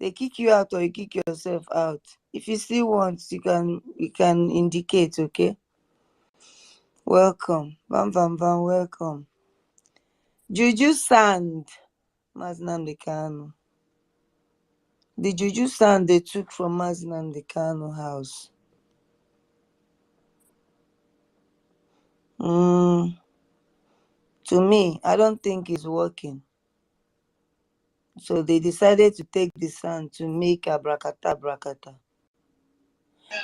They kick you out or you kick yourself out. If you still want, you can indicate, okay? Welcome. Bam bam bam, welcome. Juju sand. Mazinamdi Kanu. The Juju sand they took from Mazinamdi Kanu house. To me, I don't think it's working. So they decided to take the sand to make abracata.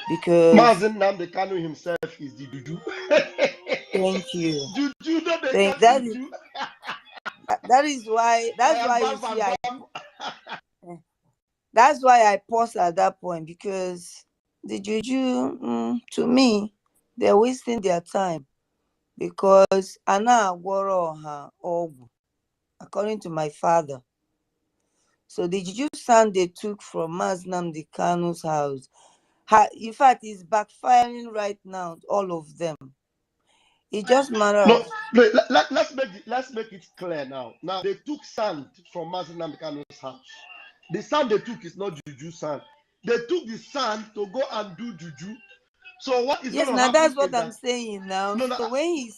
Because Mazinamdi Kanu himself is the Juju. Thank you. Juju, not the that Juju. is why you see that's why I paused at that point, because the Juju, to me, they're wasting their time, because Ana Agworo Ogu, according to my father. So the Juju sand they took from Mazinamdi Kanu's house, in fact, it's backfiring right now, all of them. It's just matter of let's make it clear now. Now they took sand from Mazinamdi Kanu's house. The sand they took is not Juju sand. They took the sand to go and do Juju. So what is going to happen? That's what I'm saying now. No, so when he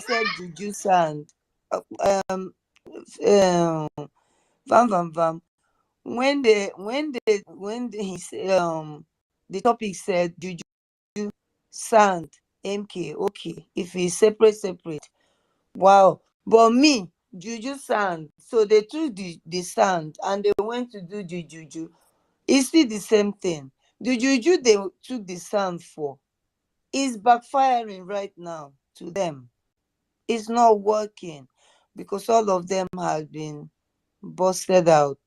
said Juju sand, vam, when he said the topic said Juju sand MK, okay, if it's separate, wow. But me, Juju sand, so they took the sand and they went to do the Juju. It's still the same thing. The Juju they took the sand for is backfiring right now to them. It's not working, because all of them have been busted out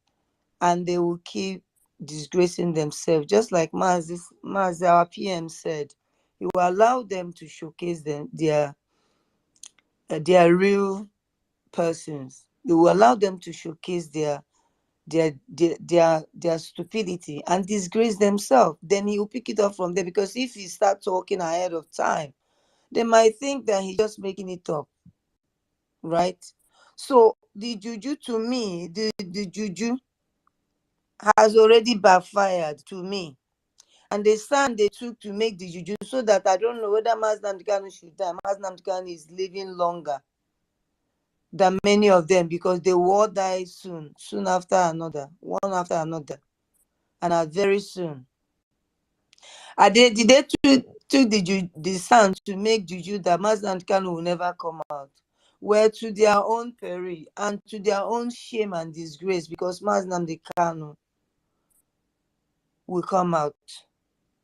and they will keep disgracing themselves. Just like Maz, our PM said, he will allow them to showcase their real persons. He will allow them to showcase their stupidity and disgrace themselves. Then he will pick it up from there, because if he start talking ahead of time, they might think that he's just making it up, right? So the Juju, to me, the Juju has already backfired to me. And the sand they took to make the Juju, so that I don't know whether Mazinamdi Kanu should die. Mazinamdi Kanu is living longer than many of them, because they will all die soon after another, one after another, and very soon. Did they took the sand to make Juju that Mazinamdi Kanu will never come out? Well, to their own peril and to their own shame and disgrace, because Mazinamdi Kanu will come out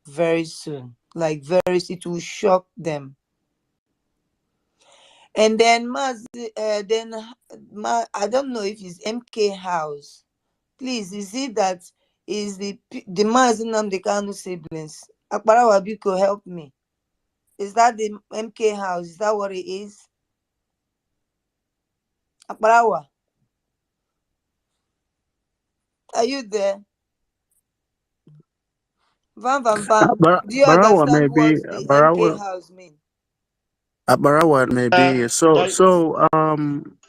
very soon. Like very soon, it will shock them. And then I don't know if it's MK house. Please, is it that is the Mazinamdi Kanu siblings? Akbarawa Biko, help me. Is that the MK house? Is that what it is? Akbarawa, are you there? Van. Do you Barawa understand what maybe the MK house means? Barawa maybe.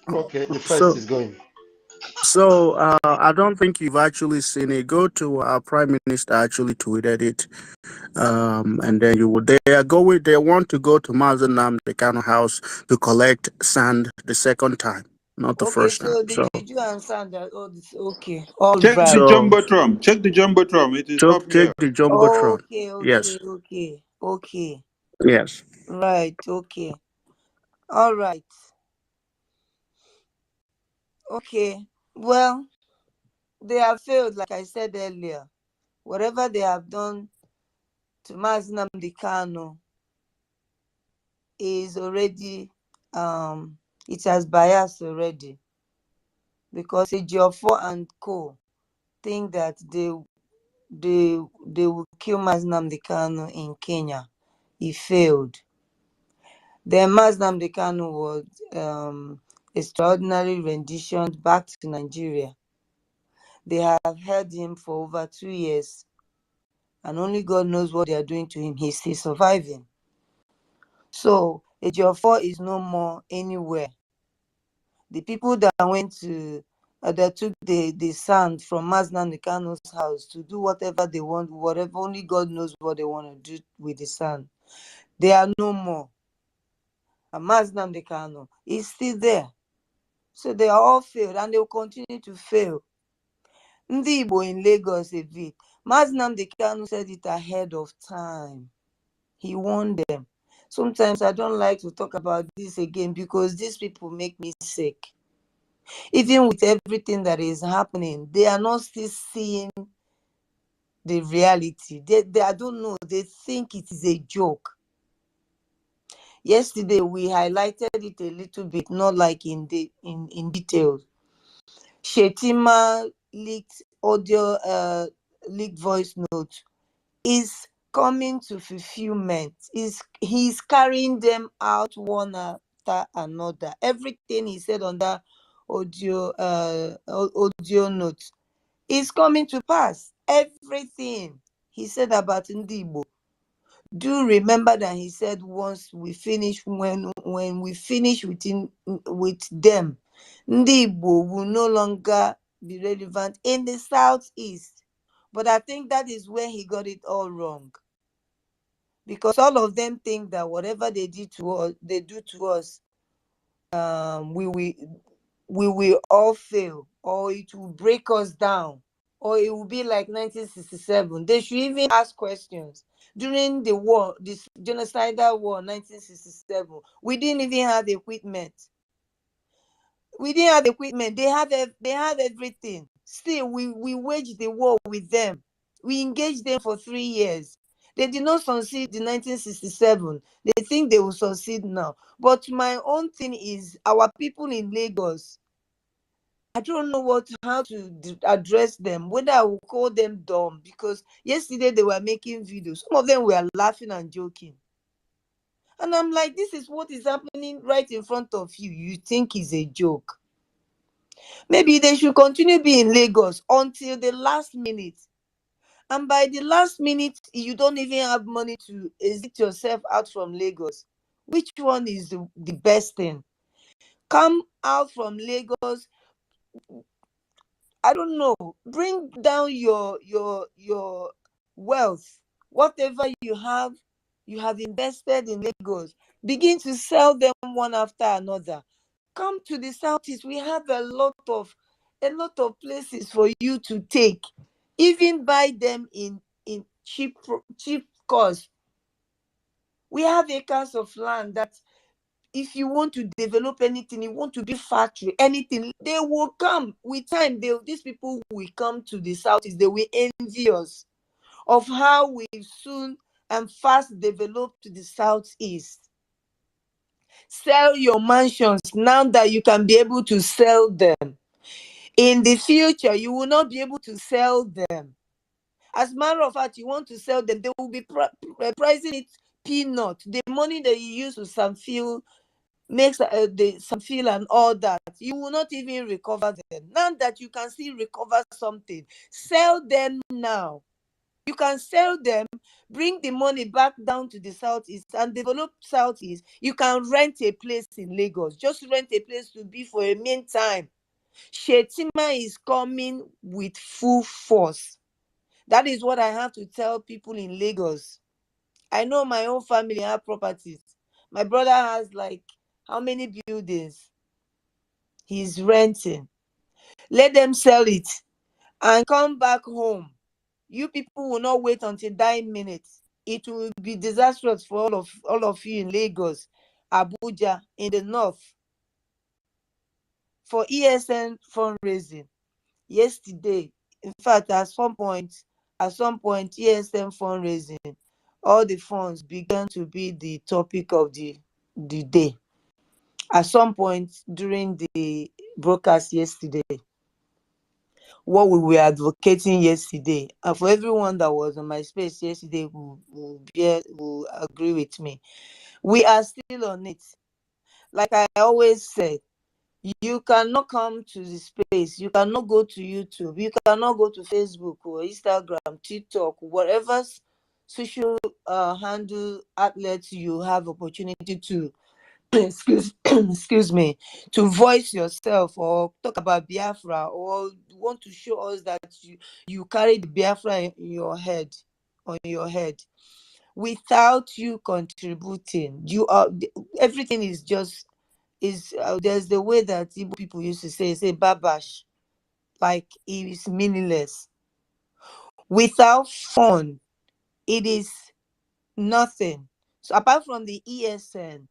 Okay, the first is going. So I don't think you've actually seen it. Go to our Prime Minister actually tweeted it, and then they want to go to Mazinamdi Kanu house to collect sand the second time, not the first time. So the Juju and sand are this okay. All check right. the jumbotron. Check the jumbotron. It is up there. Check the jumbotron. Okay. Yes. Right. Okay. All right. Okay. Well, they have failed, like I said earlier. Whatever they have done to Mazinamdi Kanu is already it has biased already, because Ejiofor and co think that they will kill Mazinamdi Kanu in Kenya. He failed. Then Mazinamdi Kanu was extraordinary rendition back to Nigeria. They have held him for over 2 years, and only God knows what they are doing to him. He's still surviving. So Ejiofor is no more anywhere. The people that went to they took the sand from Mazda Kano's house to do whatever they want, whatever, only God knows what they want to do with the sand. They are no more. And Mazda Kano is still there. So they are all failed and they will continue to fail. Ndị Igbo in Lagos, EVICTS. Mazda Kano said it ahead of time. He warned them. Sometimes I don't like to talk about this again because these people make me sick. Even with everything that is happening, they are not still seeing the reality. They I don't know, they think it is a joke. Yesterday we highlighted it a little bit, not like in detail. Shetima leaked audio, leaked voice note is coming to fulfillment. He's carrying them out one after another. Everything he said on that audio note is coming to pass. Everything he said about Ndị Igbo. Do remember that he said once we finish, when we finish with them, Ndị Igbo will no longer be relevant in the southeast. But I think that is where he got it all wrong. Because all of them think that whatever they do to us, we will all fail, or it will break us down, or it will be like 1967. They should even ask questions. During the war, this genocidal war, 1967, we didn't even have equipment. They had everything. Still, we waged the war with them. We engaged them for 3 years. They did not succeed in 1967. They think they will succeed now. But my own thing is, our people in Lagos, I don't know how to address them, whether I will call them dumb, because yesterday they were making videos. Some of them were laughing and joking. And I'm like, this is what is happening right in front of you. You think it's a joke. Maybe they should continue being in Lagos until the last minute. And by the last minute, you don't even have money to exit yourself out from Lagos. Which one is the best thing? Come out from Lagos. I don't know. Bring down your wealth. Whatever you have invested in Lagos. Begin to sell them one after another. Come to the southeast. We have a lot of places for you to take. Even buy them in cheap cost. We have acres of land that if you want to develop anything, you want to be factory, anything, they will come. With time, these people will come to the southeast. They will envy us of how we soon and fast develop to the southeast. Sell your mansions now that you can be able to sell them. In the future, you will not be able to sell them. As a matter of fact, you want to sell them, they will be pricing it peanut. The money that you use to Sanfil makes the Sanfil and all that, you will not even recover them. Now that you can still recover something, sell them now. You can sell them, bring the money back down to the southeast and develop southeast. You can rent a place in Lagos. Just rent a place to be for a meantime. Shetima is coming with full force. That is what I have to tell people in Lagos. I know my own family have properties. My brother has like how many buildings he's renting. Let them sell it and come back home. You people will not wait until 9 minutes. It will be disastrous for all of you in Lagos, Abuja, in the north. For ESN fundraising yesterday, in fact, at some point, ESN fundraising, all the funds began to be the topic of the day. At some point during the broadcast yesterday, what we were advocating yesterday, and for everyone that was on my space yesterday will agree with me, we are still on it. Like I always said, you cannot come to the space, you cannot go to YouTube, you cannot go to Facebook or Instagram, TikTok, whatever social handle outlets you have opportunity to excuse me, to voice yourself or talk about Biafra, or want to show us that you carry the Biafra in your head, on your head, without you contributing, you are, everything is just, there's the way that Igbo people used to say babash, like it is meaningless. Without fun, it is nothing. So apart from the ESN,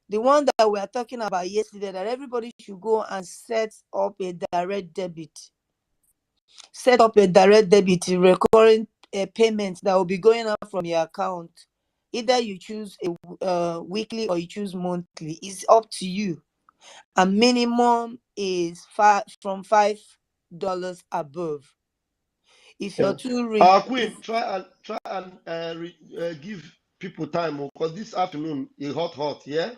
the one that we are talking about yesterday, that everybody should go and set up a direct debit. Set up a direct debit, recurring payment that will be going out from your account. Either you choose a weekly or you choose monthly. It's up to you. A minimum is from $5 above. If you're too rich, Queen, try and give people time, because this afternoon is hot, yeah.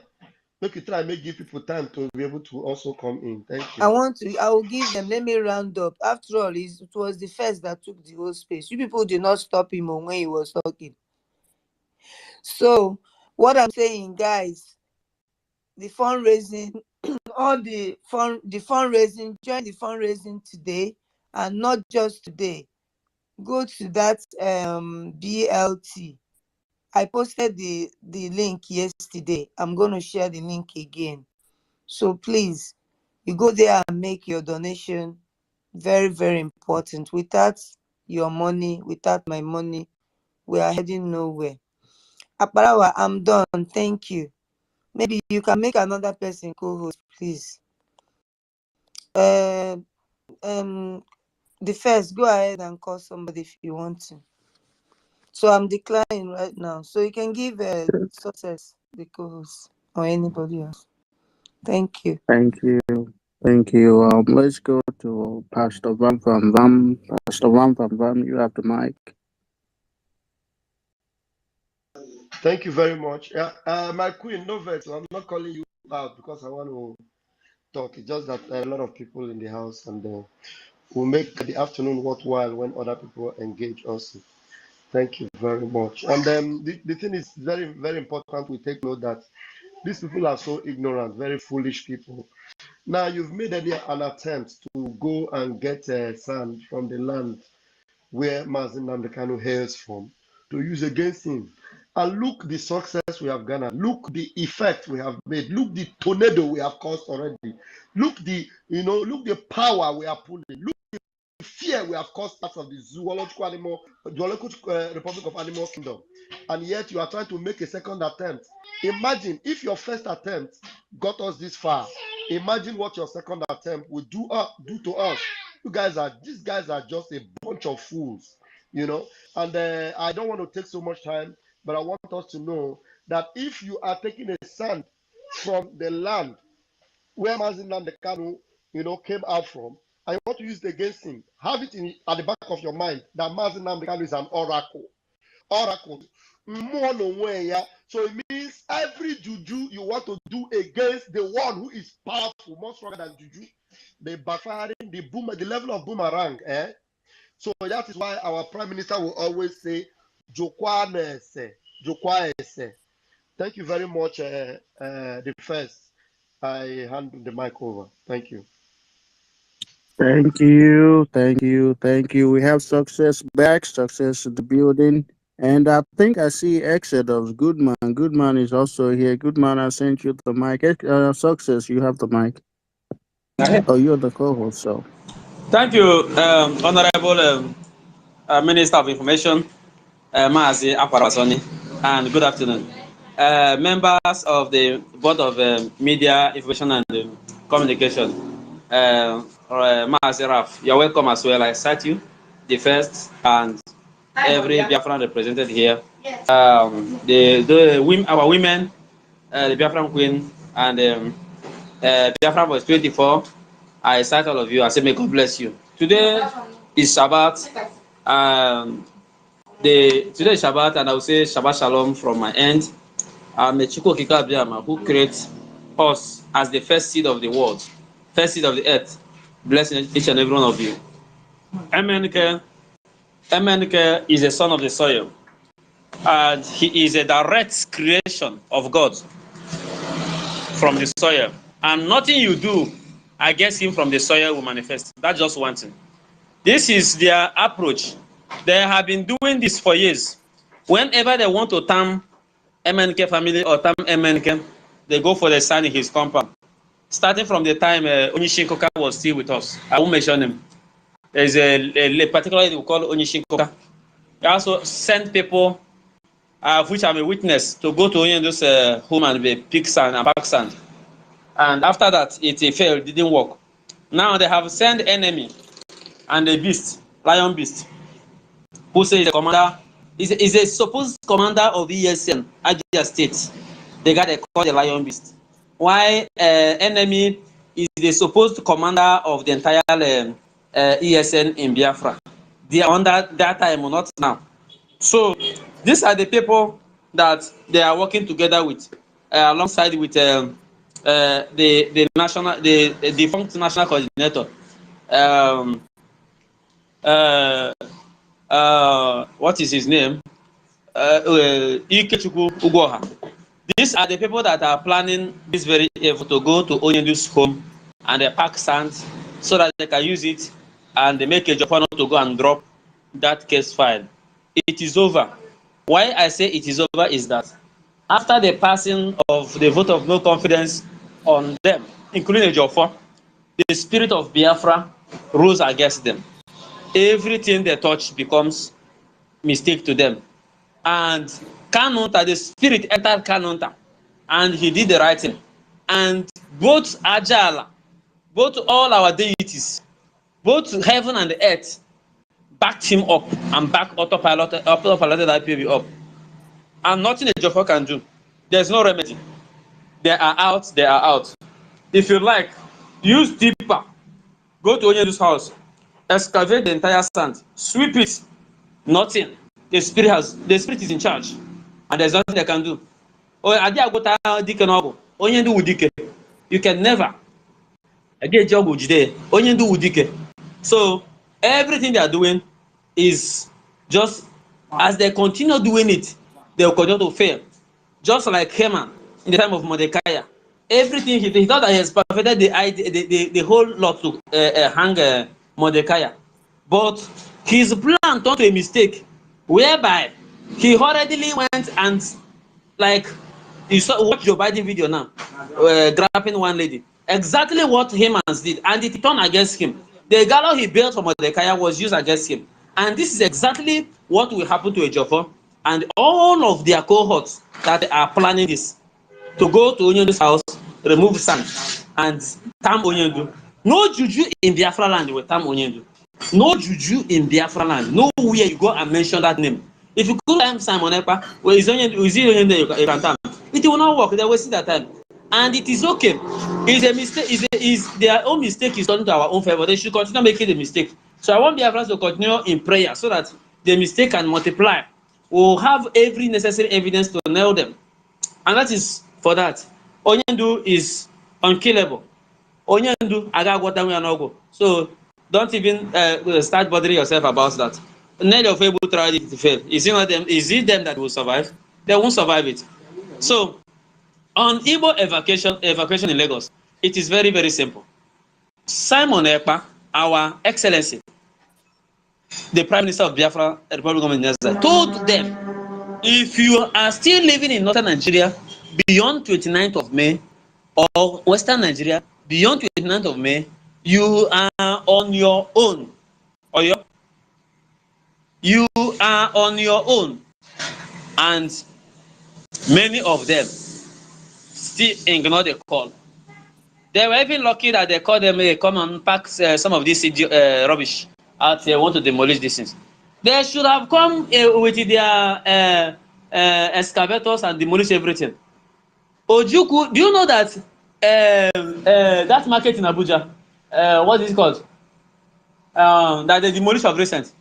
Make you try, give people time to be able to also come in. Thank you. I will give them. Let me round up. After all, it was the first that took the whole space. You people did not stop him when he was talking. So what I'm saying, guys, the fundraising, the fundraising, join the fundraising today, and not just today. Go to that BLT. I posted the link yesterday. I'm going to share the link again. So please, you go there and make your donation. Very, very important. Without your money, without my money, we are heading nowhere. Aparawa, I'm done. Thank you. Maybe you can make another person co-host, please. The first, go ahead and call somebody if you want to. So I'm declining right now. So you can give Success the co-host or anybody else. Thank you. Thank you. Thank you. Let's go to Pastor Van Van Van. Pastor Van Van Van, you have the mic. Thank you very much. My queen, no vex. I'm not calling you out because I want to talk. It's just that a lot of people in the house, and we'll make the afternoon worthwhile when other people engage also. Thank you very much. And the thing is very, very important. We take note that these people are so ignorant, very foolish people. Now you've made an attempt to go and get sand from the land where Mazin Namdekanu hails from to use against him. And look the success we have garnered. Look the effect we have made. Look the tornado we have caused already. Look look the power we are pulling. Look the fear we have caused parts of the zoological Republic of Animal Kingdom. And yet you are trying to make a second attempt. Imagine if your first attempt got us this far. Imagine what your second attempt would do to us. These guys are just a bunch of fools, And I don't want to take so much time, but I want us to know that if you are taking a sand from the land where Mazin Namdekanu, came out from, and you want to use it against him, have it at the back of your mind that Mazin Namdekanu is an oracle. So it means every juju you want to do against the one who is powerful, more stronger than juju, the backfiring, the level of boomerang, So that is why our prime minister will always say, Jokwanese. Thank you very much, the first. I hand the mic over. Thank you. Thank you. Thank you. Thank you. We have Success back, Success in the building. And I think I see Exodus. Goodman. Goodman is also here. Goodman, I sent you the mic. Success, you have the mic. Oh, you're the co-host, so. Thank you, Honorable Minister of Information, Maazi Akwarasoni, and good afternoon. Members of the Board of Media, Information and Communication, Maazi Raf, you're welcome as well. I cite you, the first, and every Biafran represented here. Our women, the Biafran Queen, and Biafran was 24. I cite all of you. I say, may God bless you. Today is Shabbat. Today is Shabbat, and I will say Shabbat Shalom from my end. May Chukwu Okike Abiyama, who creates us as the first seed of the world, first seed of the earth, bless each and every one of you. MNK is a son of the soil, and he is a direct creation of God. from the soil, and nothing you do against him from the soil will manifest. That's just one thing. This is their approach. They have been doing this for years. Whenever they want to term MNK family or term MNK, they go for the sign in his compound. Starting from the time Onyishinkoka was still with us. I won't mention him. There's a particular we call Onyishinkoka. He also sent people, of which I'm a witness, to go to Onyendu's home and pick sand and pack sand. And after that, it failed, didn't work. Now they have sent enemy and a beast, lion beast, who says the commander is a supposed commander of the ESN, Abia State. The guy they call the lion beast. Why enemy is the supposed commander of the entire ESN in Biafra. They are under that time, not now. So these are the people that they are working together with, alongside with the national, the defunct national coordinator. What is his name? Ikechukwu Ugoha. These are the people that are planning this very effort to go to Onyendu's home and they pack sand so that they can use it and they make a Japan to go and drop that case file. It is over. Why I say it is over is that after the passing of the vote of no confidence on them, including Ejiofor, the spirit of Biafra rose against them. Everything they touch becomes mistake to them. And Kanunta, the spirit entered Kanunta, and he did the right thing. And both Ajala, both all our deities, both heaven and earth, backed him up and backed autopiloted IPB up. And nothing Ejiofor can do. There's no remedy. They are out, they are out. If you like, use tipper, go to Onyendu's house, excavate the entire sand, sweep it, nothing. The spirit is in charge, and there's nothing they can do. You can never. So everything they are doing is just as they continue doing it, they will continue to fail. Just like Haman in the time of Mordecai. Everything he thought that he has perfected the whole lot to hang Mordecai. But his plan turned to a mistake, whereby he hurriedly went and, like, you saw watch Joe Biden video now, grabbing one lady. Exactly what Haman did, and it turned against him. The gallows he built for Mordecai was used against him. And this is exactly what will happen to Ejiofor and all of their cohorts that are planning this. To go to Onyendu's house, remove sand, and tam Onyendu. No juju in Biafra land will tam Onyendu. No juju in Biafra land. Nowhere you go and mention that name. If you could time Simon Epa, where is Onyendu you can tam. It will not work. They will see that time. And it is okay. It's a mistake. Is their own mistake is turning to our own favor. They should continue making the mistake. So I want Biafrans to continue in prayer so that the mistake can multiply. We'll have every necessary evidence to nail them. And that is for that. Onyendu is unkillable. Onyendu, Agagwata. So don't even start bothering yourself about that. None of able tried it to fail. Is it them that will survive? They won't survive it. So on Igbo evacuation in Lagos, it is very, very simple. Simon Ekpa, our excellency, the Prime Minister of Biafra Republic of Nigeria, told them, if you are still living in northern Nigeria beyond 29th of May, or western Nigeria beyond 29th of May, you are on your own. You are on your own. And many of them still ignore the call. They were even lucky that they called them, come and pack some of this rubbish out there, want to demolish these things. They should have come with their excavators and demolish everything. Ojukwu, do you know that that market in Abuja, what is it called? That they demolished of recent.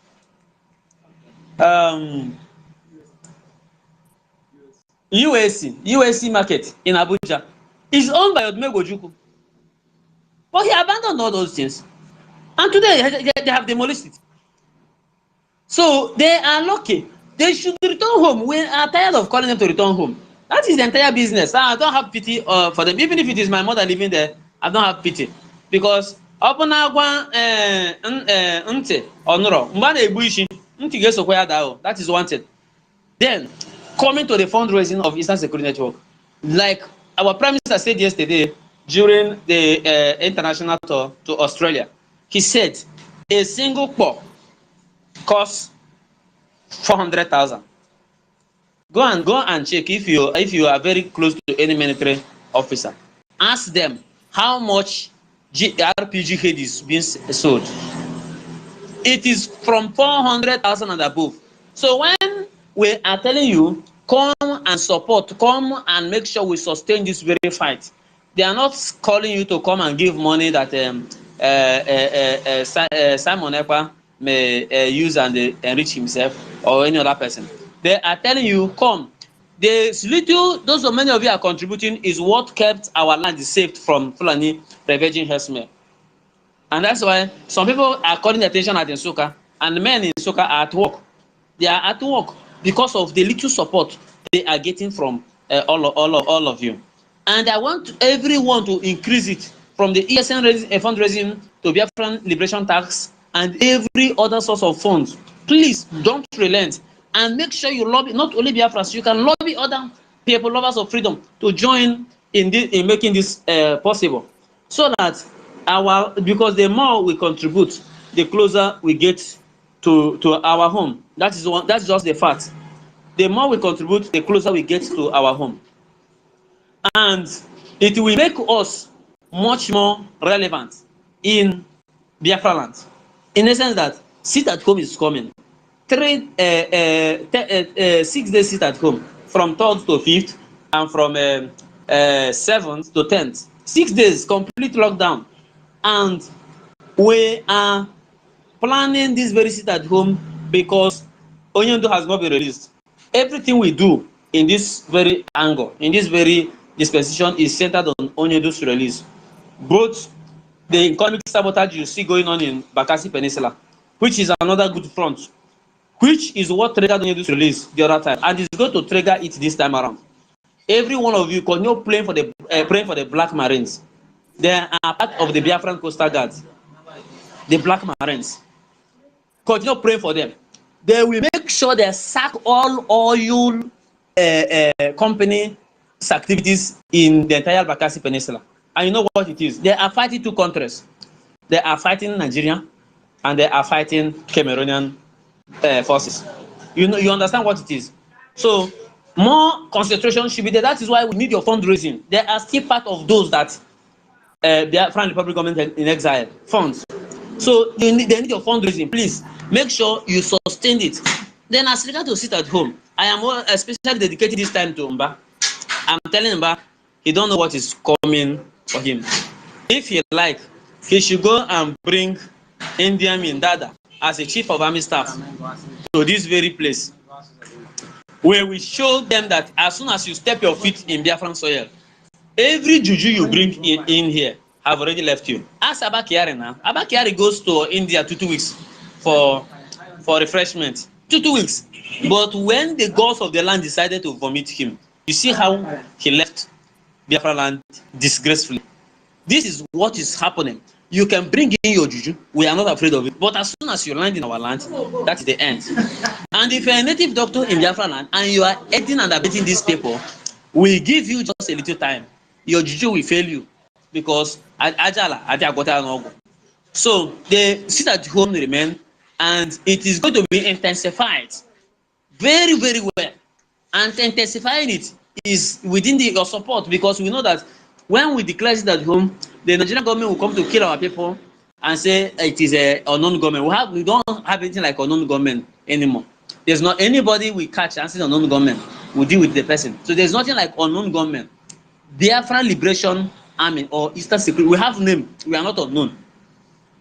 USC market in Abuja is owned by Odumegwu Ojukwu. But he abandoned all those things. And today they have demolished it. So they are lucky. They should return home. We are tired of calling them to return home. That is the entire business. I don't have pity for them. Even if it is my mother living there, I don't have pity. Because upon agwa nte onuro mba na-egbu isi ntị ga-esokwa ya daa. That is one thing. Then coming to the fundraising of Eastern Security Network, like our Prime Minister said yesterday during the international tour to Australia, he said a single pop costs 400,000. Go and check if you are very close to any military officer. Ask them how much RPG head is being sold. It is from 400,000 and above. So when we are telling you, come and support, come and make sure we sustain this very fight, they are not calling you to come and give money that Simon Ekpa may use and enrich himself or any other person. They are telling you, come. The little, those of many of you are contributing is what kept our land saved from Fulani ravaging herdsmen. And that's why some people are calling attention at Nsukka, and the men in Nsukka are at work. They are at work because of the little support they are getting from all of you. And I want everyone to increase it from the ESN fundraising to Biafran Liberation Tax and every other source of funds. Please don't relent and make sure you lobby not only Biafrans, you can lobby other people, lovers of freedom, to join in making this possible, so that because the more we contribute, the closer we get to our home. That's just the fact. The more we contribute, the closer we get to our home, and it will make us much more relevant in Biafra land, in the sense that sit at home is coming. 6 days sit at home, from 3rd to 5th, and from 7th to 10th. 6 days complete lockdown, and we are planning this very sit at home because Onyondo has not been released. Everything we do in this very angle, in this very dispensation, is centered on Onyondo's release. Both the economic sabotage you see going on in Bakassi Peninsula, which is another good front, which is what triggered Onyondo's release the other time, and is going to trigger it this time around. Every one of you continue praying for the Black Marines. They are part of the Biafran Coastal Guards. The Black Marines. Continue praying for them. They will make sure they sack all oil company activities in the entire Bakassi Peninsula. And you know what it is? They are fighting two countries. They are fighting Nigeria, and they are fighting Cameroonian forces. You understand what it is? So more concentration should be there. That is why we need your fundraising. They are still part of those that the French Republic government in exile funds. So they need your fundraising. Please make sure you sustain it. Then as regard to sit at home, I am especially dedicated this time to Mba. I'm telling Mba, he don't know what is coming for him. If he like, he should go and bring Indian Mindada as a chief of army staff to this very place, where we show them that as soon as you step your feet in Biafran soil, every juju you bring in here have already left you. Ask Abakiari now. Abakiari goes to India 2 weeks for refreshment. 2 weeks. But when the gods of the land decided to vomit him, you see how he left Biafra land disgracefully. This is what is happening. You can bring in your juju. We are not afraid of it. But as soon as you land in our land, that is the end. And if you are a native doctor in Biafra land and you are aiding and abetting these people, we give you just a little time. Your juju will fail you, because so the sit at home remain, and it is going to be intensified very, very well. And intensifying it is within your support, because we know that when we declare sit at home, the Nigerian government will come to kill our people and say it is a unknown government. We don't have anything like unknown government anymore. There's not anybody we catch and say unknown government. We deal with the person. So there's nothing like unknown government. Biafran Liberation Army or Eastern Security, we have name, we are not unknown.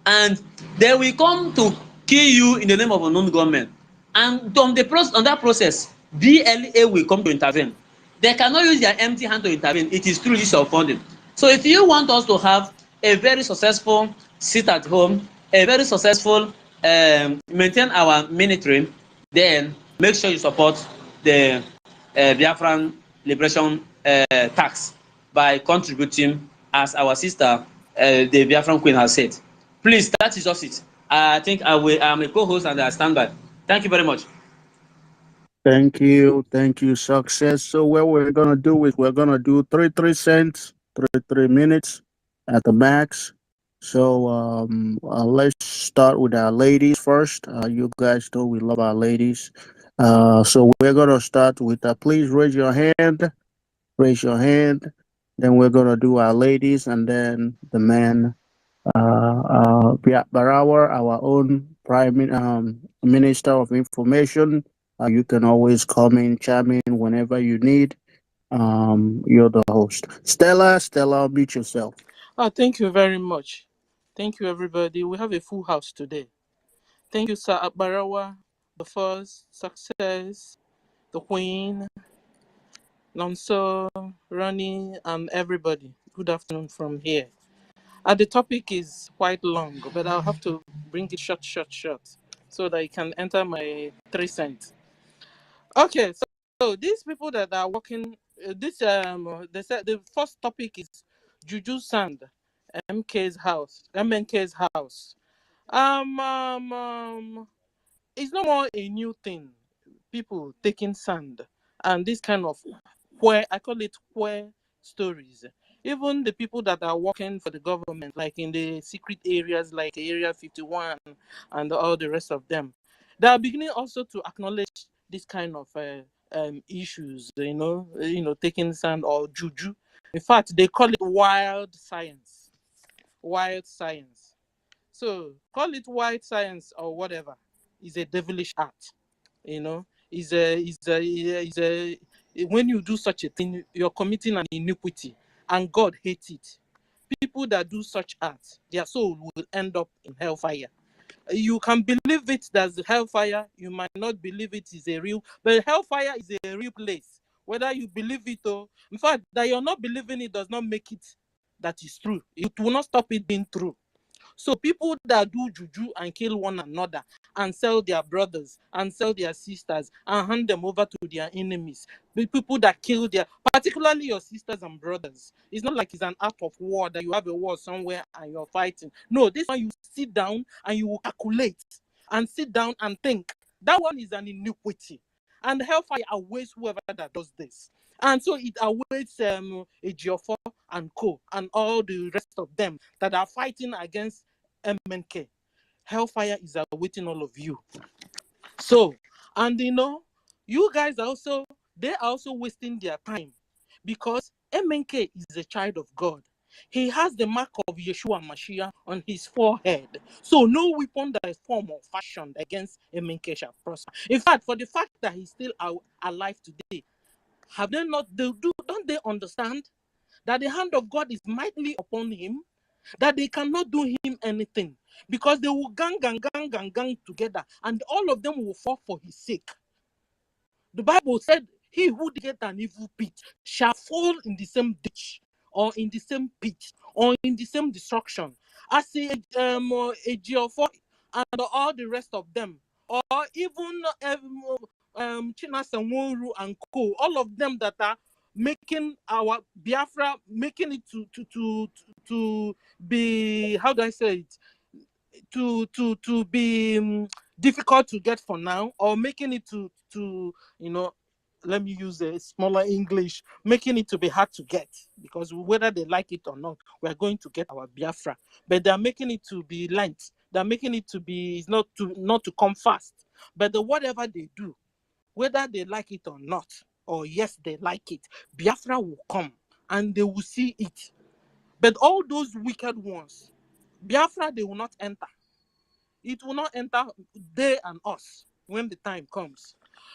And they will come to kill you in the name of unknown government. And on that process, BLA will come to intervene. They cannot use their empty hand to intervene. It is through this funding. So if you want us to have a very successful sit at home, a very successful maintain our military, then make sure you support the Biafran liberation tax by contributing, as our sister, the Biafran Queen, has said. Please, that is just it. I think I am a co-host and I stand by. Thank you very much. Thank you, success. So what we're gonna do is we're gonna do 3 cents, 3 minutes at the max. So let's start with our ladies first. You guys know we love our ladies. So we're gonna start with please raise your hand. Raise your hand. Then we're gonna do our ladies and then the men. Barawa, our own Minister of Information. You can always come in, chime in whenever you need. You're the host. Stella, meet yourself. Thank you very much. Thank you, everybody. We have a full house today. Thank you, Sir Barawa, the first success, the Queen, Nonso, Ronnie, and everybody. Good afternoon from here. The topic is quite long, but I'll have to bring it short, so that it can enter my 3 cents. Okay, so these people that are working, they said the first topic is Juju Sand, MNK's house. It's no more a new thing. People taking sand and this kind of I call it queer stories. Even the people that are working for the government, like in the secret areas like Area 51 and all the rest of them, they are beginning also to acknowledge this kind of issues. Taking sand or juju. In fact, they call it wild science. Wild science. So call it wild science or whatever. Is a devilish act. When you do such a thing, you're committing an iniquity, and God hates it. People that do such acts, their soul will end up in hellfire. You can believe it as hellfire, you might not believe it is a real, but hellfire is a real place. Whether you believe it or, in fact, that you're not believing it does not make it that is true. It will not stop it being true. So people that do juju and kill one another and sell their brothers and sell their sisters and hand them over to their enemies, the people that kill particularly your sisters and brothers, it's not like it's an act of war that you have a war somewhere and you're fighting. No, this one you sit down and you will calculate and sit down and think. That one is an iniquity. And hellfire awaits whoever that does this. And so it awaits Ejiofor and Co. and all the rest of them that are fighting against MNK. Hellfire is awaiting all of you. So, and you guys they're also wasting their time because MNK is a child of God. He has the mark of Yeshua Mashiach on his forehead. So no weapon that is formed or fashioned against MNK shall prosper. In fact, for the fact that he's still alive today, don't they understand that the hand of God is mightily upon him, that they cannot do him anything, because they will gang together, and all of them will fall for his sake. The Bible said, he who diggeth an evil pit shall fall in the same ditch, or in the same pit, or in the same destruction. As Ejiofor and all the rest of them, or even Chinasanworu and Co, all of them that are making our Biafra, making it to be, how do I say it, to be difficult to get for now, or making it to let me use a smaller English, making it to be hard to get, because whether they like it or not, we are going to get our Biafra. But they are making it to be light. They are making it to be not to come fast. But whatever they do, whether they like it or not, or yes, they like it, Biafra will come and they will see it. But all those wicked ones, Biafra, they will not enter. It will not enter they and us when the time comes.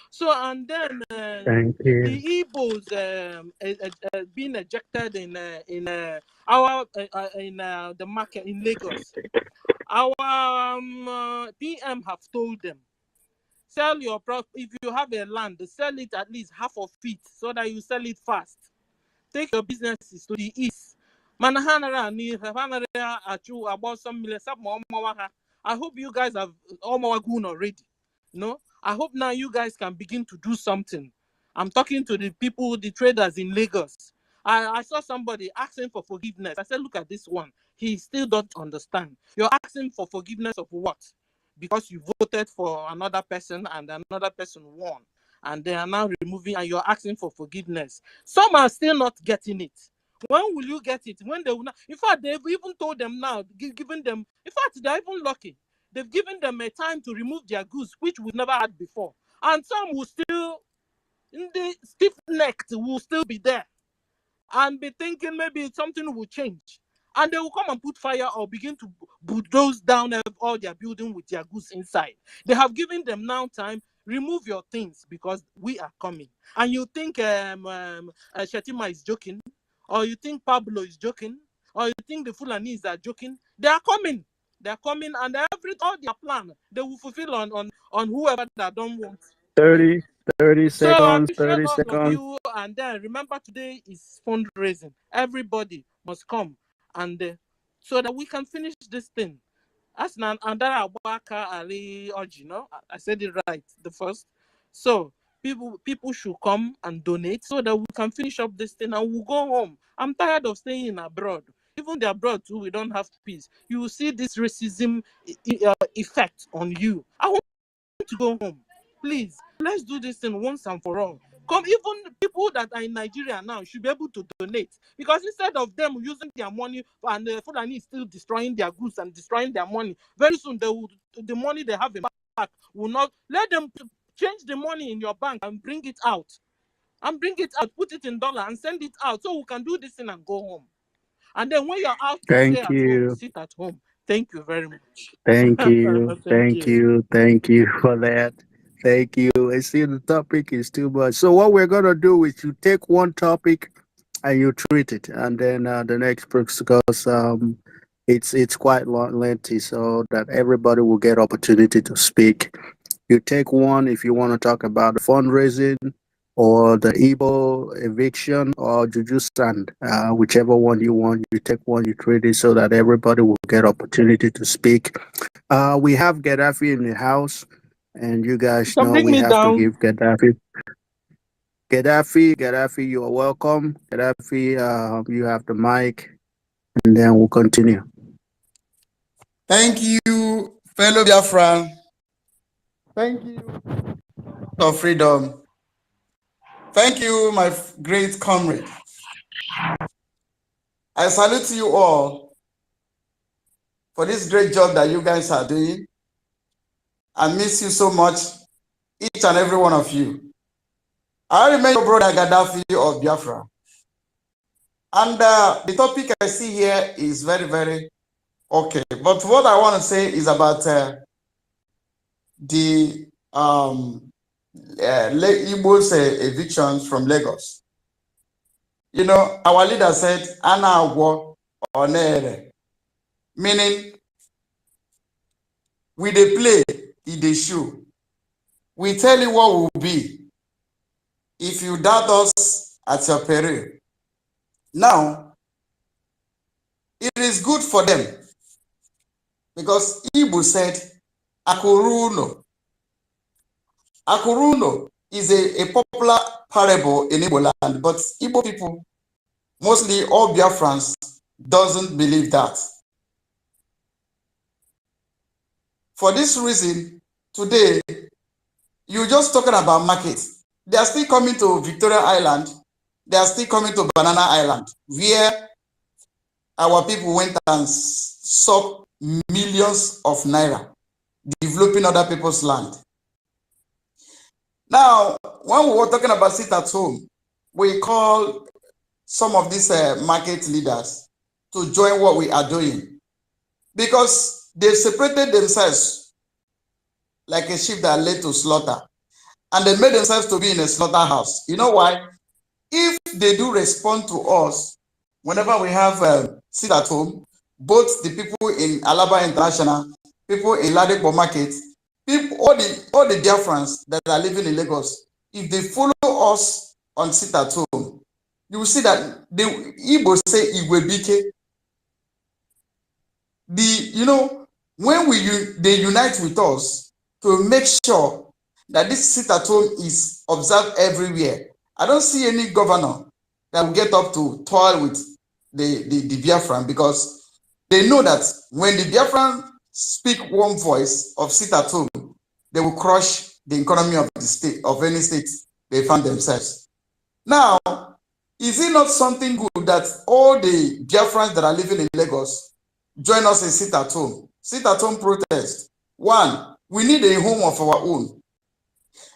So, and then Thank you. the Igbos being ejected in the market in Lagos. Our PM have told them, sell your if you have a land, sell it at least half of it so that you sell it fast. Take your businesses to the east. I hope you guys have already. I hope now you guys can begin to do something. I'm talking to the people, the traders in Lagos. I saw somebody asking for forgiveness. I said, look at this one. He still don't understand. You're asking for forgiveness of what? Because you voted for another person and another person won. And they are now removing, and you're asking for forgiveness. Some are still not getting it. When will you get it? When they will not? In fact, they've even told them now, given them, in fact, they're even lucky. They've given them a time to remove their goods, which we've never had before. And some will still, in the stiff-necked, will still be there and be thinking maybe something will change. And they will come and put fire or begin to bulldoze down all their building with their goods inside. They have given them now time. Remove your things because we are coming. And you think Shetima is joking, or you think Pablo is joking, or you think the Fulanis are joking. They are coming. They are coming, and all their plan they will fulfill on whoever that don't want. 30, 30 So I seconds, appreciate 30 all of seconds. you. And then remember, today is fundraising. Everybody must come, and so that we can finish this thing. As Andara Abaka Ali Oji, no? I said it right the first. So people should come and donate so that we can finish up this thing and we'll go home. I'm tired of staying in abroad. Even the abroad too, we don't have peace. You will see this racism effect on you. I want to go home. Please, let's do this thing once and for all. Come, even people that are in Nigeria now should be able to donate, because instead of them using their money and the Fulani is still destroying their goods and destroying their money, very soon the money they have in bank will not let them change the money in your bank and bring it out. Put it in dollar and send it out so we can do this thing and go home. And then when you're out to stay Thank at home, you. sit at home. Thank you very much. Thank you. Thank Thank you. you. Thank you for that. Thank you. I see the topic is too much. So what we're gonna do is you take one topic and you treat it, and then the next because it's quite long, lengthy, so that everybody will get opportunity to speak. You take one if you want to talk about the fundraising or the Igbo eviction or Juju stand, whichever one you want. You take one, you treat it so that everybody will get opportunity to speak. We have Gaddafi in the house, and you You guys can know bring we me have to down. give Gaddafi. Gaddafi, you are welcome. Gaddafi, you have the mic, and then we'll continue. Thank you, fellow Biafran. Thank you for freedom. Thank you, my great comrade. I salute you all for this great job that you guys are doing. I miss you so much, each and every one of you. I remember your brother Gaddafi of Biafra. And the topic I see here is very, very okay. But what I want to say is about the Igbo's evictions from Lagos. You know, our leader said, "Ana agwo onere," meaning we dey play, e dey show. We tell you what will be if you doubt us at your peril. Now, it is good for them because Igbo said, "Akuruno." Akuruno is a popular parable in Igbo land, but Igbo people, mostly all Biafrans, doesn't believe that. For this reason, today, you're just talking about market. They are still coming to Victoria Island. They are still coming to Banana Island, where our people went and sucked millions of naira, developing other people's land. Now, when we were talking about sit at home, we call some of these market leaders to join what we are doing, because they've separated themselves like a sheep that are led to slaughter, and they made themselves to be in a slaughterhouse. You know why? If they do respond to us whenever we have sit at home, both the people in Alaba International, people in Ladepo Market, people, all the Biafrans that are living in Lagos, if they follow us on sit at home, you will see that the Igbo say Igwebike. You know, when they unite with us to make sure that this sit at home is observed everywhere. I don't see any governor that will get up to toil with the Biafran, because they know that when the Biafran speak one voice of sit at home, they will crush the economy of the state, of any state they find themselves. Now, is it not something good that all the Biafrans that are living in Lagos join us in sit at home protest? One, we need a home of our own,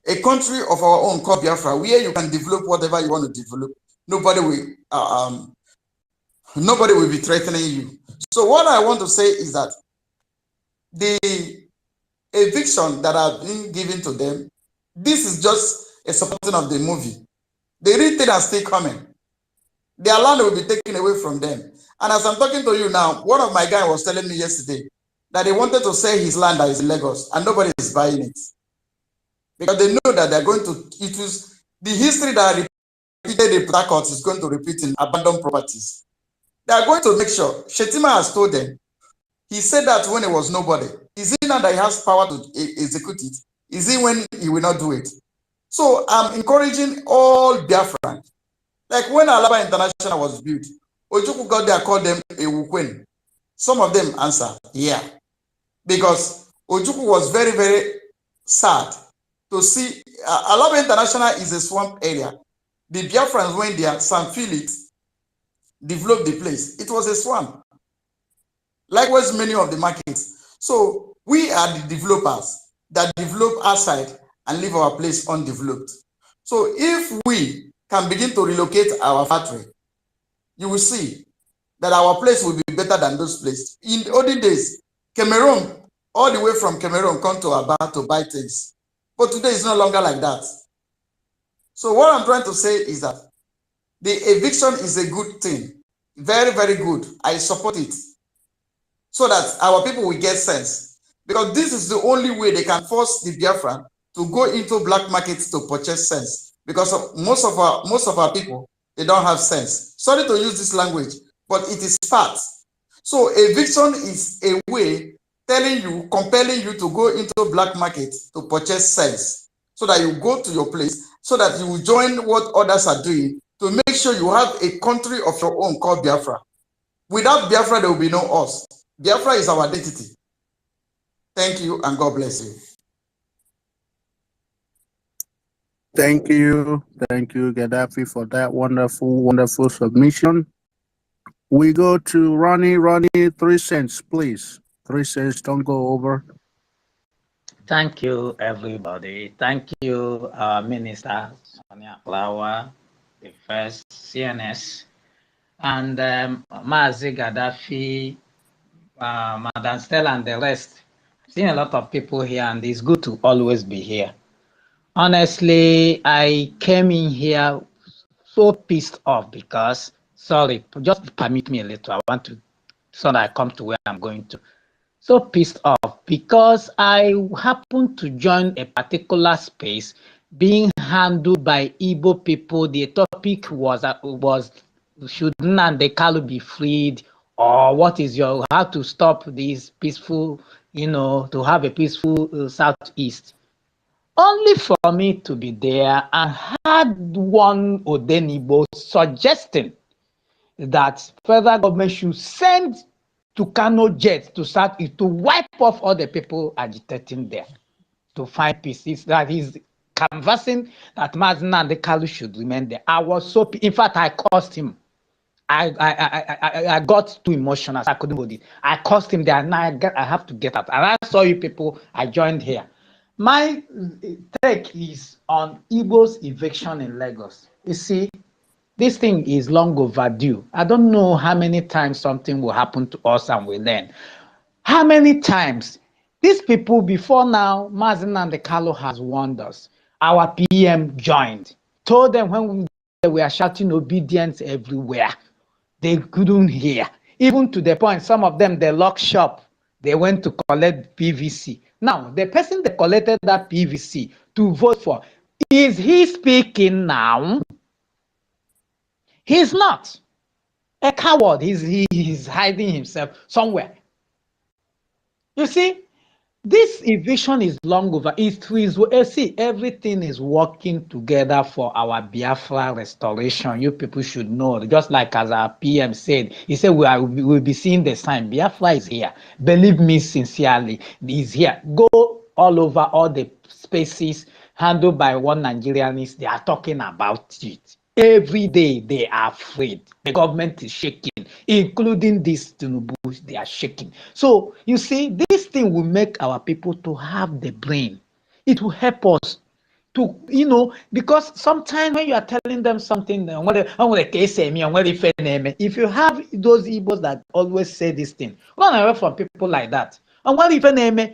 a country of our own called Biafra, where you can develop whatever you want to develop. Nobody will be threatening you. So what I want to say is that the eviction that have been given to them, this is just a supporting of the movie. The real thing are still coming. Their land will be taken away from them. And as I'm talking to you now, one of my guys was telling me yesterday that he wanted to sell his land that is in Lagos, and nobody is buying it. Because they know that they're going to, it was the history that repeated in Port Harcourt is going to repeat in abandoned properties. They are going to make sure. Shetima has told them. He said that when it was nobody. Is it now that he has power to execute it? Is it when he will not do it? So I'm encouraging all Biafran. Like when Alaba International was built, Ojukwu got there, called them a Wukwen. Some of them answer, yeah. Because Ojukwu was very, very sad to see. Alaba International is a swamp area. The Biafrans went there, some feel it, developed the place. It was a swamp. Likewise, many of the markets. So we are the developers that develop outside and leave our place undeveloped. So if we can begin to relocate our factory, you will see that our place will be better than those places. In the olden days, Cameroon, all the way from Cameroon, come to Aba to buy things. But today it's no longer like that. So what I'm trying to say is that the eviction is a good thing. Very, very good. I support it. So that our people will get sense. Because this is the only way they can force the Biafran to go into black markets to purchase sense. Because most of our people, they don't have sense. Sorry to use this language, but it is fact. So eviction is a way telling you, compelling you to go into black market to purchase sense. So that you go to your place, so that you will join what others are doing to make sure you have a country of your own called Biafra. Without Biafra, there will be no us. Biafra is our identity. Thank you, and God bless you. Thank you, Gaddafi, for that wonderful submission. We go to Ronnie. Ronnie, 3 cents, please. 3 cents, don't go over. Thank you, everybody. Thank you, Minister Sonia Flower, the first CNS, and Mazi Gaddafi, Madam Stella, and the rest. I've seen a lot of people here, and it's good to always be here. Honestly, I came in here so pissed off because, sorry, just permit me a little. I want to, so that I come to where I'm going to. So pissed off because I happened to join a particular space being handled by Igbo people. The topic was should Nnamdi Kanu be freed, or what is your, how to stop this peaceful, to have a peaceful Southeast. Only for me to be there and had one Odenibo suggesting that federal government should send to Kano jet to start to wipe off all the people agitating there to find peace. That is canvassing that Mazina and the Kalu should remain there. I was so, in fact, I cursed him. I got too emotional. I couldn't hold it. I cursed him there, and I have to get out. And I saw you people. I joined here. My take is on Igbo's eviction in Lagos. You see, this thing is long overdue. I don't know how many times something will happen to us and we learn. How many times these people before now, Mazin and the Carlo has warned us. Our PM joined, told them when we were shouting obedience everywhere, they couldn't hear. Even to the point, some of them, they locked shop. They went to collect PVC. Now, the person that collected that PVC to vote for, is he speaking now? He's not. A coward. He's hiding himself somewhere. You see, This eviction is long over. See, everything is working together for our Biafra restoration. You people should know. Just like as our PM said, he said we'll be seeing the sign. Biafra is here. Believe me sincerely, he's here. Go all over all the spaces handled by one Nigerianist. They are talking about it. Every day they are afraid. The government is shaking, including this Tinubu, they are shaking. So you see, this thing will make our people to have the brain. It will help us to, because sometimes when you are telling them something, if you have those Igbos that always say this thing, run away from people like that. And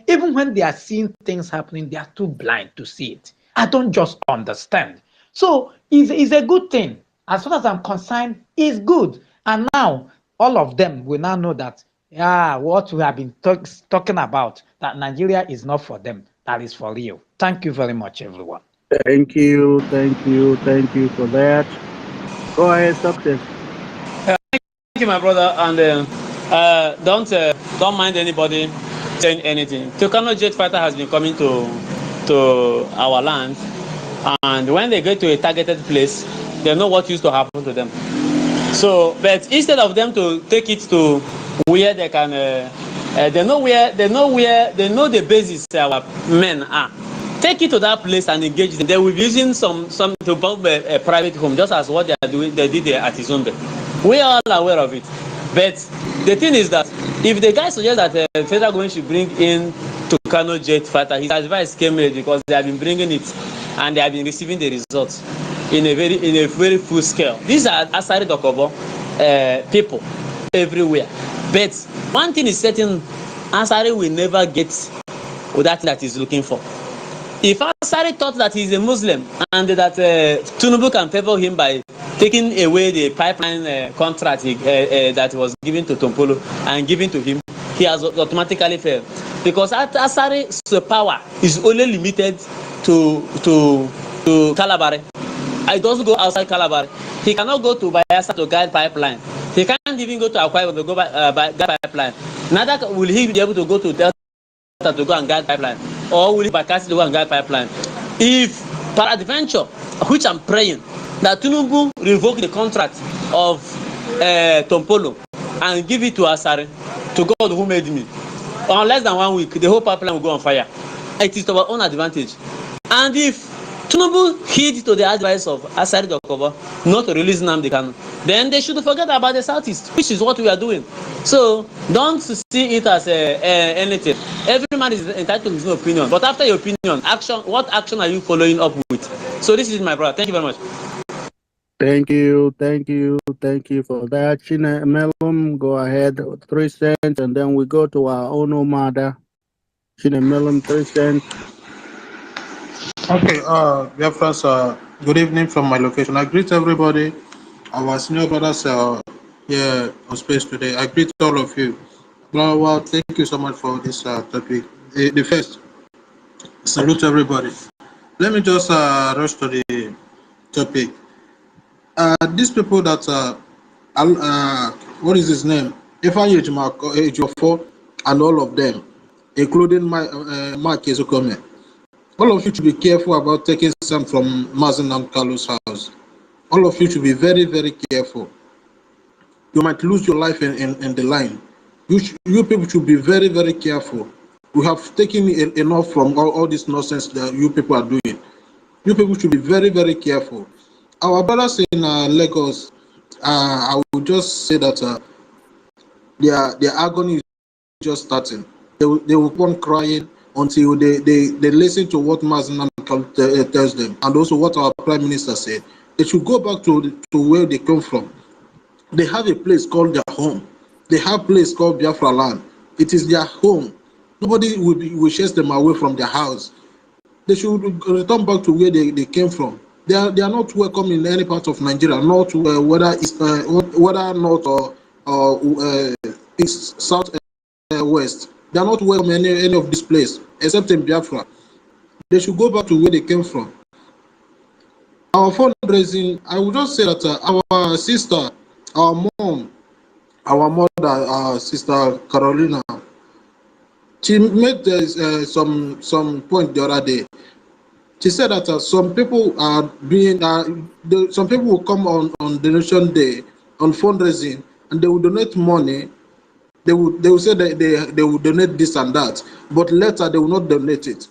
even when they are seeing things happening, they are too blind to see it. I don't just understand. So it's a good thing. As far as I'm concerned, it's good. And now all of them will now know that what we have been talking about, that Nigeria is not for them, that is for real. Thank you very much, everyone. Thank you for that. Go ahead, success. Thank you, my brother, and don't mind anybody saying anything. Tucano jet fighter has been coming to our land, and when they get to a targeted place, they know what used to happen to them. So, but instead of them to take it to where they can, they know the basis our men are. Take it to that place and engage them. They will be using some to build a private home, just as what they are doing. They did at Izumbe. We are all aware of it. But the thing is that if the guy suggests that the federal government should bring in Tucano jet fighter, his advice came late because they have been bringing it and they have been receiving the results in a very full scale. These are Asari Dokobo people everywhere. But one thing is certain, Asari will never get that he's looking for. If Asari thought that he's a Muslim and that Tinubu can favor him by taking away the pipeline contract that was given to Tompolo and given to him, he has automatically failed. Because Asari's power is only limited to Calabari. It doesn't go outside Calabari. He cannot go to Bayelsa to guide pipeline. He can't even go to Akwa Ibom to go guide pipeline. Neither will he be able to go to Delta to go and guide pipeline, or will he bypass to go and guide pipeline. If peradventure, which I'm praying, that Tinubu revoke the contract of Tompolo and give it to Asari, to God who made me, on less than 1 week, the whole pipeline will go on fire. It is to our own advantage. And if Tinubu heed to the advice of Asari Dokobo not to release Nnamdi Kanu, then they should forget about the Southeast, which is what we are doing. So don't see it as anything. Every man is entitled to his own opinion. But after your opinion, what action are you following up with? So this is my brother. Thank you very much. Thank you for that. Chine Melum, go ahead, 3 cents, and then we go to our own Omada. Chine Melum, 3 cents. Okay, dear friends, good evening from my location. I greet everybody, our senior brothers here on space today. I greet all of you. Well, thank you so much for this topic. The first, salute everybody. Let me just rush to the topic. These people that, what is his name? Ifeanyi Ejiofor and all of them, including Mark Ezekome. All of you should be careful about taking some from Mazen Namkalu's house. All of you should be very, very careful. You might lose your life in the line. You people should be very, very careful. We have taken enough from all this nonsense that you people are doing. You people should be very, very careful. Our brothers in Lagos, I will just say that their agony is just starting. They will keep on crying until they listen to what Mazen tells them, and also what our Prime Minister said. They should go back to where they come from. They have a place called their home. They have a place called Biafra land. It is their home. Nobody will chase them away from their house. They should return back to where they came from. They are not welcome in any part of Nigeria, not whether north or east, south, west. They are not welcome in any of this place except in Biafra. They should go back to where they came from. Our fundraising, I would just say that our sister, our mom, our mother, Sister Carolina, She made some point the other day. She said that some people are being some people will come on donation day, on fundraising, and they will donate money. They will say that they will donate this and that, but later they will not donate it.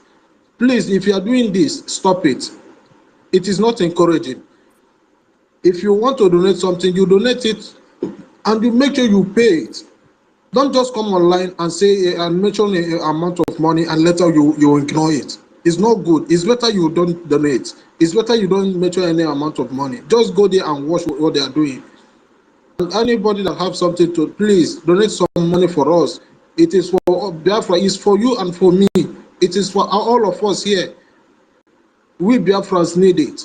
Please, if you are doing this, stop it. It is not encouraging. If you want to donate something, you donate it, and you make sure you pay it. Don't just come online and say and mention an amount of money and later you ignore it. It's not good. It's better you don't donate. It's better you don't mention any amount of money. Just go there and watch what they are doing. And anybody that have something to, please donate some money for us. It is for Biafra. It's for you and for me. It is for all of us here. We Biafrans need it.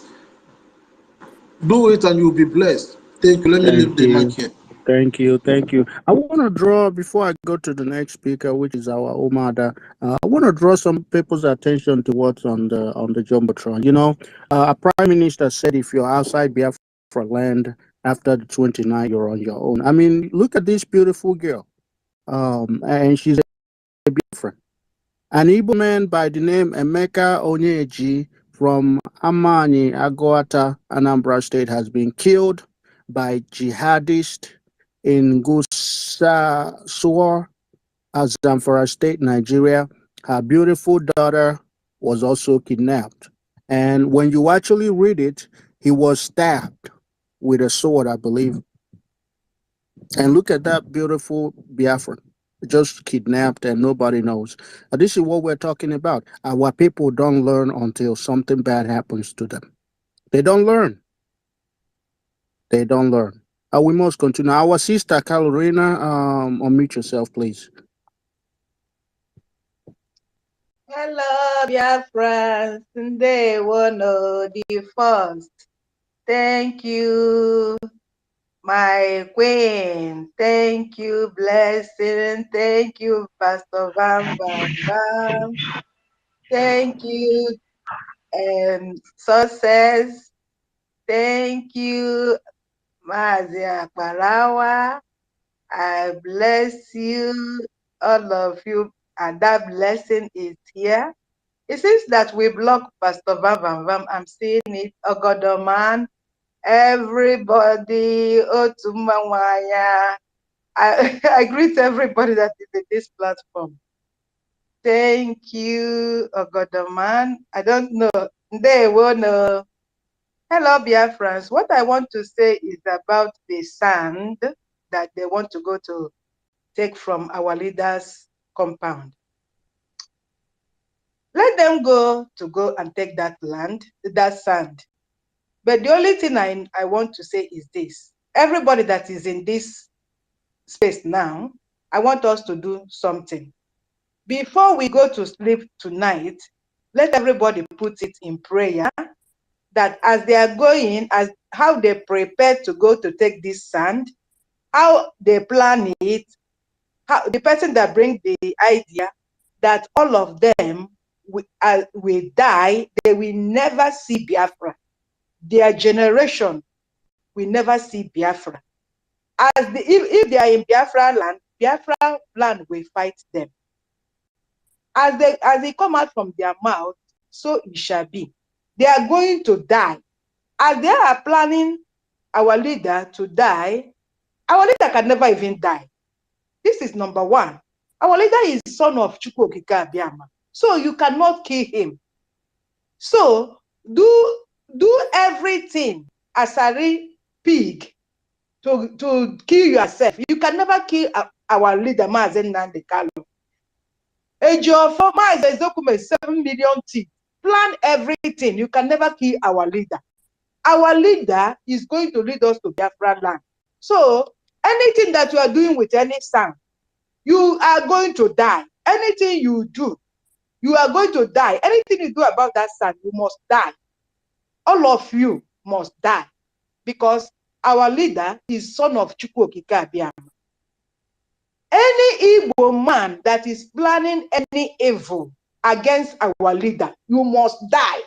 Do it and you'll be blessed. Thank you. Let me leave the mic here. Thank you. I want to draw, before I go to the next speaker, which is our Omada, I want to draw some people's attention to what's on the Jumbotron. You know, a prime minister said if you're outside Biafra land after the 29th, you're on your own. I mean, look at this beautiful girl. And she's a Biafran. An Igbo man by the name Emeka Onyeji from Amani, Agoata, Anambra State has been killed by jihadists in Gusau, Zamfara State, Nigeria. Her beautiful daughter was also kidnapped. And when you actually read it, he was stabbed with a sword, I believe. And look at that beautiful Biafran, just kidnapped and nobody knows. This is what we're talking about. Our people don't learn until something bad happens to them. They don't learn. They don't learn. We must continue. Our sister Carolina, unmute yourself, please. Hello, dear friends. They wanna the first. Thank you, my queen. Thank you, blessing. Thank you, Pastor Van Van Van. Thank you, success. Thank you, Mazia Parawa. I bless you, all of you, and that blessing is here. It seems that we blocked Pastor Van Van Van. I'm seeing it. Ogodoman, everybody, Otumawaya. I greet everybody that is in this platform. Thank you, Ogodoman. I don't know. They won't know. Hello, Biafrans. What I want to say is about the sand that they want to go to take from our leaders' compound. Let them go and take that land, that sand. But the only thing I want to say is this. Everybody that is in this space now, I want us to do something. Before we go to sleep tonight, let everybody put it in prayer that as they are going, as how they prepare to go to take this sand, how they plan it, how the person that brings the idea, that all of them will die, they will never see Biafra. Their generation will never see Biafra. If they are in Biafra land will fight them. As they come out from their mouth, so it shall be. They are going to die. As they are planning our leader to die, our leader can never even die. This is number one. Our leader is son of Chukwu Okike Abiama. So you cannot kill him. So do everything as a pig to kill yourself. You can never kill our leader, Mazen Nnamdi Kanu. Ejiofor Mazen Ezeokume 7 million teeth. Plan everything. You can never kill our leader. Our leader is going to lead us to Biafra land. So anything that you are doing with any sand, you are going to die. Anything you do, you are going to die. Anything you do about that sand, you must die. All of you must die. Because our leader is son of Chukwu Okike Abiama. Any Igbo man that is planning any evil against our leader, you must die.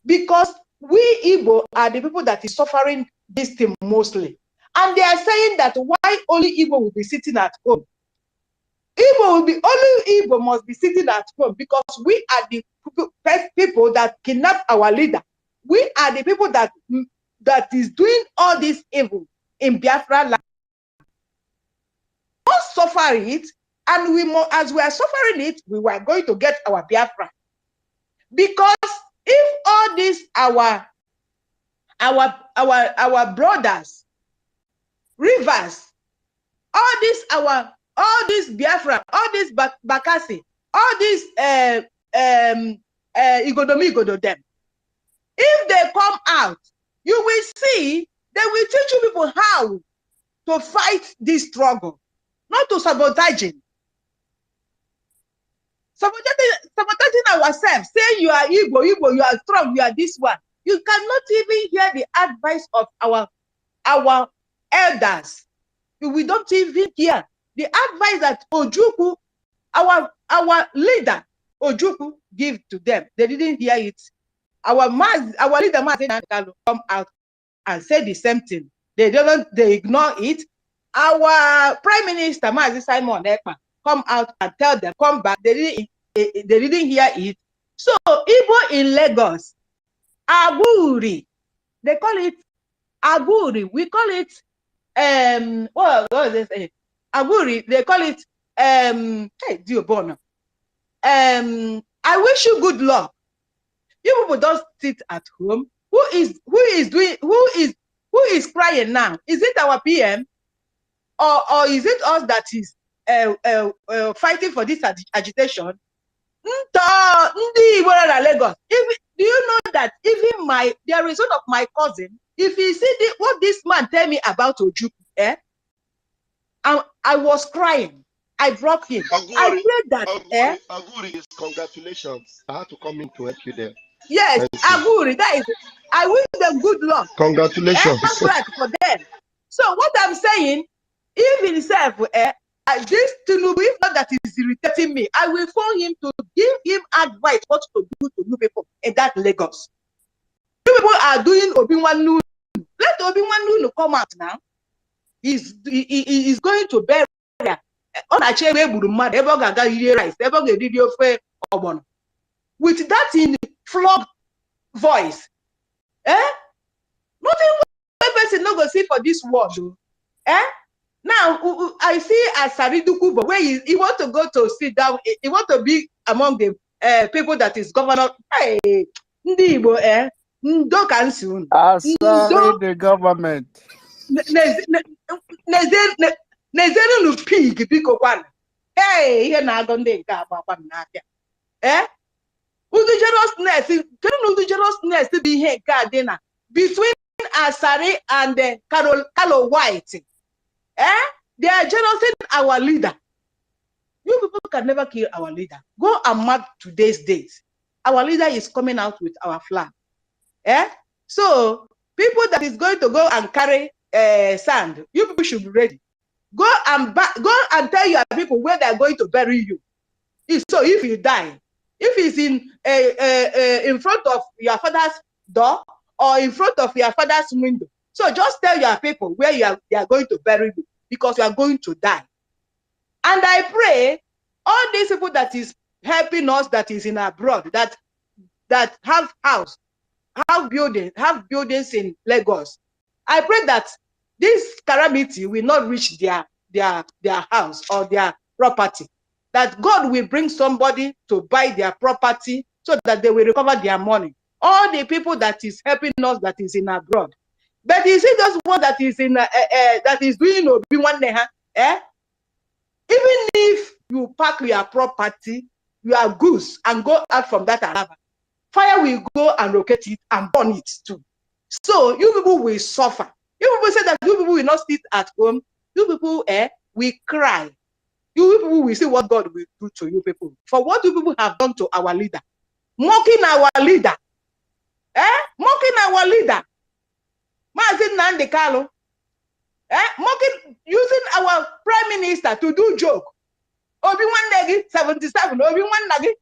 Because we Igbo are the people that is suffering this thing mostly. And they are saying that why only Igbo will be sitting at home. Igbo will be only Igbo must be sitting at home because we are the people that kidnap our leader. We are the people that is doing all this evil in Biafra land. We must suffer it, and as we are suffering it, we were going to get our Biafra. Because if all these our brothers, rivers, all this Biafra, all this Bakassi, all this Igodomi them, if they come out, you will see they will teach you people how to fight this struggle, not to sabotaging ourselves, saying you are Igbo, you are strong, you are this one. You cannot even hear the advice of our elders. We don't even hear the advice that Ojukwu, our leader, Ojukwu, give to them. They didn't hear it. Our leader come out and say the same thing. They ignore it. Our Prime Minister Mazi Simon Ekpa come out and tell them, come back. They didn't hear it. So Igbo in Lagos, Aguri, they call it Aguri. We call it what is this? Aguri, they call it hey, Diobono. I wish you good luck. You people don't sit at home. Who is crying now? Is it our PM? Or is it us that is fighting for this agitation? Lagos. Do you know that even the result of my cousin, if you see what this man tell me about Ojukwu, I was crying. I dropped him. Aguri, I prayed that Aguri is congratulations. I had to come in to help you there. Yes, Aguri, that is. I wish them good luck. Congratulations. Congrats for them. So what I'm saying, even himself, this Tinubu, if not that is irritating me, I will phone him to give him advice what to do to you people in that Lagos. You people are doing Obi-Wan. Let Obi-Wan come out now. He's going to bury with that in flog voice. Nothing person not go see for this world. Now I see Asaridukubo where he want to go to sit down. He want to be among the people that is governor. Hey, Ndibo, Ndo Kansun. Asari the government. Nezenu pig biko kwana. Hey, here na agonde nka ababa na abia. Dangerousness to be here Gardena between Asari and Carlo White. They are jealousing our leader. You people can never kill our leader. Go and mark today's date. Our leader is coming out with our flag. So people that is going to go and carry sand, you people should be ready. Go and tell your people where they are going to bury you. So if you die, if it's in front of your father's door or in front of your father's window, so just tell your people where they are going to bury you because you are going to die. And I pray all these people that is helping us, that is in abroad, that have house, have buildings in Lagos. I pray that this calamity will not reach their house or their property. That God will bring somebody to buy their property so that they will recover their money. All the people that is helping us, that is in abroad. But you see those one that is in that is doing Obi-Wan, even if you pack your property, your goods, and go out from that Araba, fire will go and locate it and burn it too. So you people will suffer. You people say that you people will not sit at home. You people will cry. You people will see what God will do to you people. For what you people have done to our leader. Mocking our leader. Mocking our leader. Mazin Nandi Kalu. Mocking, using our prime minister to do joke. Obi-Wan Negi, 77. Obi-Wan Negi.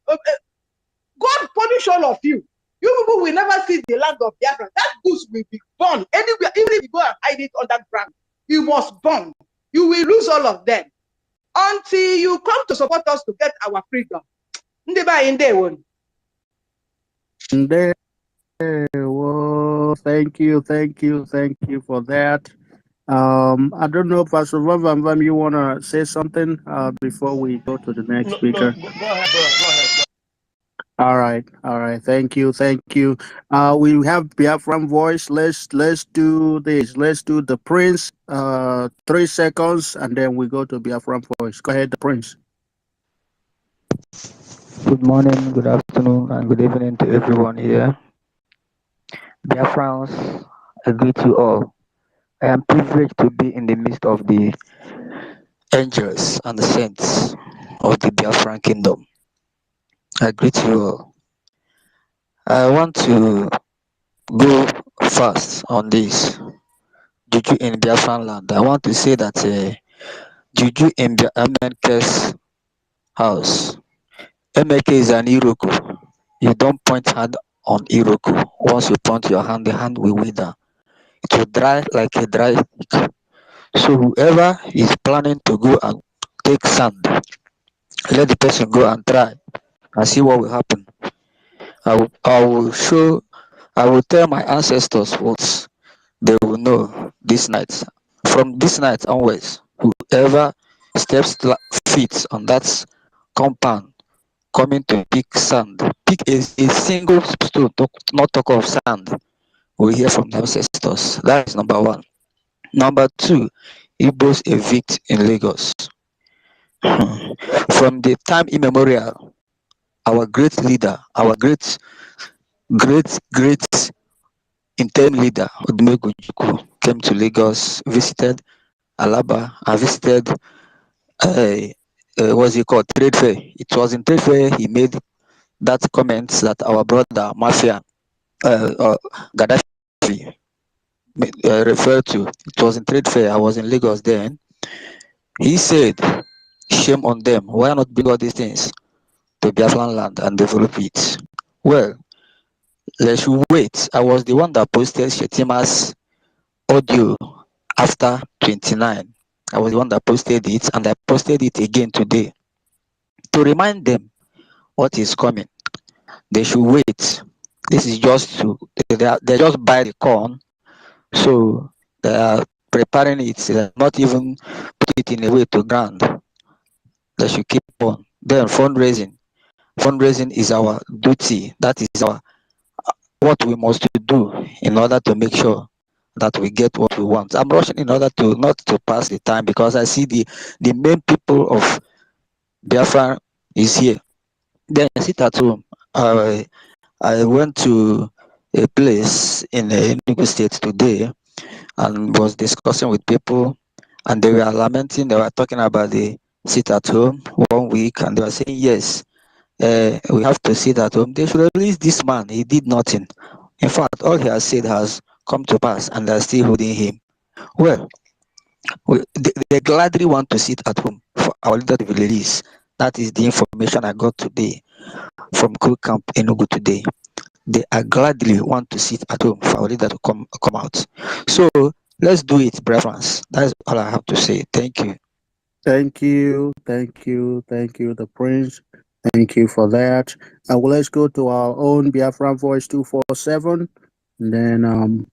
God punish all of you. You people will never see the land of Biafra. That goose will be born anywhere. Even if you go and hide it underground, you must burn. You will lose all of them. until you come to support us to get our freedom. In day one. Well, thank you for that. I don't know, Pastor Vam, you want to say something before we go to the next No, speaker? go ahead, bro. Go ahead. All right. Thank you. We have Biafran voice. Let's do this. Let's do the Prince. 3 seconds, and then we go to Biafran voice. Go ahead, the Prince. Good morning, good afternoon, and good evening to everyone here. Dear friends, I greet you all. I am privileged to be in the midst of the angels and the saints of the Biafran kingdom. I greet you all. I want to go fast on this Juju in Biafran land. I want to say that Juju in the MNK's house. MNK is an Iroko. You don't point hand on Iroko. Once you point your hand, the hand will wither. It will dry like a dry stick. So whoever is planning to go and take sand, let the person go and try and see what will happen. I will tell my ancestors what they will know this night. From this night onwards, whoever steps feet on that compound coming to pick sand, pick a single stone, not talk of sand. We hear from the ancestors. That is number one. Number two, IGBOS evict in Lagos. From the time immemorial, our great leader, our great interim leader, Odumegwu Ojukwu, came to Lagos, visited Alaba, and visited what's it called, trade fair. It was in trade fair he made that comment that our brother Mafia Gaddafi referred to. It was in trade fair. I was in Lagos then. He said, shame on them. Why not bring all these things to Biafran land and develop it? Well, let's wait. I was the one that posted Shetima's audio after 29. I was the one that posted it, and I posted it again today to remind them what is coming. They should wait. This is just they just buy the corn, so they are preparing it. They are not even put it in a way to ground. They should keep on. Then fundraising. Fundraising is our duty. That is our what we must do in order to make sure that we get what we want. I'm rushing in order to not to pass the time because I see the main people of Biafra is here. Then I sit at home. I went to a place in Enugu State today and was discussing with people, and they were lamenting. They were talking about the sit at home 1 week, and they were saying yes. We have to sit at home. They should release this man. He did nothing. In fact, all he has said has come to pass, and they're still holding him. Well, they gladly want to sit at home for our leader to be released. That is the information I got today from Crew Camp Enugu today. They are gladly want to sit at home for our leader to come out. So let's do it, brethren. That's all I have to say. Thank you. Thank you, the Prince. Thank you for that. Well, let's go to our own Biafran Voice 247, and then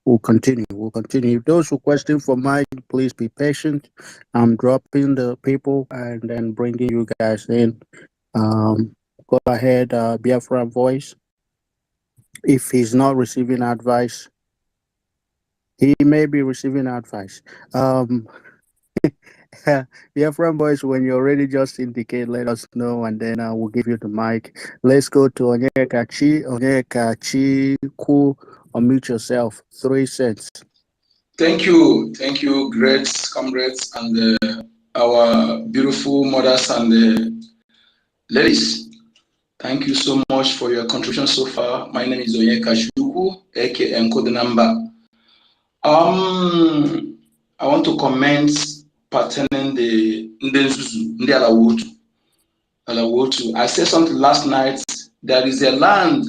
we'll continue. Those who question for Mike, please be patient. I'm dropping the people and then bringing you guys in. Go ahead, Biafran Voice. If he's not receiving advice, he may be receiving advice. Biafran Voice, when you're ready, just indicate, let us know, and then we'll give you the mic. Let's go to Onyeka Ku. Unmute yourself. 3 cents. Thank you, great comrades, and our beautiful mothers and ladies. Thank you so much for your contribution so far. My name is Onyeka Shuku, aka Encode Number. I want to comment pertaining the Ndenzuzu, Ndi Alawotu. I said something last night. There is a land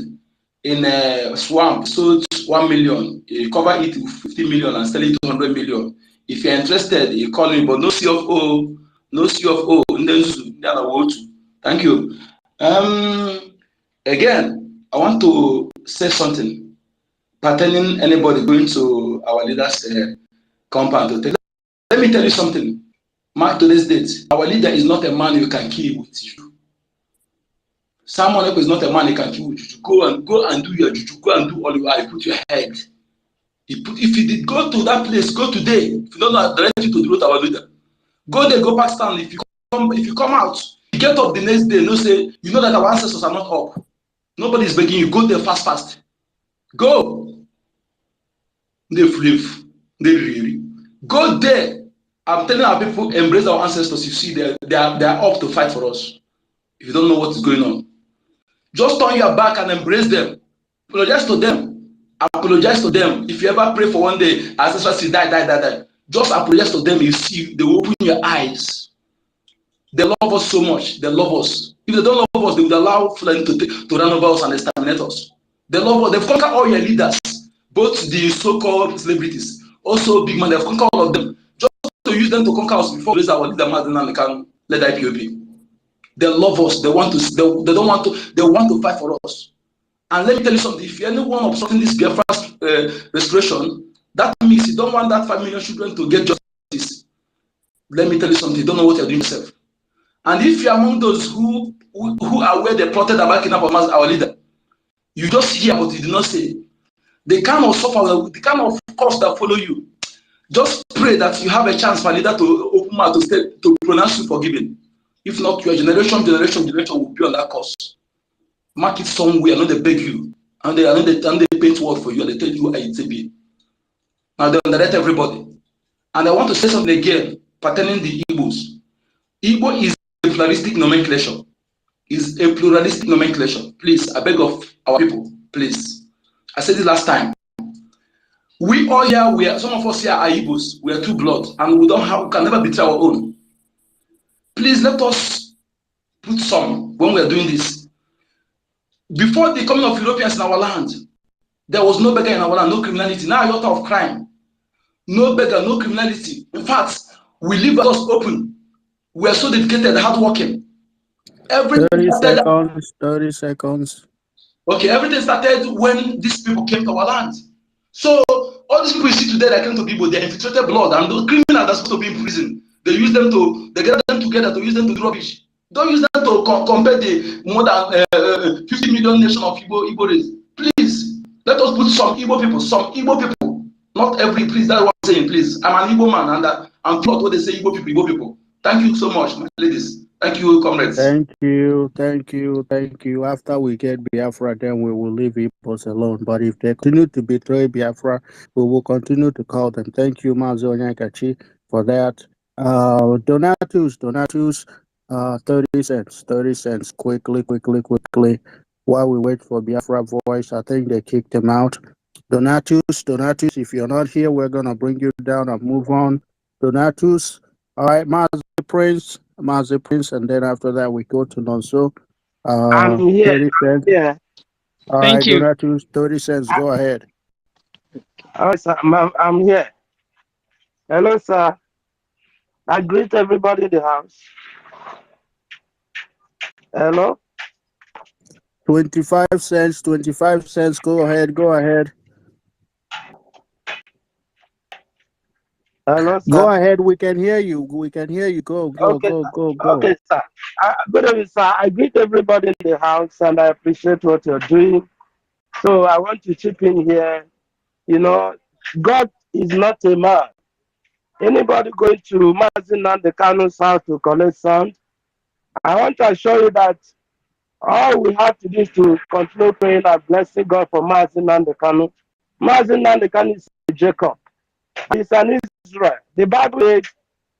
in a swamp, sold 1 million. You cover it with 50 million and sell it to 100 million. If you're interested, you call me, but no CFO, no CFO, thank you. Again, I want to say something pertaining anybody going to our leaders' compound. Let me tell you something. Mark today's date. Our leader is not a man you can kill with you. Someone else is not a man you can kill with you. Go and do your juju. Go and do all you are. Put your head. If you did go to that place, go today. If you don't know, direct you to the road our leader. Go there, go back stand. If you come out, you get up the next day, no say, you know that our ancestors are not up. Nobody is begging you. Go there fast. Go. They live. They really. Go there. I'm telling our people, embrace our ancestors. You see, they are up to fight for us. If you don't know what is going on, just turn your back and embrace them. Apologize to them. Apologize to them. If you ever pray for one day, ancestors die. Just apologize to them. You see, they will open your eyes. They love us so much. They love us. If they don't love us, they would allow Fulani to run over us and exterminate us. They love us. They've conquered all your leaders, both the so-called celebrities, also big man. They've conquered all of them. Just to use them to conquer us before we raise our leader, and they can let IPOB. They love us. They want to. They don't want to. They want to fight for us. And let me tell you something. If you're anyone obstructing this Biafra restoration, that means you don't want that 5 million children to get justice. Let me tell you something. You don't know what you're doing yourself. And if you're among those who are where they plotted about kidnapping our leader, you just hear but you do not say. The kind of suffer, the kind of cost that follow you. Just pray that you have a chance for a leader to open mouth to pronounce you forgiven. If not, your generation will be on that course. Mark it somewhere, and they beg you, and they paint word for you, and they tell you it's a be. Now they underrate everybody. And I want to say something again pertaining the Igbos. Igbo is a pluralistic nomenclature. Is a pluralistic nomenclature. Please, I beg of our people, please. I said it last time. We all here, some of us here are Igbos. We are two blood, and we can never betray our own. Please let us put some when we are doing this. Before the coming of Europeans in our land, there was no beggar in our land, no criminality. Now a lot of crime. No beggar, no criminality. In fact, we leave us open. We are so dedicated, hardworking. 30 seconds, 30 seconds. Okay, everything started when these people came to our land. So all these people you see today that came to people, they infiltrated blood, and those criminals that's supposed to be in prison, they get them together to use them to do rubbish. Don't use them to compare the more than 50 million nation of Igbo race. Please, let us put some Igbo people, not every, please, that's what I'm saying, please. I'm an Igbo man, and I'm not what they say, Igbo people. Thank you so much, my ladies. Thank you, comrades. Thank you. After we get Biafra, then we will leave Igbos alone. But if they continue to betray Biafra, we will continue to call them. Thank you, Mazo Nyakachi, for that. Donatus, 30 cents, quickly, while we wait for Biafra voice. I think they kicked him out. Donatus, if you're not here, we're going to bring you down and move on. Donatus, all right, Mazi Prince, and then after that we go to Nonso. I'm here. 30 cents. Yeah. All Thank right, you. Donatus, 30 cents. Go ahead. Oh, sir, I'm here. Hello, sir. I greet everybody in the house. Hello. 25 cents. Go ahead. Hello, sir. Go ahead. We can hear you. Go. Okay, sir. Good evening, sir. I greet everybody in the house, and I appreciate what you're doing. So I want to chip in here. You know, God is not a man. Anybody going to Mazin and the Kanu's house to collect sound, I want to assure you that all we have to do is to continue praying and blessing God for Mazin and the Kanu. Mazin and the Kanu is Jacob. He's an Israel. The Bible says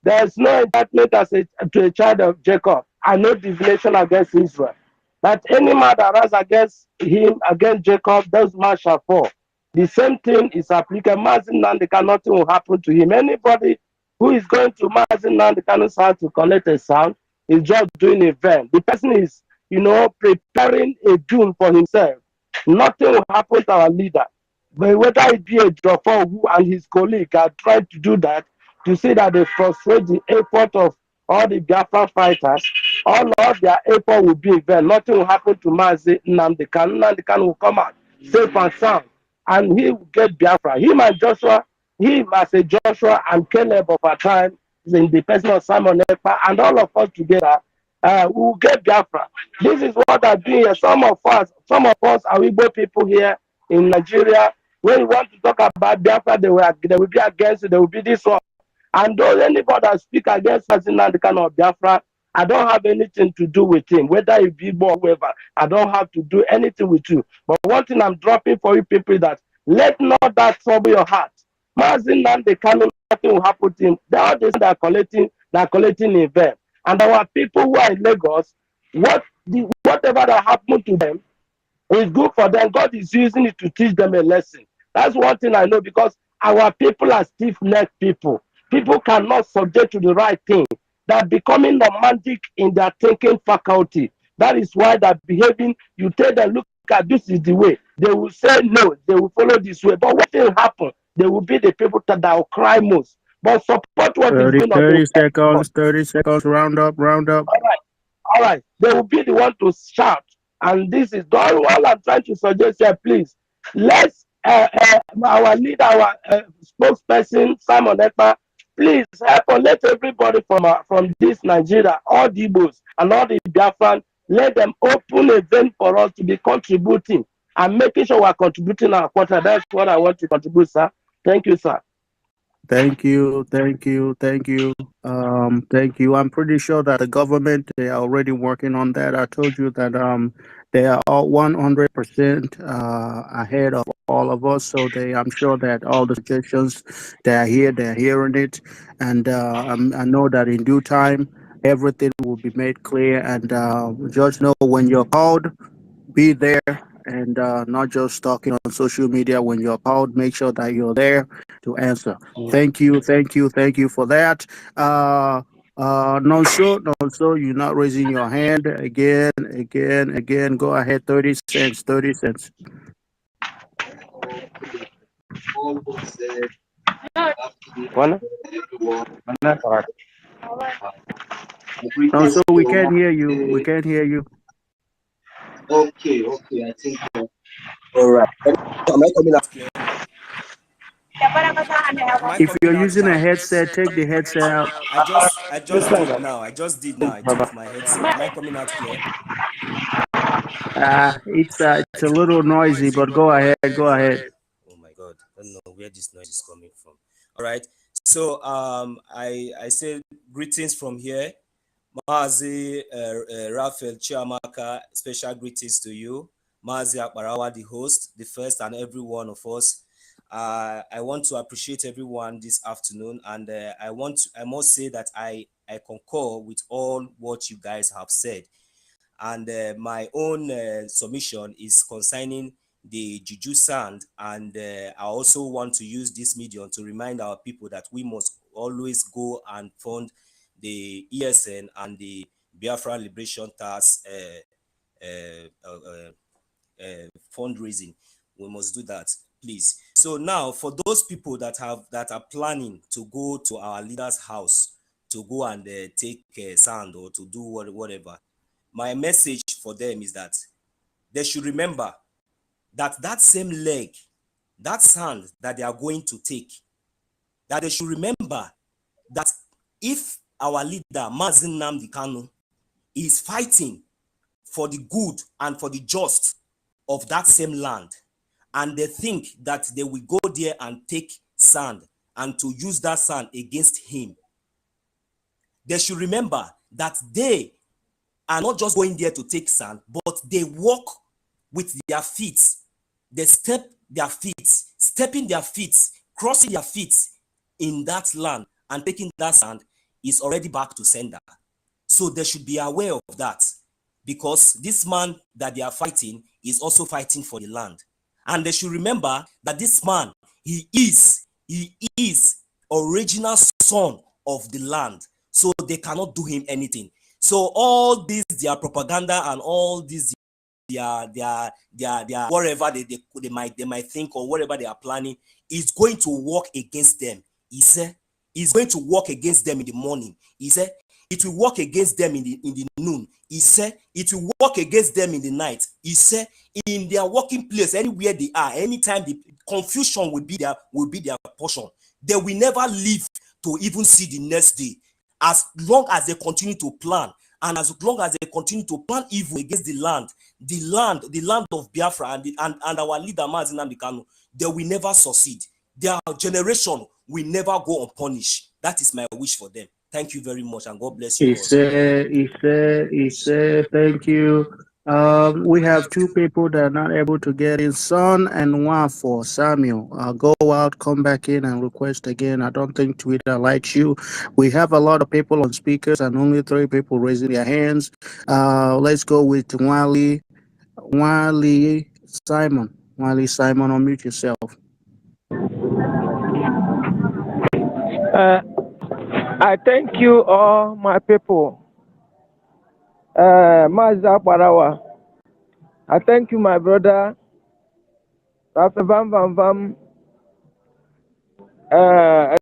there is no indictment to a child of Jacob and no divination against Israel. That any man that rise against him, against Jacob, those man shall fall. The same thing is applicable. Mazin Nandeka, nothing will happen to him. Anybody who is going to Mazin Nandeka's house to collect a sound is just doing a event. The person is, preparing a doom for himself. Nothing will happen to our leader. But whether it be a Jofo who and his colleague are trying to do that to see that they frustrate the effort of all the Biafra fighters, all of their effort will be in vain. Nothing will happen to Mazi Nnamdi Kanu. Nnamdi Kanu will come out safe and sound, and he will get Biafra. Him and Joshua, him as a Joshua and Caleb of our time, in the person of Simon Ekpa, and all of us together, we will get Biafra. This is what I'm doing here. Some of us are Igbo people here in Nigeria. When you want to talk about Biafra, they will be against it. They will be this one. And though anybody that speak against us in the kind of Biafra, I don't have anything to do with him, whether it be Igbo or whoever. I don't have to do anything with you. But one thing I'm dropping for you people is that let not that trouble your heart. Mazin Nnamdi Kanu, nothing will happen to him. They are collecting in vain. And our people who are in Lagos, whatever that happened to them is good for them. God is using it to teach them a lesson. That's one thing I know, because our people are stiff-necked people. People cannot subject to the right thing. They're becoming romantic in their thinking faculty. That is why they're behaving. You tell them, look at this is the way. They will say no, they will follow this way. But what will happen? They will be the people that will cry most. But support what is going on. 30 seconds, round up. All right. They will be the one to shout. And this is all I'm trying to suggest here, please. Let's, our leader, our spokesperson, Simon Ekpa, please help us. Let everybody from this Nigeria, all the Igbos and all the Biafran, let them open a vein for us to be contributing and making sure we're contributing our quota. That's what I want to contribute, sir. Thank you, sir. Thank you. Thank you. I'm pretty sure that the government, they are already working on that. I told you that they are all 100% ahead of all of us. So I'm sure that all the suggestions they are here, they're hearing it, and I know that in due time everything will be made clear. And just know when you're called, be there, and not just talking on social media. When you're called, make sure that you're there to answer. Thank you for that. Nonso, you're not raising your hand again. Go ahead. 30 cents. Nonso, we can't hear you. Okay, I think. All right. Am I coming out clear? If you're using a headset, take the headset out. I just did now. I took off my headset. Am I coming out clear? It's a little noisy, but go ahead. Oh my God, I don't know where this noise is coming from. All right. So I say greetings from here. Mazi Raphael Chiamaka, special greetings to you. Mazi Akbarawa, the host, the first, and every one of us. I want to appreciate everyone this afternoon, and I must say that I concur with all what you guys have said. And my own submission is concerning the JUJU sand, and I also want to use this medium to remind our people that we must always go and fund the ESN and the Biafra Liberation Task fundraising. We must do that, please. So now, for those people that are planning to go to our leader's house to go and take sand or to do whatever, my message for them is that they should remember that same leg, that sand that they are going to take, that they should remember that if our leader, Mazi Nnamdi Kanu, is fighting for the good and for the just of that same land, and they think that they will go there and take sand and to use that sand against him, they should remember that they are not just going there to take sand, but they walk with their feet. They stepping their feet, crossing their feet in that land and taking that sand is already back to sender. So they should be aware of that, because this man that they are fighting is also fighting for the land. And they should remember that this man, he is original son of the land, so they cannot do him anything. So all this, their propaganda and all this, their whatever they might think or whatever they are planning is going to work against them. He said, is going to work against them in the morning. He said, it will work against them in the noon. He said it will work against them in the night. He said in their working place, anywhere they are, anytime the confusion will be their portion. They will never live to even see the next day. As long as they continue to plan, and as long as they continue to plan evil against the land of Biafra and our leader Mazi Nnamdi Kanu, they will never succeed. Their generation will never go unpunished. That is my wish for them. Thank you very much, and God bless you all. Thank you. We have two people that are not able to get in, Son and One for Samuel. Go out, come back in, and request again. I don't think Twitter likes you. We have a lot of people on speakers and only 3 people raising their hands. Let's go with Wally Simon. Wally Simon, unmute yourself. I thank you all, my people. Mazda Parawa. I thank you, my brother.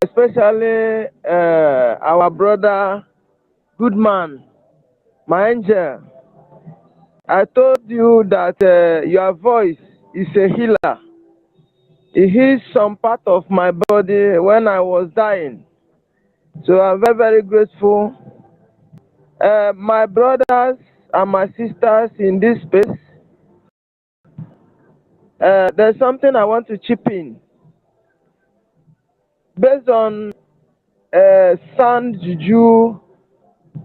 Especially our brother, good man, my angel. I told you that your voice is a healer. It heals some part of my body when I was dying. So I'm very, very grateful. My brothers and my sisters in this space, there's something I want to chip in. Based on Sand Juju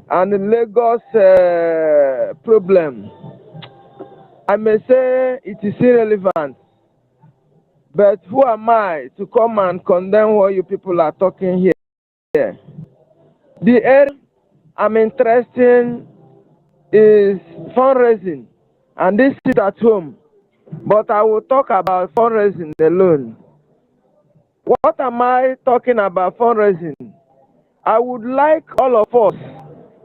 and the Lagos problem, I may say it is irrelevant. But who am I to come and condemn what you people are talking here? The area I'm interested in is fundraising, and this is at home. But I will talk about fundraising alone. What am I talking about fundraising? I would like all of us,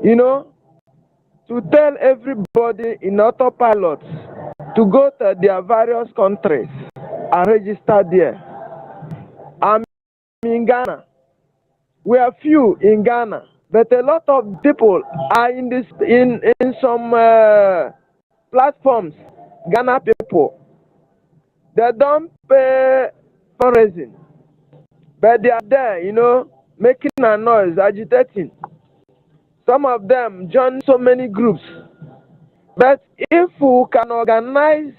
to tell everybody in autopilot to go to their various countries and register there. I'm in Ghana. We are few in Ghana, but a lot of people are in some platforms. Ghana people, they don't pay fundraising, but they are there, making a noise, agitating. Some of them join so many groups. But if we can organize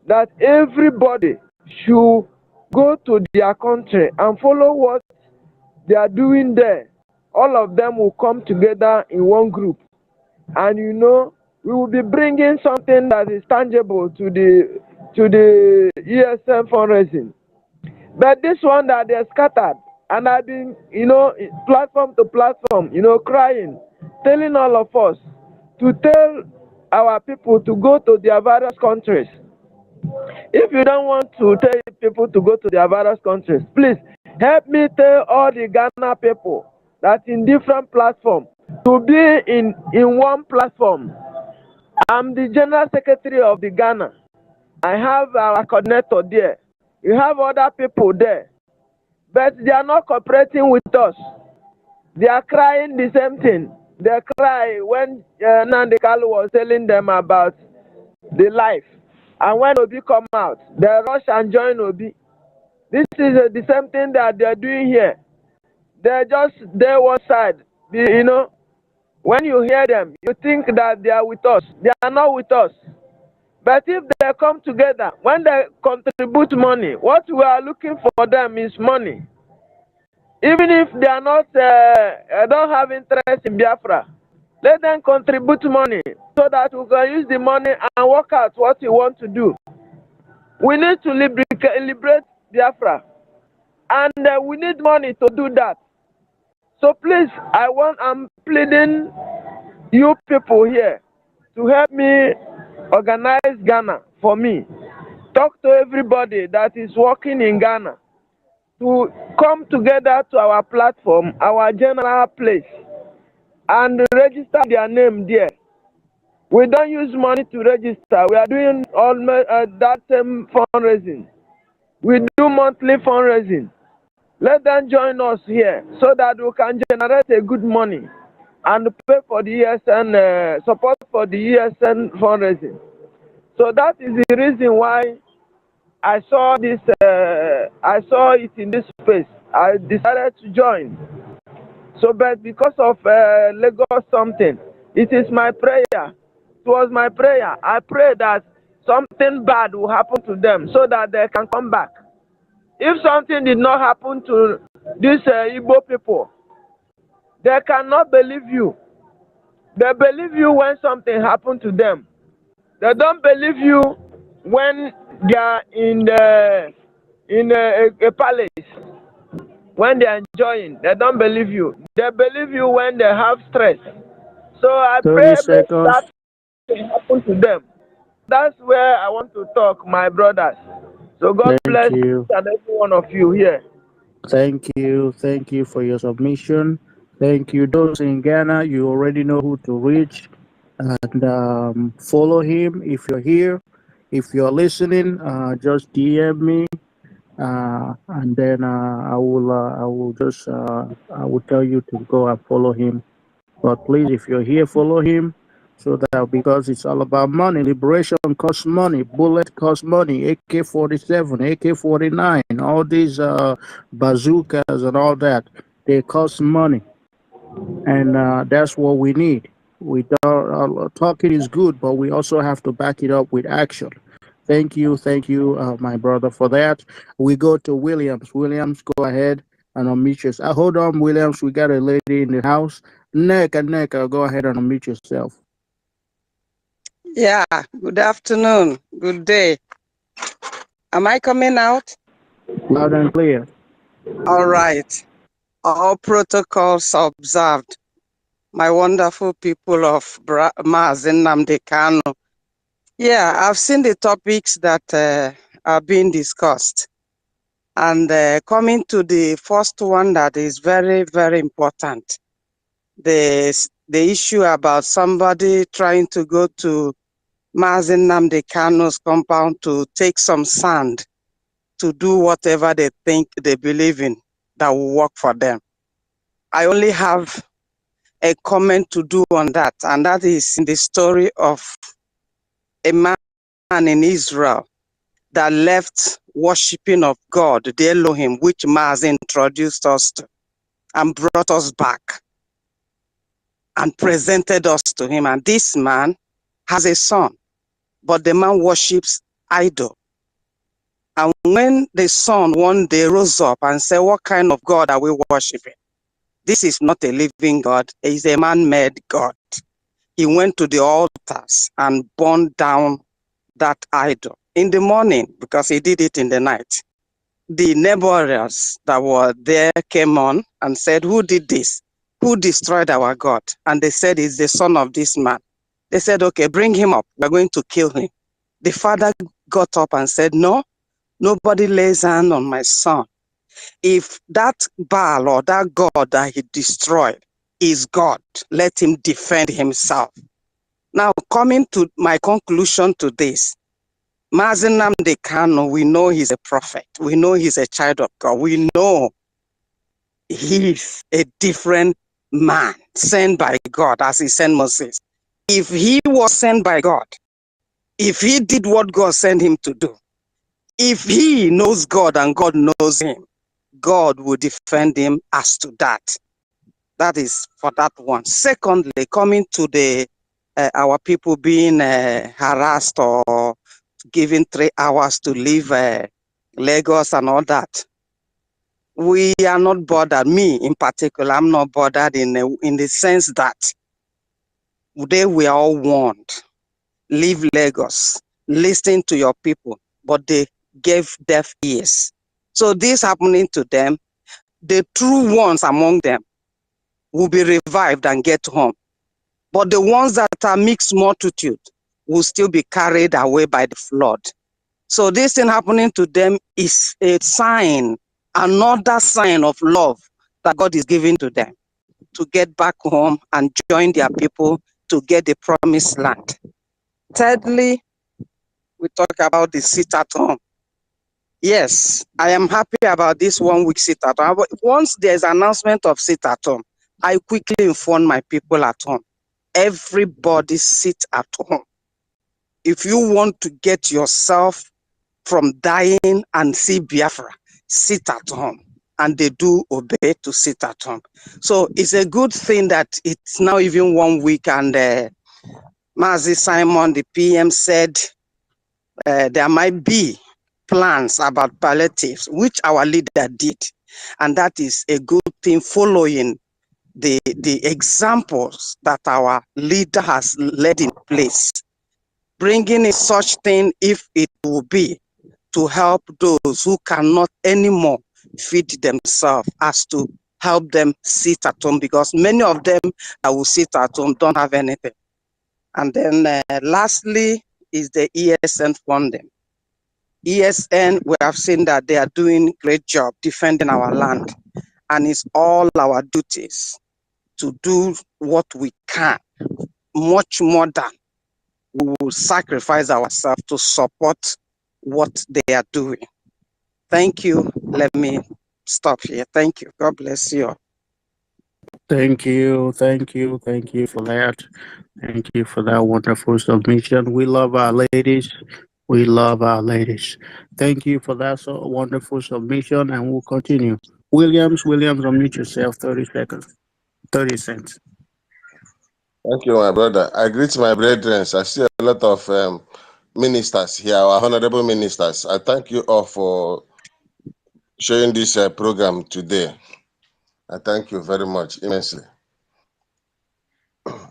that everybody should go to their country and follow what they are doing there, all of them will come together in one group. And we will be bringing something that is tangible to the ESN fundraising. But this one that they're scattered, and I've been, platform to platform, crying, telling all of us to tell our people to go to their various countries. If you don't want to tell people to go to their various countries, please help me tell all the Ghana people that in different platforms to be in one platform. I'm the General Secretary of the Ghana. I have our coordinator there. You have other people there. But they are not cooperating with us. They are crying the same thing. They cry when Nnamdi Kanu was telling them about the life. And when Obi come out, they rush and join Obi. This is the same thing that they are doing here. They're just there one side. When you hear them, you think that they are with us. They are not with us. But if they come together, when they contribute money, what we are looking for them is money. Even if they are not, don't have interest in Biafra, let them contribute money so that we can use the money and work out what we want to do. We need to liberate Biafra, and we need money to do that. So please, I'm pleading you people here to help me organize Ghana for me. Talk to everybody that is working in Ghana to come together to our platform, our general place, and register their name there. We don't use money to register. We are doing that same fundraising. We do monthly fundraising. Let them join us here so that we can generate a good money and pay for the ESN, support for the ESN fundraising. So that is the reason why I saw this, I saw it in this space. I decided to join. So, but because of Lagos something, it is my prayer. It was my prayer. I pray that something bad will happen to them so that they can come back. If something did not happen to these Igbo people, they cannot believe you. They believe you when something happened to them. They don't believe you when they are in a palace. When they are enjoying, they don't believe you. They believe you when they have stress. So I 30 pray make seconds. that thing happen to them. That's where I want to talk, my brothers. So God Thank bless each you. and every one of you here. Thank you. Thank you for your submission. Thank you. Those in Ghana, you already know who to reach and follow him if you're here. If you're listening, just DM me, and then I will tell you to go and follow him. But please, if you're here, follow him, so that, because it's all about money. Liberation costs money. Bullet costs money. AK-47, AK-49, all these bazookas and all that, they cost money, and that's what we need. We don't, talking is good, but we also have to back it up with action. Thank you, my brother, for that. We go to Williams. Williams, go ahead and unmute yourself. Hold on, Williams. We got a lady in the house. Neka, go ahead and unmute yourself. Yeah, good afternoon, good day. Am I coming out? Loud and clear. All right. All protocols observed. My wonderful people of Mazen Nnamdi Kanu. Yeah, I've seen the topics that are being discussed. And coming to the first one that is very, very important. The issue about somebody trying to go to Mazen Nnamdi Kanu's compound to take some sand to do whatever they think they believe in that will work for them. I only have a comment to do on that, and that is in the story of a man in Israel that left worshiping of God, the Elohim, which Maz introduced us to, and brought us back and presented us to him. And this man has a son, but the man worships idol. And when the son one day rose up and said, what kind of God are we worshiping? This is not a living God, it is a man-made God. He went to the altars and burned down that idol in the morning, because he did it in the night. The neighbors that were there came on and said, who did this? Who destroyed our God? And they said, it's the son of this man. They said, okay, bring him up. We're going to kill him. The father got up and said, no, nobody lays hand on my son. If that Baal or that God that he destroyed is God, let him defend himself. Now, coming to my conclusion to this, Mazen Nnamdi Kanu, we know he's a prophet. We know he's a child of God. We know he's a different man sent by God as he sent Moses. If he was sent by God, if he did what God sent him to do, if he knows God and God knows him, God will defend him as to that. That is for that one. Secondly, coming to the our people being harassed or given 3 hours to leave Lagos and all that. We are not bothered. Me in particular, I'm not bothered in the sense that they were all warned. Leave Lagos, listen to your people, but they gave deaf ears. So this happening to them, the true ones among them will be revived and get home. But the ones that are mixed multitude will still be carried away by the flood. So this thing happening to them is a sign, another sign of love that God is giving to them to get back home and join their people to get the promised land. Thirdly, we talk about the sit at home. Yes, I am happy about this 1 week sit at home. Once there's an announcement of sit at home, I quickly informed my people at home. Everybody sit at home. If you want to get yourself from dying and see Biafra, sit at home. And they do obey to sit at home. So it's a good thing that it's now even 1 week, and Mazi Simon, the PM, said there might be plans about palliatives, which our leader did. And that is a good thing, following the examples that our leader has led in place. Bringing in such thing, if it will be to help those who cannot anymore feed themselves, as to help them sit at home, because many of them that will sit at home don't have anything. And then lastly is the ESN funding. ESN, we have seen that they are doing a great job defending our land, and it's all our duties to do what we can, much more than we will sacrifice ourselves to support what they are doing. Thank you. Let me stop here. Thank you. God bless you. Thank you for that. Thank you for that wonderful submission. We love our ladies. We love our ladies. Thank you for that so wonderful submission, and we'll continue. Williams, unmute yourself. 30 seconds. 30 cents. Thank you, my brother. I greet my brethren. I see a lot of ministers here, our honorable ministers. I thank you all for sharing this program today. I thank you very much, immensely.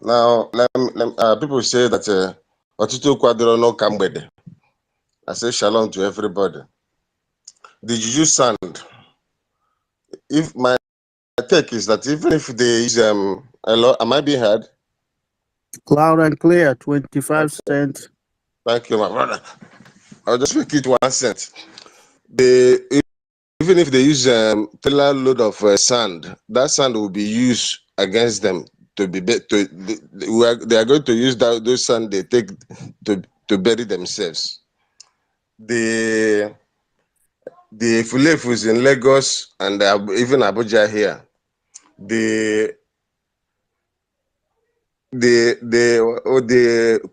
Now, people say that Otutu Kwadro no Kambede. I say shalom to everybody. The JUJU sand, if my take is that even if they use a lot, am I being heard? Loud and clear, 25 cents. Thank you, my brother. I'll just make it 1 cent. Even if they use trailer load of sand, that sand will be used against them to be they are going to use those sand they take to bury themselves. The Fulefus in Lagos and even Abuja here, the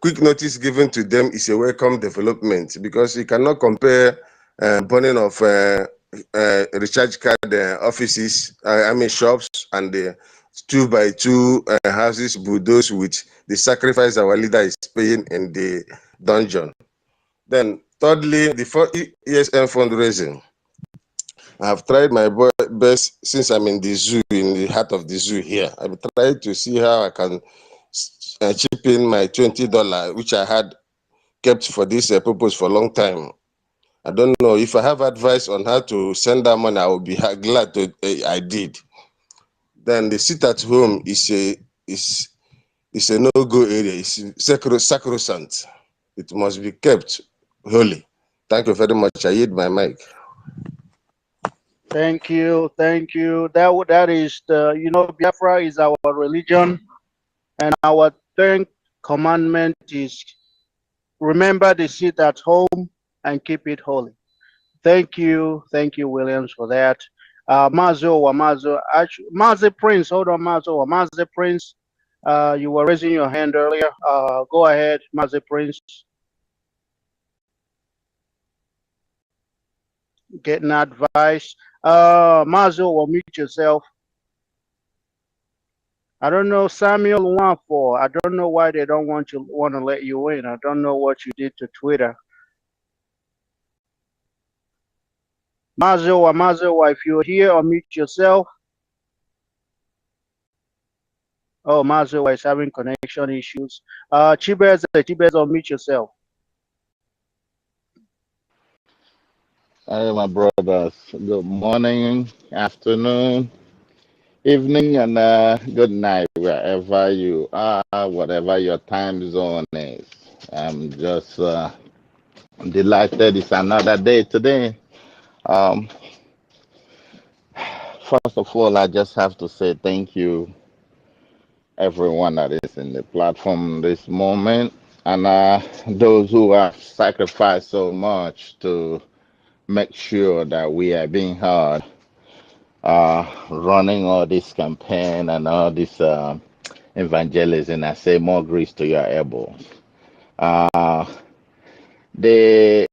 quick notice given to them is a welcome development, because you cannot compare burning of recharge card offices, shops, and the 2x2 houses bulldozed with the sacrifice our leader is paying in the dungeon. Then thirdly, the ESN fundraising. I have tried my best since I'm in the zoo, in the heart of the zoo here. I've tried to see how I can chip in my $20, which I had kept for this purpose for a long time. I don't know if I have advice on how to send that money. I will be glad to. I did. Then the sit at home is a no-go area. It's sacrosanct. It must be kept holy. Thank you very much. I yield my mic. Thank you. That is Biafra is our religion, and our 10th commandment is remember the sit at home and keep it holy. Thank you, Williams, for that. Mazi Prince, hold on, Mazi Prince. You were raising your hand earlier. Go ahead, Mazi Prince. Getting advice. Mazo, will mute yourself. I don't know, Samuel Wanfo. I don't know why they don't want to let you in. I don't know what you did to Twitter. Mazo, if you're here, unmute yourself. Oh, Mazo is having connection issues. Chibez, unmute yourself. Hi, my brothers. Good morning, afternoon, evening, and good night, wherever you are, whatever your time zone is. I'm just delighted it's another day today. First of all, I just have to say thank you, everyone that is in the platform this moment, and those who have sacrificed so much to make sure that we are being heard. running all this campaign and all this evangelism. I say more grease to your elbows. Uh, the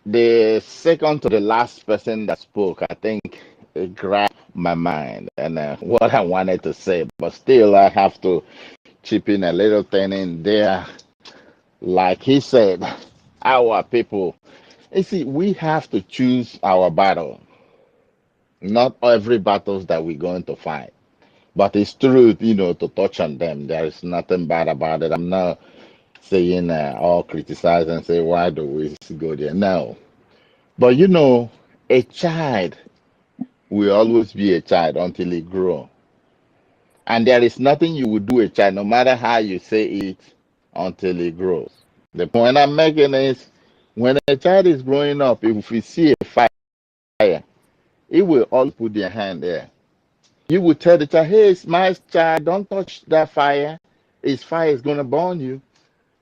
the second to the last person that spoke, I think it grabbed my mind and what I wanted to say, but still I have to chip in a little thing in there. Like he said, our people, you see, we have to choose our battle. Not every battles that we're going to fight, but it's true, to touch on them. There is nothing bad about it. I'm not saying or criticize and say, why do we go there? No. But a child will always be a child until he grows. And there is nothing you would do a child, no matter how you say it, until he grows. The point I'm making is when a child is growing up, if we see a fire, he will all put their hand there. You will tell the child, hey, my child, don't touch that fire. His fire is going to burn you.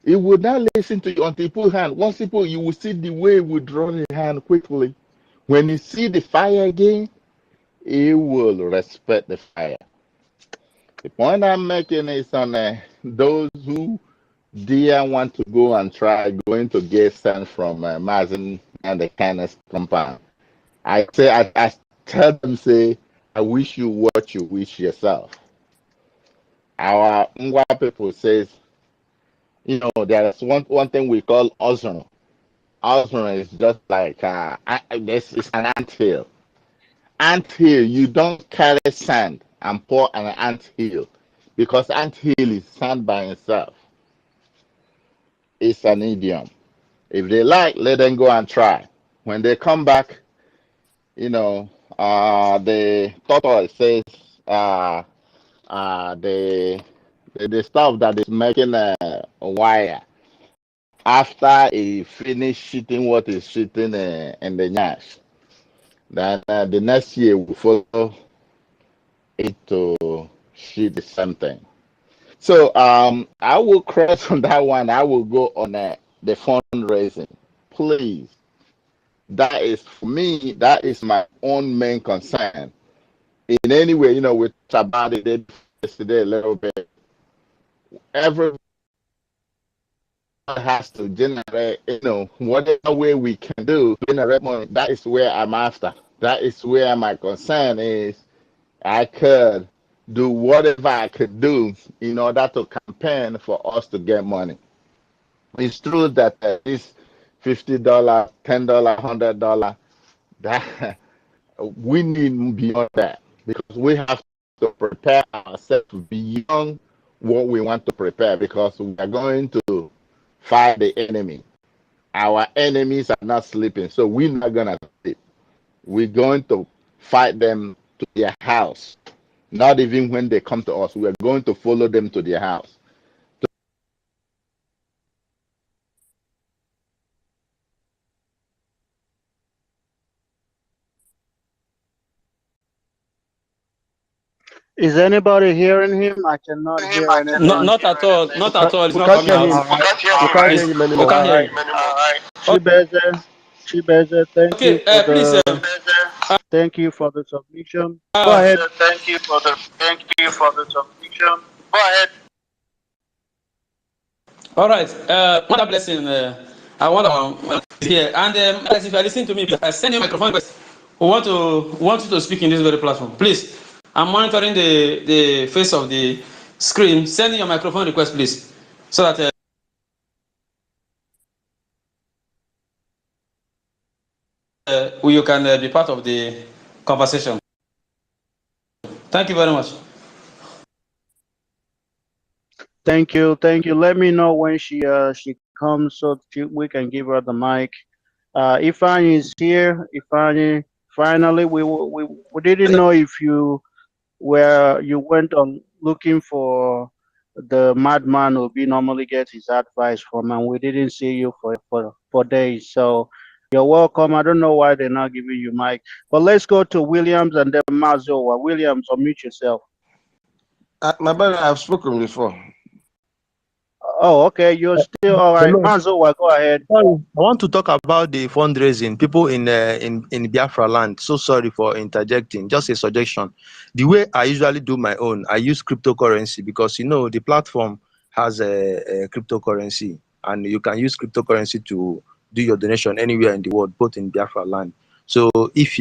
He would not listen to you until he put hand. Once he put, you will see the way he would draw his hand quickly. When you see the fire again, he will respect the fire. The point I'm making is on those who dare want to go and try going to get sent from Mazen and the kindness compound. I tell them, say, I wish you what you wish yourself. Our Ngwa people says, there is one thing we call ozone. Ozone is just like this is an anthill. Anthill, you don't carry sand and pour an anthill because anthill is sand by itself. It's an idiom. If they like, let them go and try. When they come back, the tortoise says the stuff that is making a wire after he finish shooting what is shooting in the nyash, then the next year we follow it to shoot the same thing. So I will cross on that one. I will go on the fundraising. Please, that is for me. That is my own main concern. In any way, we talked about it yesterday a little bit. Everyone has to generate, whatever way we can do to generate money. That is where I'm after. That is where my concern is. I could do whatever I could do in order to campaign for us to get money. It's true that this $50, $10, $100, that we need beyond that because we have to prepare ourselves beyond what we want to prepare because we are going to fight the enemy. Our enemies are not sleeping, so we're not going to sleep. We're going to fight them to their house. Not even when they come to us, we are going to follow them to their house. Is anybody hearing him? I cannot hear anything. Not at all. Not at all. It's We not can't coming hear out. him. We can't hear him We anymore. can't hear All right. you. Chibeze, thank you Okay, for please. the submission. Go ahead. Thank you for the submission. Go ahead. All right. What a blessing. I want to hear. And guys, if you are listening to me, please send your microphone request. We want you to speak in this very platform. Please. I'm monitoring the face of the screen. Send your microphone request, please, so that you can be part of the conversation. Thank you very much. Thank you. Let me know when she comes so we can give her the mic. Ifani is here. Ifani, finally, we didn't know if you went on looking for the madman Obi normally gets his advice from, and we didn't see you for days. So you're welcome. I don't know why they're not giving you mic, but let's go to Williams and then Mazowa. Williams, unmute yourself. My brother, I've spoken before. Oh, okay. You're still all right. Hello. Mazowa, go ahead. Sorry, I want to talk about the fundraising. People in Biafra land. So sorry for interjecting. Just a suggestion. The way I usually do my own, I use cryptocurrency because the platform has a cryptocurrency, and you can use cryptocurrency to do your donation anywhere in the world, both in Biafra land. So if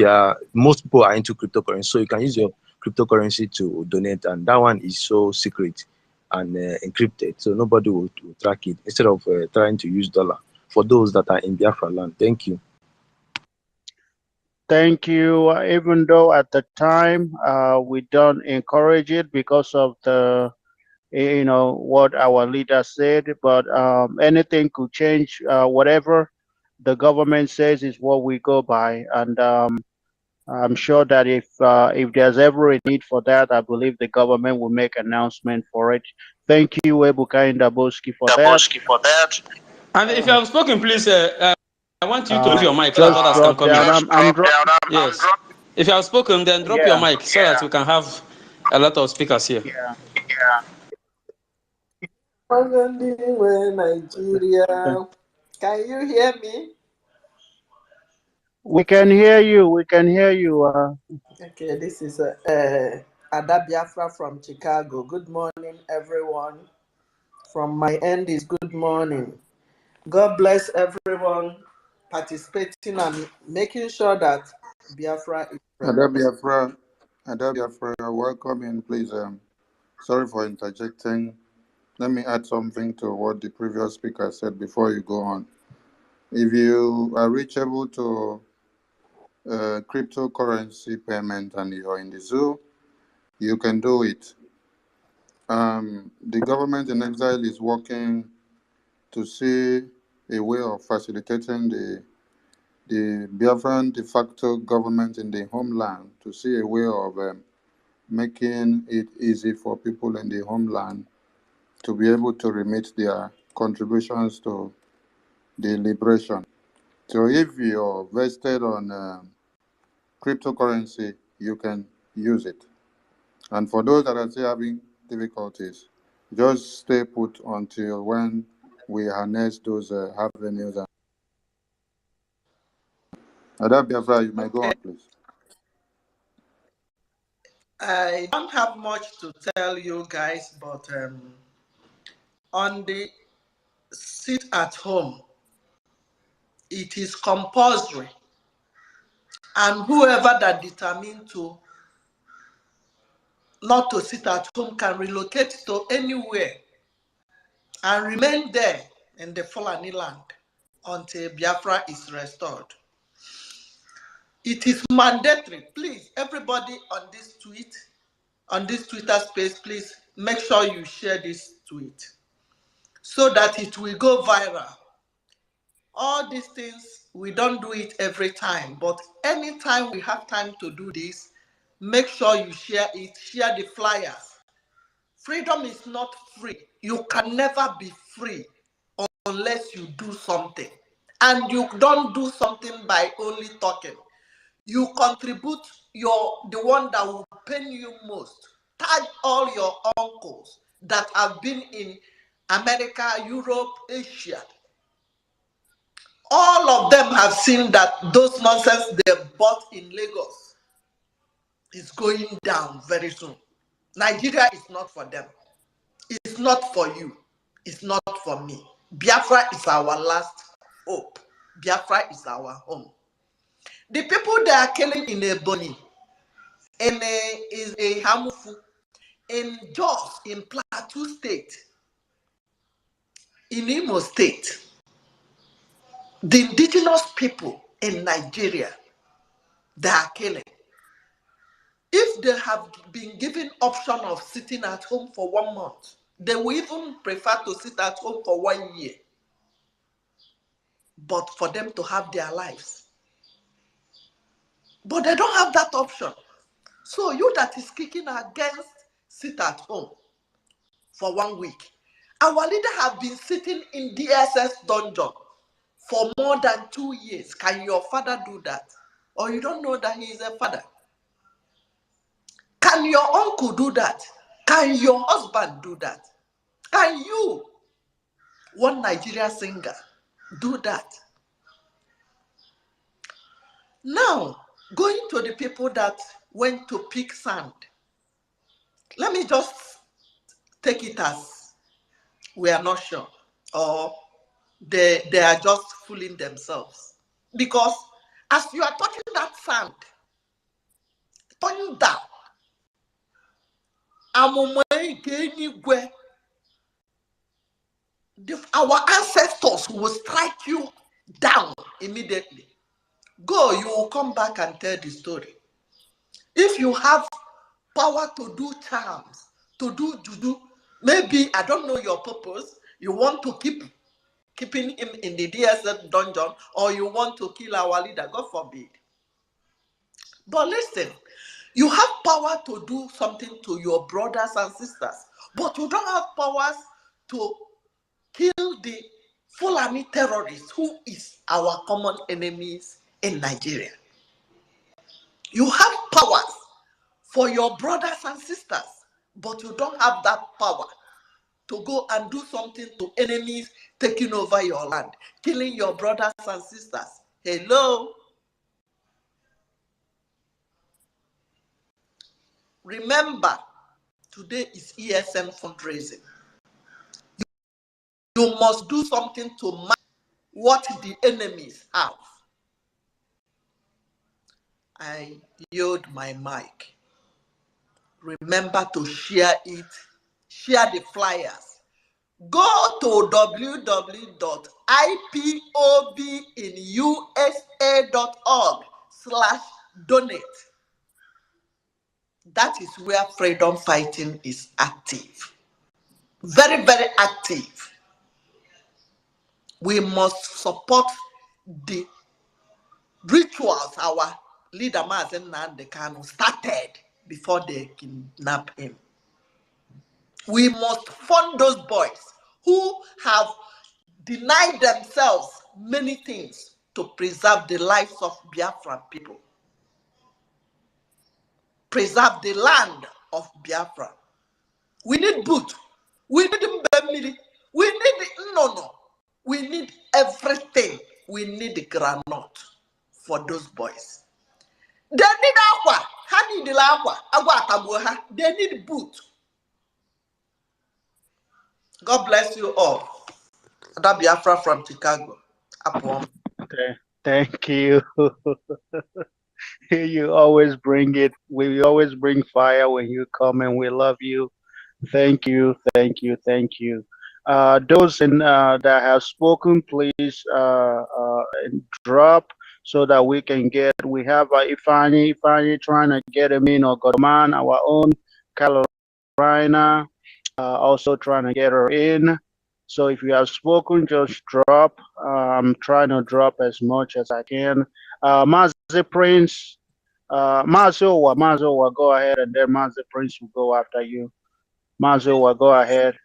most people are into cryptocurrency, so you can use your cryptocurrency to donate, and that one is so secret and encrypted, so nobody will track it, instead of trying to use dollar for those that are in Biafra land. Thank you. Thank you. Even though at the time we don't encourage it because of the what our leader said, but anything could change. Whatever the government says is what we go by, and I'm sure that if there's ever a need for that, I believe the government will make announcement for it. Thank you, Ebuka Ndaboski, for that. And if you have spoken, please, I want you to mute your mic so that Just others can drop come down. in. I'm dropping. Yes. If you have spoken, then drop your mic so that we can have a lot of speakers here. Nigeria. Can you hear me? We can hear you. We can hear you. Okay, this is Ada Biafra from Chicago. Good morning, everyone. From my end is good morning. God bless everyone participating and making sure that Biafra is Ada Biafra, welcome in, please. Sorry for interjecting. Let me add something to what the previous speaker said before you go on. If you are reachable to cryptocurrency payment and you're in the zoo, you can do it. The government in exile is working to see a way of facilitating the Biafran de facto government in the homeland, to see a way of making it easy for people in the homeland to be able to remit their contributions to the liberation. So if you're vested on cryptocurrency, you can use it. And for those that are still having difficulties, just stay put until when we harness those avenues. Ada Biafra, you may go on, please. I don't have much to tell you guys, but on the sit at home, it is compulsory. And whoever that determined to not to sit at home can relocate to anywhere and remain there in the Fulani land until Biafra is restored. It is mandatory. Please, everybody on this Twitter space, please make sure you share this tweet so that it will go viral. All these things, we don't do it every time, but anytime we have time to do this, make sure you share it, share the flyers. Freedom is not free. You can never be free unless you do something. And you don't do something by only talking. You contribute the one that will pain you most. Tag all your uncles that have been in America, Europe, Asia. All of them have seen that those nonsense they bought in Lagos is going down very soon. Nigeria is not for them. It's not for you. It's not for me. Biafra is our last hope. Biafra is our home. The people they are killing in Ebonyi, in Hamufu, in Jos, in Plateau State, in Imo State, the indigenous people in Nigeria, they are killing. If they have been given option of sitting at home for 1 month, they will even prefer to sit at home for 1 year. But for them to have their lives. But they don't have that option. So you that is kicking against sit at home for 1 week. Our leader have been sitting in DSS dungeon for more than 2 years. Can your father do that? Or you don't know that he is a father? Can your uncle do that? Can your husband do that? Can you? one Nigeria singer do that. Now, going to the people that went to pick sand, let me just take it as we are not sure, or they are just fooling themselves. Because as you are touching that sand, turning down, our ancestors will strike you down immediately. Go, you will come back and tell the story. If you have power to do charms, to do juju, maybe, I don't know your purpose, you want to keeping him in the DSS dungeon, or you want to kill our leader, God forbid. But listen, you have power to do something to your brothers and sisters, but you don't have powers to kill the Fulani terrorists, who is our common enemies in Nigeria. You have powers for your brothers and sisters, but you don't have that power to go and do something to enemies taking over your land, killing your brothers and sisters. Hello? Remember, today is ESN fundraising. You must do something to match what the enemies have. I yield my mic. Remember to share it, share the flyers. Go to www.ipobinusa.org/donate. That is where freedom fighting is active. Very, very active. We must support the rituals our leader Mazen Nnamdi Kanu started before they kidnapped him. We must fund those boys who have denied themselves many things to preserve the lives of Biafran people. Preserve the land of Biafra. We need boot. We need mbemili. We need no. We need everything. We need granite for those boys. They need aqua. How need the aqua? They need boot. God bless you all. Ada Biafra from Chicago. Okay. Thank you. You always bring it. We always bring fire when you come, and we love you. Thank you. Thank you. Thank you. Those that have spoken, please drop so that we can get. We have Ifani trying to get him in, or Godman, our own Carolina, also trying to get her in. So if you have spoken, just drop. I'm trying to drop as much as I can. Mazi Prince, Mazowa, go ahead, and then Mazi Prince will go after you. Mazowa, go ahead.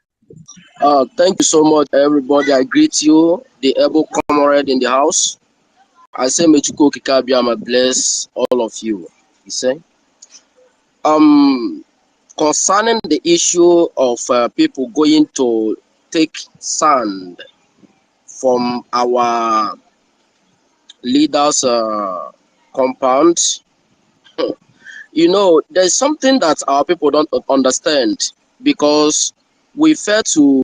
Thank you so much, everybody. I greet you, the able comrade in the house. I say, Mechuko Kikabiyama bless all of you. You say, concerning the issue of people going to take sand from our leaders' compound, you know, there's something that our people don't understand, because we fail to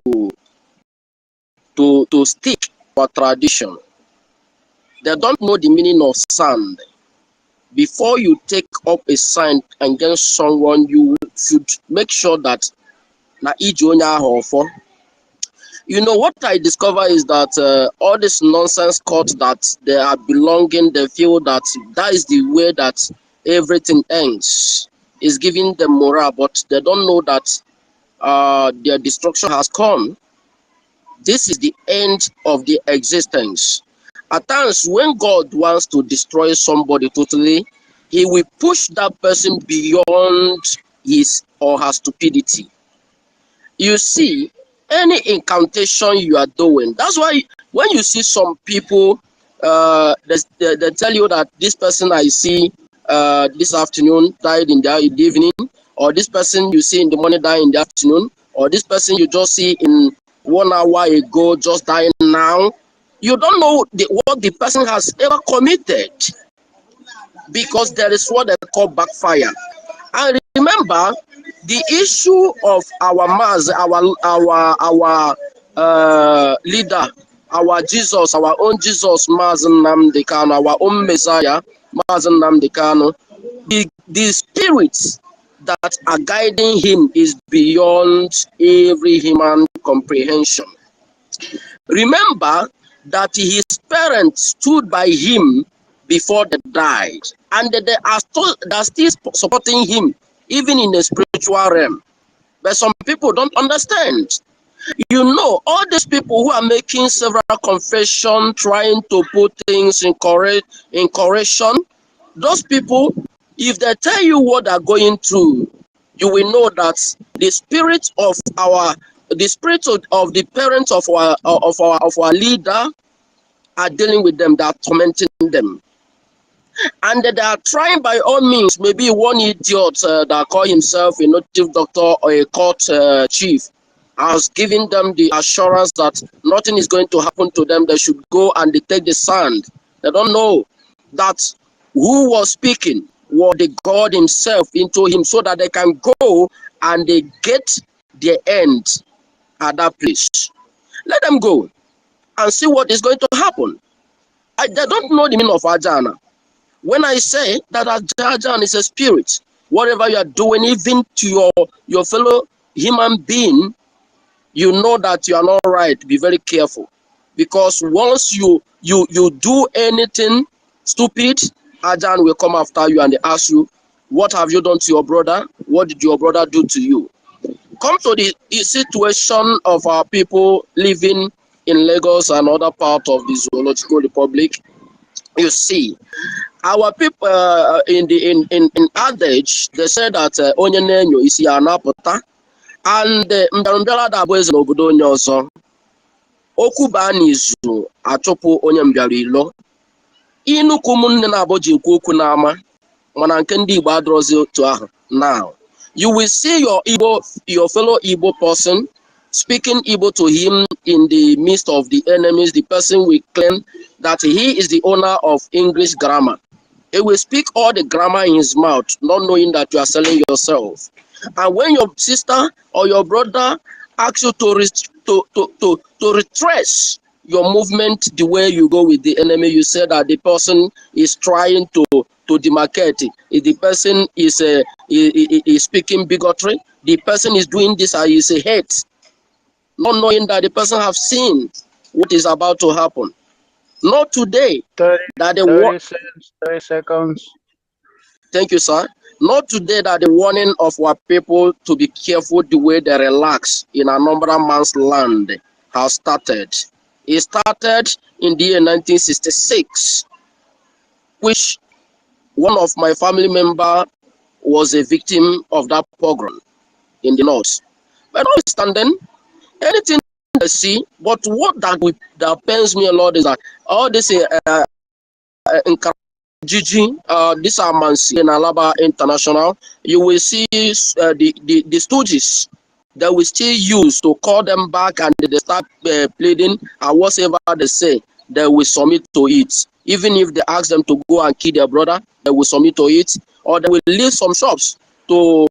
stick our tradition. They don't know the meaning of sand. Before you take up a sign against someone, you should make sure that na ijonya ofo. You know what I discover is that all this nonsense court that they are belonging, they feel that that is the way that everything ends, is giving them morale, but they don't know that their destruction has come. This is the end of the existence. At times, when God wants to destroy somebody totally, he will push that person beyond his or her stupidity. You see, any incantation you are doing, that's why when you see some people, they tell you that this person I see this afternoon died in the evening, or this person you see in the morning died in the afternoon, or this person you just see in 1 hour ago, just dying now. You don't know what the person has ever committed, because there is what they call backfire. And remember, the issue of our Maz, our leader, our Jesus, our own Jesus, Maz Nnamdi Kanu, our own Messiah, Maz Nnamdi Kanu, the spirits that are guiding him is beyond every human comprehension. Remember that his parents stood by him before they died, and they are still supporting him even in the spiritual realm. But some people don't understand. You know, all these people who are making several confessions, trying to put things in correction, those people, if they tell you what they're going through, you will know that the spirit of the parents of our leader are dealing with them, they are tormenting them. And they are trying by all means, maybe one idiot that call himself a native doctor or a court chief has given them the assurance that nothing is going to happen to them. They should go and they take the sand. They don't know that who was speaking was the God himself into him, so that they can go and they get their end at that place. Let them go and see what is going to happen. They don't know the meaning of Ajana. When I say that Ajana is a spirit, whatever you are doing, even to your fellow human being, you know that you are not right. Be very careful, because once you do anything stupid, Ajahn will come after you and they ask you, what have you done to your brother? What did your brother do to you? Come to the situation of our people living in Lagos and other parts of the Zoological Republic. You see, our people in adage, they say that onye nenyo isi anapụta, and mbịarambịara da abụ eze n'obodo onye ọzọ. Okwu baa n'izu achụpụ onye mbịara ilo. Inukwu ụmụnne na-abụ ji ekwu okwu n'ama, mana nke ndị Igbo adọrọzi otu ahụ. Now, you will see your fellow Igbo person speaking Igbo to him in the midst of the enemies. The person will claim that he is the owner of English grammar. He will speak all the grammar in his mouth, not knowing that you are selling yourself. And when your sister or your brother asks you to retrace your movement the way you go with the enemy, you say that the person is trying to demarcate. If the person is speaking bigotry, the person is doing this and is a hate, not knowing that the person have seen what is about to happen. Not today. 30 seconds. Thank you, sir. Not today that the warning of our people to be careful the way they relax in a number of man's land has started. It started in the year 1966, which one of my family members was a victim of that pogrom in the north. But notwithstanding, anything they see, but what that pains me a lot is that all this JUJU, this are Mansi and Alaba International, you will see the stooges that we still use to call them back, and they start pleading, and whatever they say, they will submit to it. Even if they ask them to go and kill their brother, they will submit to it, or they will leave some shops to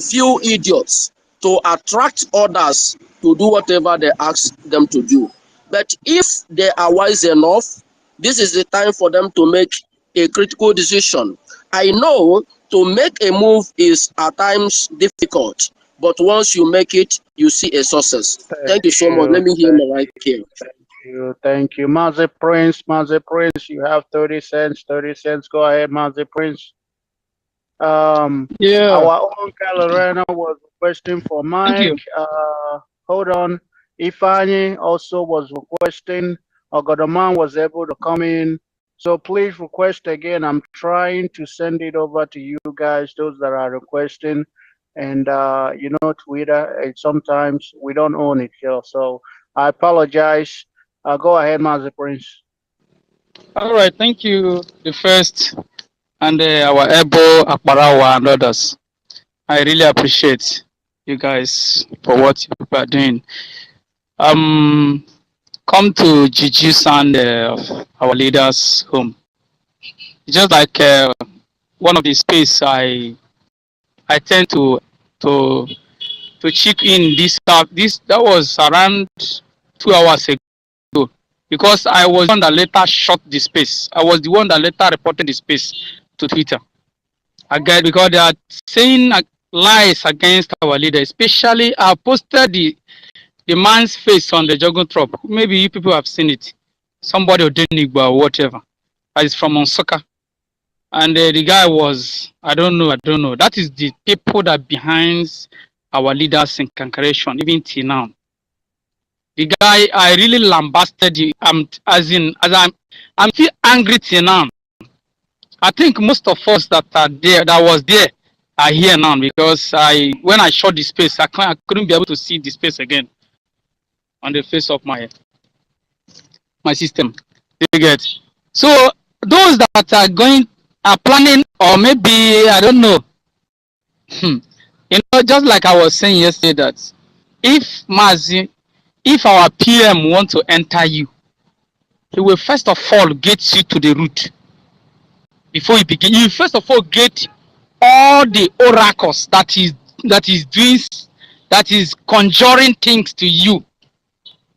few idiots to attract others to do whatever they ask them to do. But if they are wise enough, this is the time for them to make a critical decision. I know to make a move is at times difficult, but once you make it, you see a success. Thank you so much. Let me hear my right here. Thank you. Mazi Prince, you have 30 cents. 30 cents. Go ahead, Mazi Prince. Yeah. Our own Calorena was requesting for Mike. Hold on. Ifani also was requesting. Ogodoman was able to come in. So please request again. I'm trying to send it over to you guys, those that are requesting. And you know, Twitter, sometimes we don't own it here. So I apologize. Go ahead, Mazi Prince. All right. Thank you, the first, and our Ebo, Akbarawa, and others. I really appreciate you guys for what you are doing. come to JUJU's and our leaders' home. It's just like one of the space I tend to to check in this that was around 2 hours ago, because I was the one that later shot the space. I was the one that later reported the space to Twitter. Again, because they are saying lies against our leader. Especially, I posted the man's face on the jogging truck. Maybe you people have seen it. Somebody or Denigba or whatever. It's from Osaka. And the guy was, I don't know. That is the people that behind our leaders in Kankaration, even till now. The guy, I really lambasted him. I'm still angry till now. I think most of us that are there, that was there, are here now, because when I shot the space, I couldn't be able to see the space again on the face of my system. You get? So those that are planning, or maybe I don't know. Just like I was saying yesterday, that if our PM want to enter you, he will first of all get you to the root before you begin. You first of all get all the oracles that is conjuring things to you.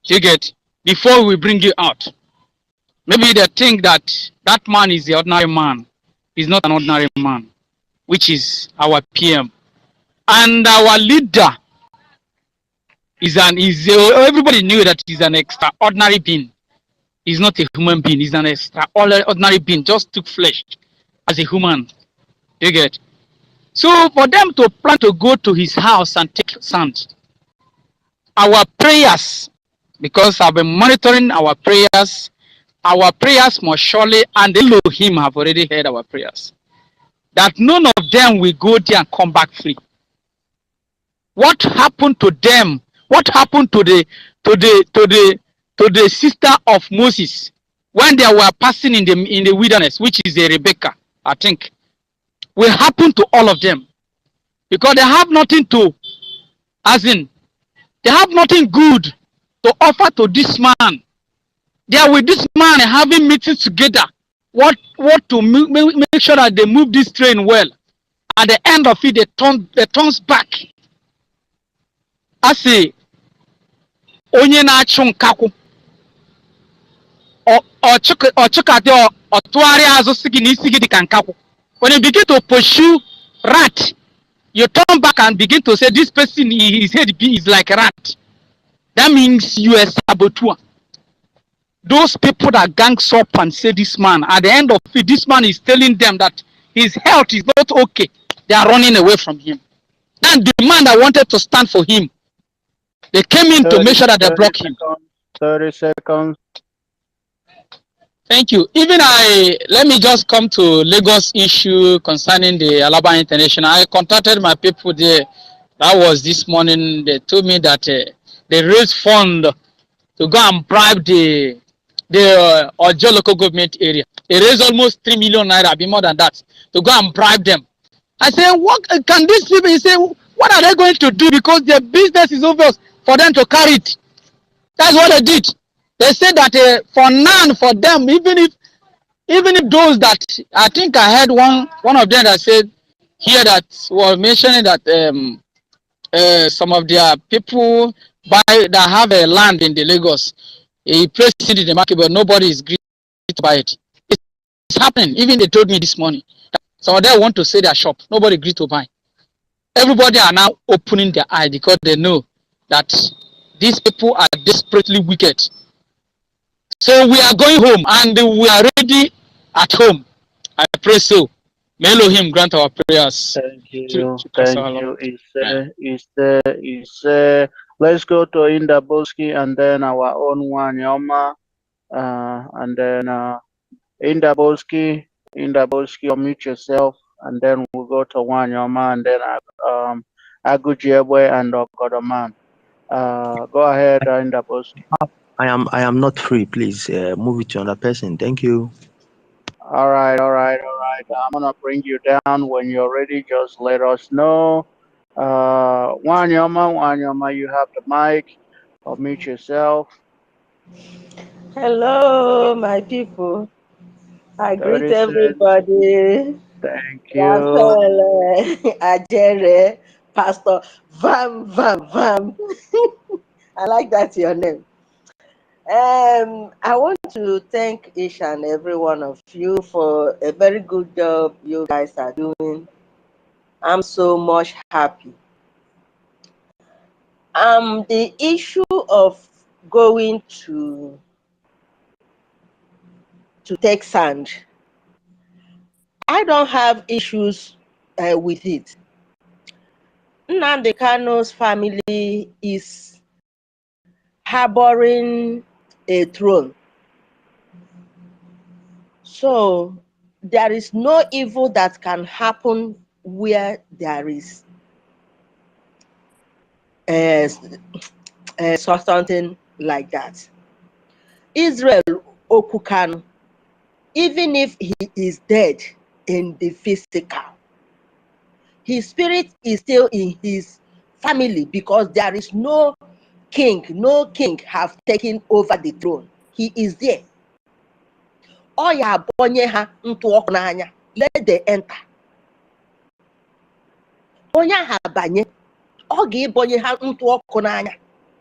You get, before we bring you out. Maybe they think that that man is the ordinary man. He's not an ordinary man, which is our PM. And our leader everybody knew that he's an extraordinary being. He's not a human being, he's an extraordinary being, just took flesh as a human. You get? So for them to plan to go to his house and take sand, our prayers, because I've been monitoring our prayers must surely, and Elohim have already heard our prayers, that none of them will go there and come back free. What happened to them? What happened to the sister of Moses when they were passing in the wilderness, which is a Rebecca, I think, will happen to all of them, because they have nothing they have nothing good to offer to this man. They are with this man having meetings together. What to make sure that they move this train well. At the end of it, they turns back. I say, onye na-achụ nkakwu ọchụkadị ọtụgharị azụ si gị n'isi gị dị ka nkakwu. When you begin to pursue rat, you turn back and begin to say this person, his head is like a rat. That means you are a saboteur. Those people that gangs up and say this man, at the end of it, this man is telling them that his health is not okay. They are running away from him. And the man that wanted to stand for him, they came in to make sure that they block him. 30 seconds. Thank you. Let me just come to Lagos issue concerning the Alaba International. I contacted my people there. That was this morning. They told me that they raised fund to go and bribe the Ojo local government area. They raised almost 3 million naira, be more than that, to go and bribe them. I say, what can these people say? What are they going to do? Because their business is obvious for them to carry it. That's what they did. They said that for none for them, even if those that, I think I heard one of them that said here that was mentioning that some of their people that have a land in the Lagos, he placed it in the market, but nobody is agreed to buy it. It's happening. Even they told me this morning. Some of them want to sell their shop. Nobody agreed to buy. Everybody are now opening their eye because they know that these people are desperately wicked. So we are going home and we are ready at home. I pray so. May Elohim grant our prayers. Thank you. Let's go to Indaboski and then our own one, Yoma. And then Indaboski, unmute yourself, and then we'll go to one Yoma, and then Agujebwe and Okodoman. Go ahead, Indaboski. I am not free. Please move it to another person. Thank you. All right. I'm gonna bring you down when you're ready. Just let us know. Wanyama, you have the mic. Unmute yourself. Hello, my people. I greet 30 cents. everybody. Thank you. Raphael, Ajere, Pastor Vam. I like that your name. I want to thank each and every one of you for a very good job you guys are doing. I'm so much happy. The issue of going to take sand, I don't have issues with it. Nnamdi Kanu's family is harboring a throne. So there is no evil that can happen where there is something like that. Israel Okukanu, even if he is dead in the physical, his spirit is still in his family because there is no king have taken over the throne. He is there. Oya abonye ha ntụ ọkụ n'anya. Let them enter. Onye ha abanye, ọ ga-ebonye ha ntụ ọkụ n'anya.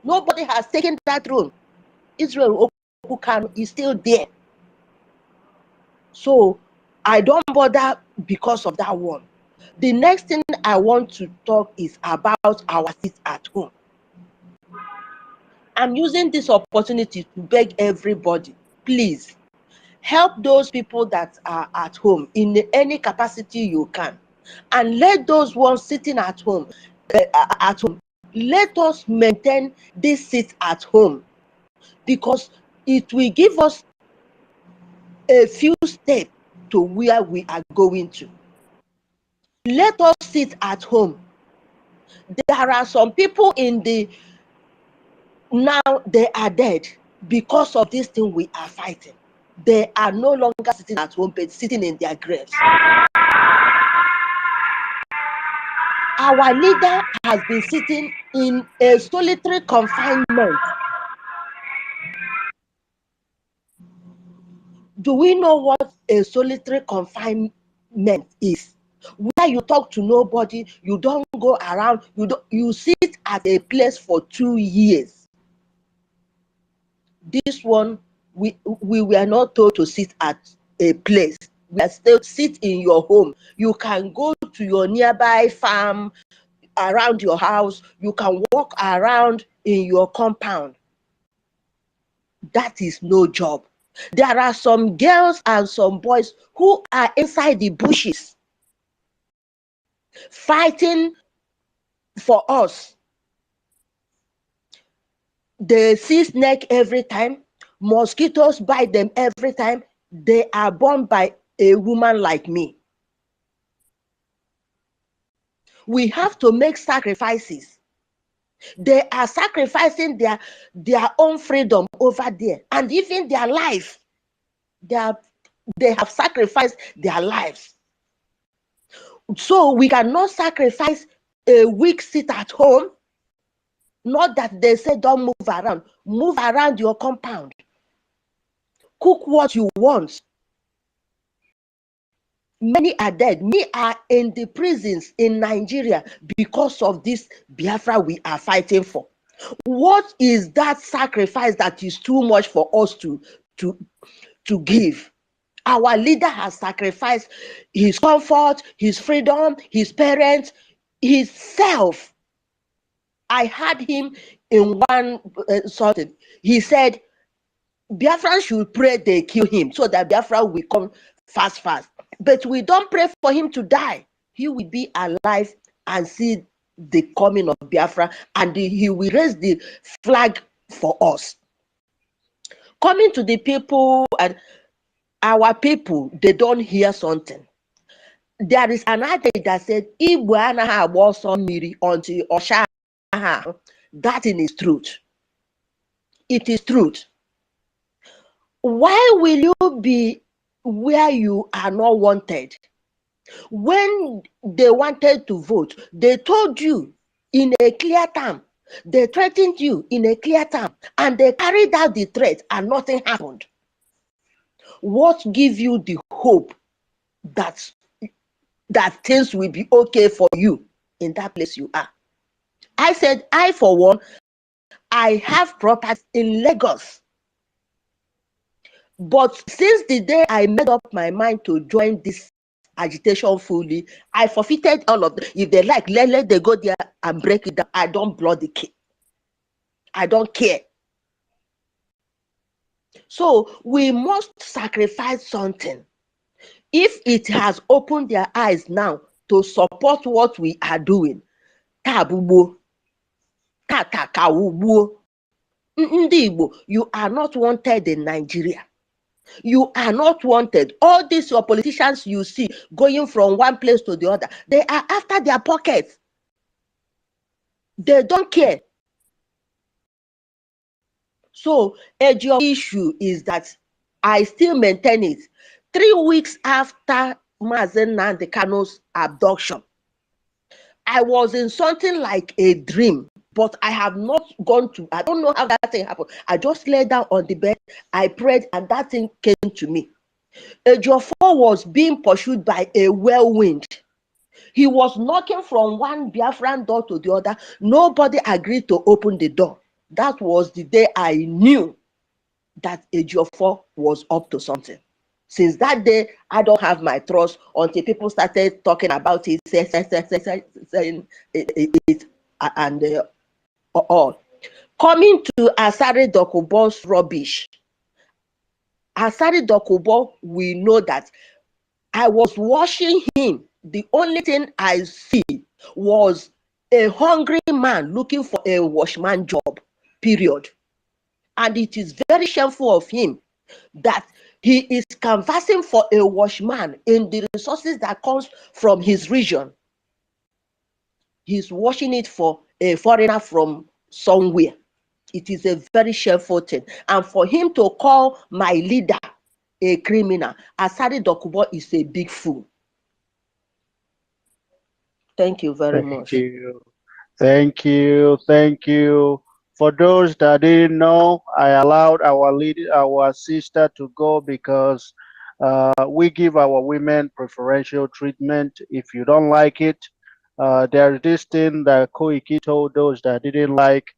Nobody has taken that throne. Israel Okukanu is still there. So I don't bother because of that one. The next thing I want to talk is about our seats at home. I'm using this opportunity to beg everybody, please help those people that are at home in any capacity you can, and let those ones sitting at home, let us maintain this seat at home, because it will give us a few steps to where we are going to. Let us sit at home. There are some people in the now they are dead because of this thing we are fighting. They are no longer sitting at home but sitting in their graves. Our leader has been sitting in a solitary confinement. Do we know what a solitary confinement is? Where you talk to nobody, you don't go around, you sit at a place for 2 years. This one, we were not told to sit at a place. We are still sit in your home. You can go to your nearby farm, around your house. You can walk around in your compound. That is no job. There are some girls and some boys who are inside the bushes fighting for us. They see snake every time. Mosquitoes bite them every time. They are born by a woman like me. We have to make sacrifices. They are sacrificing their own freedom over there, and even their life. They have sacrificed their lives. So we cannot sacrifice a weak seat at home. Not that they say don't move around. Move around your compound. Cook what you want. Many are dead. Many are in the prisons in Nigeria because of this Biafra we are fighting for. What is that sacrifice that is too much for us to give? Our leader has sacrificed his comfort, his freedom, his parents, his self. I heard him in one something. He said, Biafra should pray they kill him so that Biafra will come fast. But we don't pray for him to die. He will be alive and see the coming of Biafra, and he will raise the flag for us. Coming to the people, and our people, they don't hear something. There is an adage that said, Igbo anaghị agba ọsọ mmiri until ọsha ha. That is truth. It is truth. Why will you be where you are not wanted? When they wanted to vote, they told you in a clear term They threatened you in a clear term, and they carried out the threat, and nothing happened. What gives you the hope that things will be okay for you in that place you are? I said, I for one, I have property in Lagos. But since the day I made up my mind to join this agitation fully, I forfeited all of them. If they like, let they go there and break it down. I don't blood the key. I don't care. So we must sacrifice something. If it has opened their eyes now to support what we are doing, tabubo, tatakawubo, Ndị Igbo, you are not wanted in Nigeria. You are not wanted. All these your politicians you see going from one place to the other, they are after their pockets. They don't care. So a job issue is that I still maintain it. 3 weeks after Mazen Nnamdi Kanu's abduction, I was in something like a dream, but I have not gone to, I don't know how that thing happened. I just lay down on the bed, I prayed, and that thing came to me. Ejiofor was being pursued by a whirlwind. He was knocking from one Biafran door to the other. Nobody agreed to open the door. That was the day I knew that Ejiofor was up to something. Since that day, I don't have my trust until people started talking about it, saying it and all. Coming to Asari Dokubo's rubbish. Asari Dokubo, we know that I was watching him. The only thing I see was a hungry man looking for a washman job, period. And it is very shameful of him that he is canvassing for a washman in the resources that comes from his region. He's washing it for a foreigner from somewhere. It is a very shameful thing. And for him to call my leader a criminal, Asari Dokubo is a big fool. Thank you very much. Thank you. For those that didn't know, I allowed our sister to go because we give our women preferential treatment. If you don't like it, there's this thing that Koiki told those that didn't like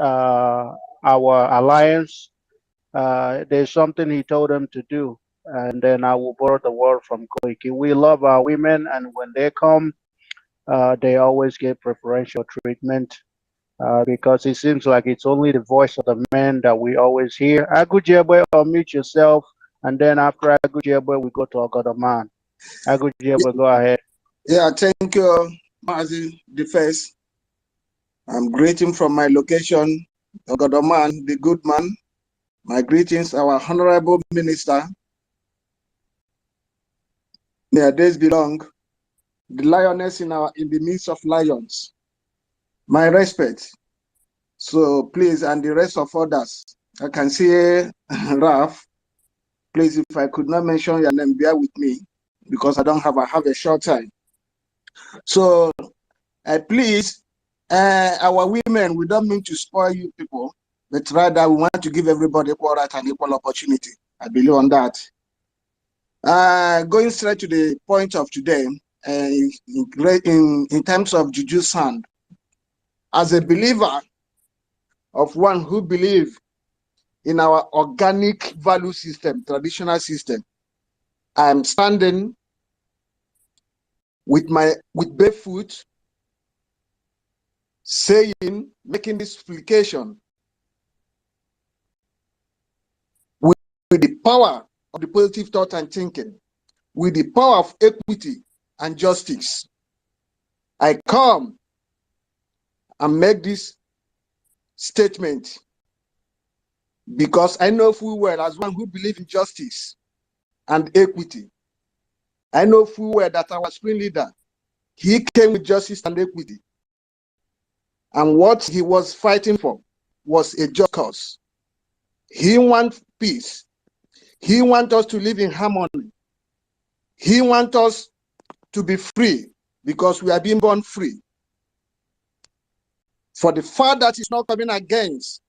our alliance. There's something he told them to do, and then I will borrow the word from Koiki. We love our women, and when they come, they always get preferential treatment because it seems like it's only the voice of the men that we always hear. Agujebe, unmute yourself, and then after Agujebe, we go to Ogodoman. Agujebe, go ahead. Yeah, thank you, Mazi the First. I'm greeting from my location, Ogodoman, the good man. My greetings, our honorable minister. May our days belong. The lioness in the midst of lions. My respect. So please, and the rest of others, I can see Raf. Please, if I could not mention your name, bear with me because I have a short time. So please, our women, we don't mean to spoil you people, but rather we want to give everybody equal right and equal opportunity. I believe on that. Going straight to the point of today, in terms of Juju Sand, as a believer of one who believes in our organic value system, traditional system, I'm standing with bare foot, making this supplication with the power of the positive thought and thinking, with the power of equity and justice. I come and make this statement because I know full well, as one who believes in justice and equity, I know full well that our screen leader, he came with justice and equity. And what he was fighting for was a just cause. He wants peace. He wants us to live in harmony. He wants us to be free because we are being born free. For the fact that he's not coming against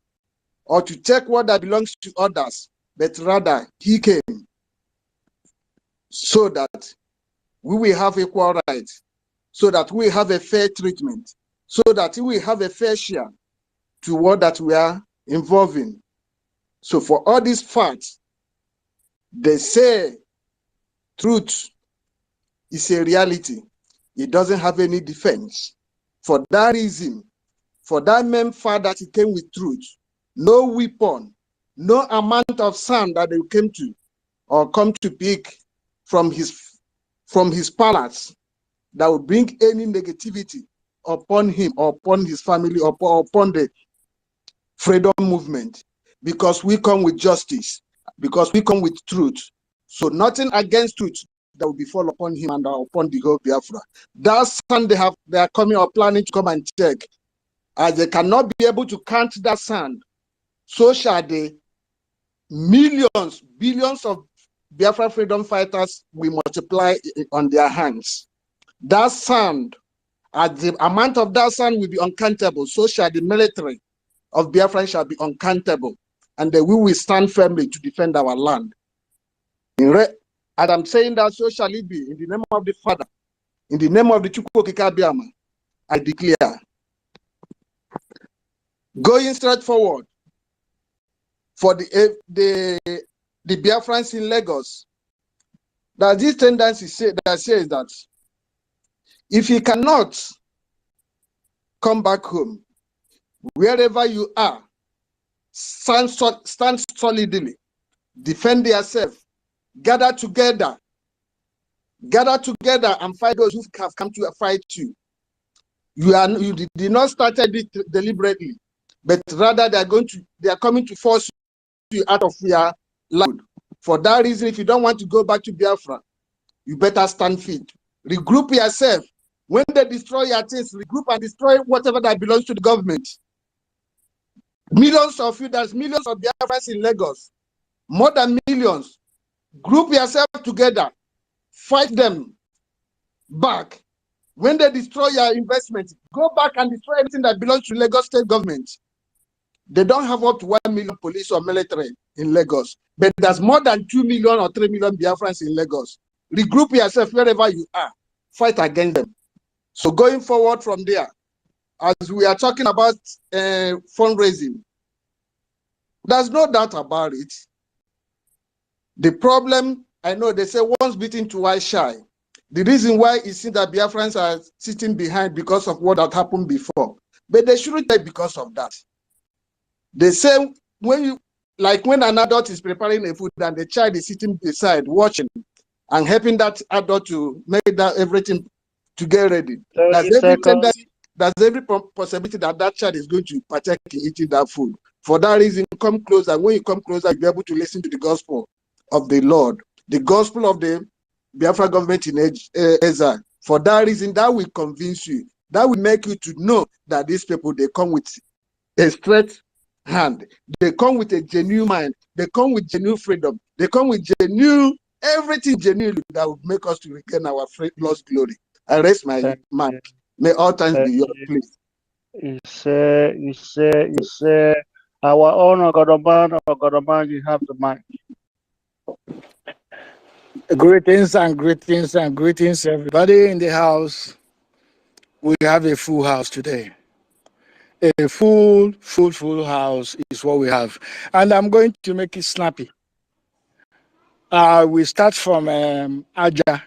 or to take what that belongs to others, but rather he came so that we will have equal rights, so that we have a fair treatment, so that we have a fair share to what that we are involved in. So for all these facts, they say truth is a reality. It doesn't have any defense. For that reason, for that main fact that he came with truth, no weapon, no amount of sand that they came to or come to pick from his palace that would bring any negativity upon him or upon his family or upon the freedom movement, because we come with justice, because we come with truth. So nothing against truth that will befall upon him and upon the whole Biafra. That sand they are coming or planning to come and take, as they cannot be able to count that sand, so shall the millions, billions of Biafra freedom fighters will multiply on their hands. That sand, as the amount of that sand will be uncountable, so shall the military of Biafra shall be uncountable, and we will stand firmly to defend our land. And I'm saying that so shall it be, in the name of the Father, in the name of the Chukwokika Biama, I declare, going straight forward for the Biafrans in Lagos, that this tendency that says that if you cannot come back home, wherever you are, stand solidly, defend yourself, gather together and fight those who have come to fight you. You did not start it deliberately, but rather they are coming to force you out of your land. For that reason, if you don't want to go back to Biafra, you better stand fit. Regroup yourself. When they destroy your things, regroup and destroy whatever that belongs to the government. Millions of you, there's millions of Biafrans in Lagos, more than millions. Group yourself together, fight them back. When they destroy your investment, go back and destroy everything that belongs to Lagos state government. They don't have up to 1 million police or military in Lagos, but there's more than 2 million or 3 million Biafrans in Lagos. Regroup yourself wherever you are, fight against them. So going forward from there, as we are talking about fundraising, there's no doubt about it. The problem, I know they say once bitten, twice shy. The reason why it seems that Biafrans are sitting behind because of what had happened before, but they shouldn't say because of that. They say when an adult is preparing a food and the child is sitting beside watching and helping that adult to make that everything to get ready. There's every possibility that that child is going to partake in eating that food. For that reason, come closer. When you come closer, you'll be able to listen to the gospel of the Lord, the gospel of the Biafra government in exile. For that reason, that will convince you. That will make you to know that these people, they come with a straight hand. They come with a genuine mind. They come with genuine freedom. They come with genuine, everything genuine that will make us to regain our lost glory. I raise my mind. May all times be yours, please. You say, our own Ogodoman, you have the mic. Greetings and greetings and greetings, everybody in the house. We have a full house today. A full house is what we have. And I'm going to make it snappy. We start from Aja.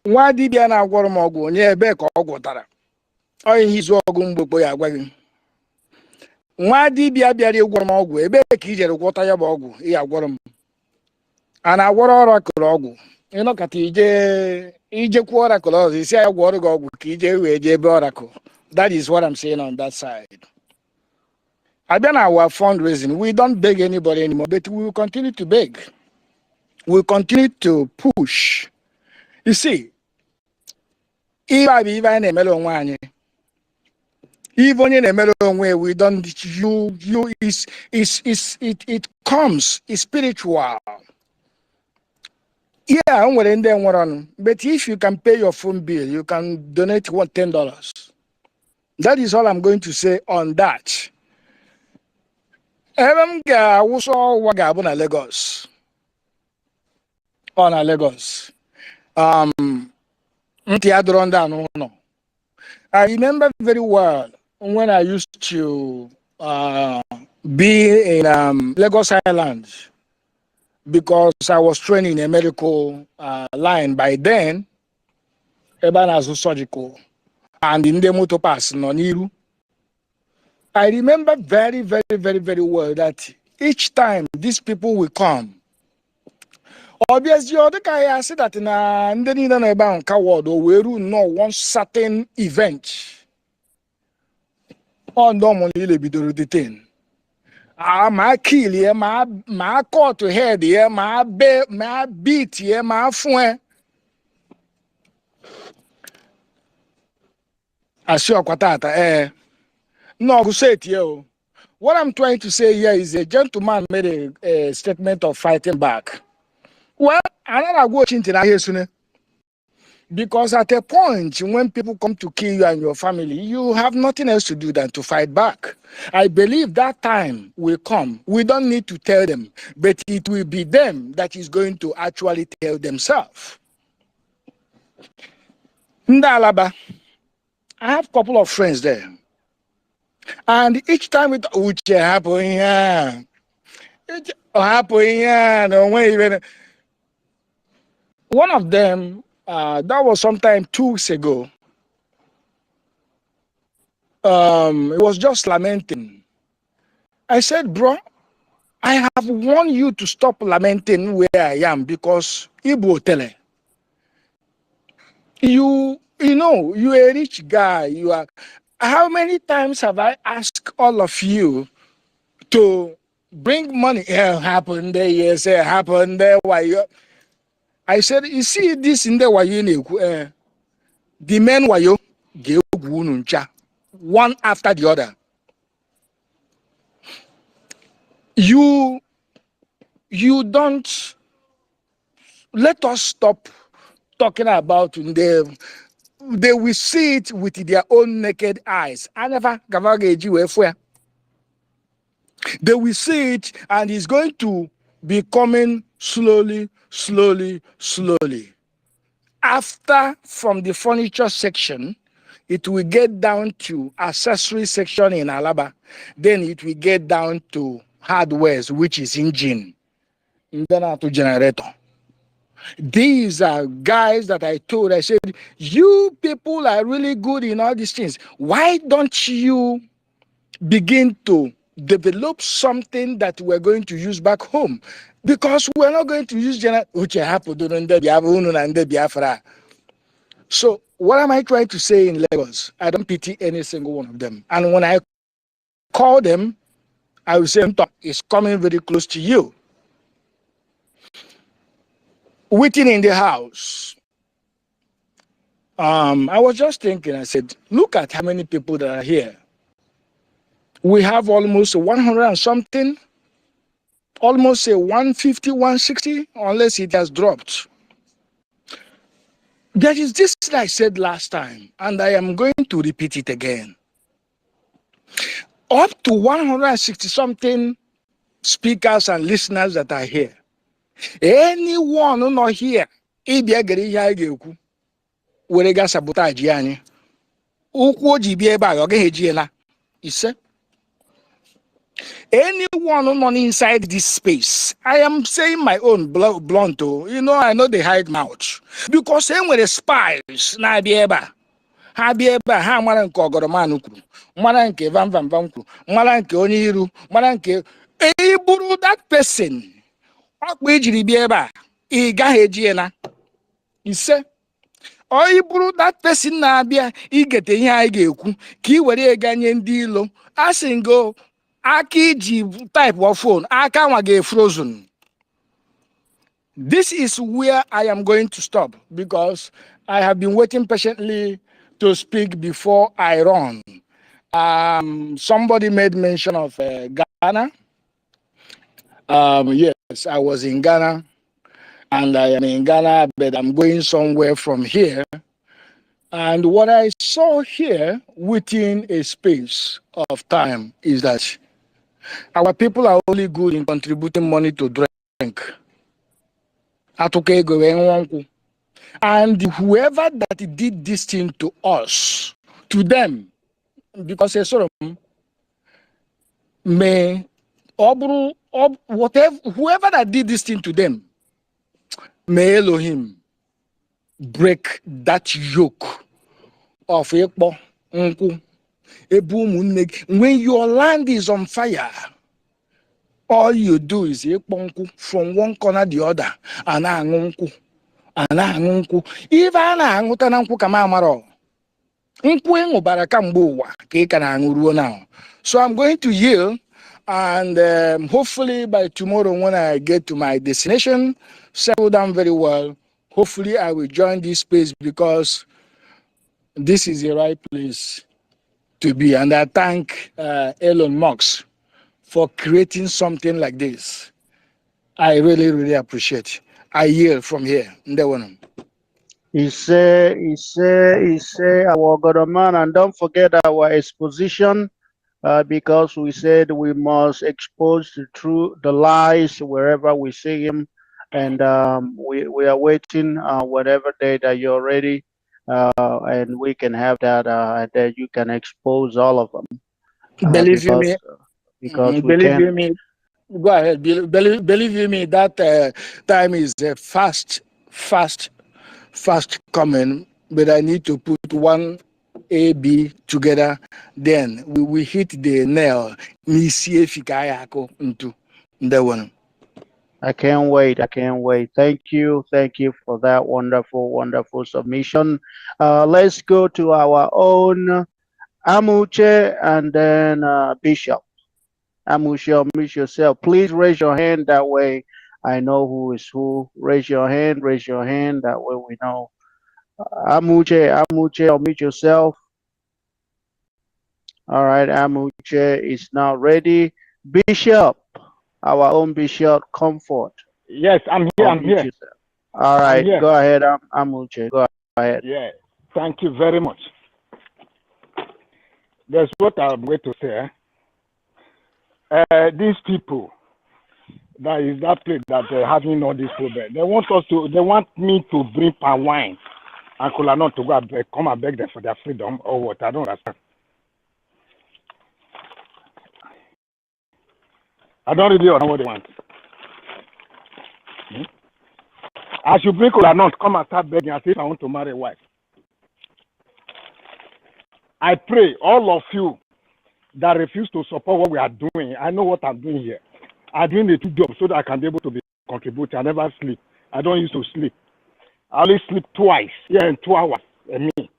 Nwa dibịa na-agwọrọ m ọgwụ onye ebe ka ọ gwọtara. Ọ ihe izu ọgwụ mgbogbo ya agwa gị. Nwa dibịa bịara ịgwọrọ m ọgwụ ebe ka ijere gwọta ya bụ ọgwụ ị agwọrọ m. A na-agwọrọ ọrakụl ọgwụ. Ịnọkọta ijekwa ọrakụl ọzọ isi ya gwọrọ gị ọgwụ ka ije wee jee ebe ọrakụl. That is what I'm saying on that side. Again, our fundraising, we don't beg anybody anymore, but we will continue to beg. We'll continue to push. You see, even in the melon one, even in the melon way, we don't it comes, it's spiritual. Yeah, I'm willing them one, but if you can pay your phone bill, you can donate $10. That is all I'm going to say on that. Also, Lagos. On Lagos. I remember very well when I used to be in Lagos Island because I was training in a medical line by then, even as a surgical, and in the motor pass, Noniru. I remember very, very, very, very well that each time these people will come, obviously, the guy said that in the Nidan Kawad or we know one certain event. On normally be the thing. My kill here, my cut to head here, my beat here, my phone. I see Quatata. No, who say it here? What I'm trying to say here is a gentleman made a statement of fighting back. Well, I'm not watching tonight. Because at a point when people come to kill you and your family, you have nothing else to do than to fight back. I believe that time will come. We don't need to tell them, but it will be them that is going to actually tell themselves. Ndalaba, I have a couple of friends there. And each time it one of them, that was sometime 2 weeks ago. It was just lamenting. I said, bro, I have warned you to stop lamenting where I am because Igbo tele. You know, you're a rich guy. You are. How many times have I asked all of you to bring money? Yeah, happened there. Yes, happened there. Why you? I said, you see this in the way you the men why you give one after the other. You don't let us stop talking about them. They will see it with their own naked eyes. They will see it and it's going to be coming slowly, slowly, slowly. After, from the furniture section, it will get down to accessory section in Alaba. Then it will get down to hardwares, which is engine. Then to generator. These are guys that I told, I said, you people are really good in all these things. Why don't you begin to develop something that we're going to use back home? Because we're not going to use So what am I trying to say in Lagos? I don't pity any single one of them. And when I call them, I will say, it's coming very close to you. Waiting in the house. I was just thinking, I said, look at how many people that are here. We have almost 100 and something, almost say 150, 160, unless it has dropped. There is this that I said last time, and I am going to repeat it again. Up to 160 something speakers and listeners that are here. Anyone who not here, werega sabotage yani. Ukwu oji bia ebe a oga hejiela. Ise. Anyone who not inside this space, I am saying my own blunt. You know, I know they hide mouth. Because when the spies na bia ebe a, ha bia ebe a, ha mara nke ogoromanu kwuru, mara nke van kwuru, mara nke onye iru, mara nke buru that person. Ọkpa ejiri bia ebe a, ị gaghị ejiela. Ise. Oyi buru that person na-abịa igete ihe anyị ga-ekwu ka I were ganye ndị ilo asingo aka iji type of phone aka nwa ga-frozen. This is where I am going to stop because I have been waiting patiently to speak before I run. Somebody made mention of Ghana. Yes, I was in Ghana. And I am in Ghana, but I'm going somewhere from here And what I saw here within a space of time is that our people are only good in contributing money to drink. And whoever that did this thing to us, to them, because they sort of may, whatever, whoever that did this thing to them, may Elohim break that yoke of Ekpo, Nku, Ebu. When your land is on fire, all you do is Ekpo Nku from one corner to the other, and Nku. If I nku kama amaro, nku engo baraka mbuwa ke kana nguru now. So I'm going to yield, and hopefully by tomorrow when I get to my destination, settle down very well. Hopefully I will join this space because this is the right place to be. And I thank Elon Musk for creating something like this. I really, really appreciate it. I yield from here. He say, our God man, and don't forget our exposition, because we said we must expose the lies wherever we see him, and we are waiting whatever day that you're ready, and we can have that, and then you can expose all of them, Believe you me, because we believe you can. me. Go ahead. Believe you me. That time is fast coming. But I need to put one A, B together. Then we hit the nail. Into the one. I can't wait. I can't wait. Thank you. Thank you for that wonderful, wonderful submission. Let's go to our own Amuche and then Bishop. Amuche, unmute yourself. Please raise your hand. That way I know who is who. Raise your hand. Raise your hand. That way we know. Amuche, unmute yourself. All right, Amuche is now ready. Bishop, our own Bishop Comfort. Yes, I'm here. I'm here. Yourself. All right, go ahead, Amuche. Go ahead. Yeah, thank you very much. That's what I'm going to say. These people, that is that place that having all this problem. They want me to bring palm wine and cola nut to go and come and beg them for their freedom or what? I don't understand. I don't really understand what they want. I should bring cola nut, come and start begging and say if I want to marry a wife. I pray all of you that refuse to support what we are doing. I know what I'm doing here. I'm doing the two jobs so that I can be able to be contributing. I never sleep. I don't used to sleep. I only sleep twice. Yeah, in 2 hours. And me.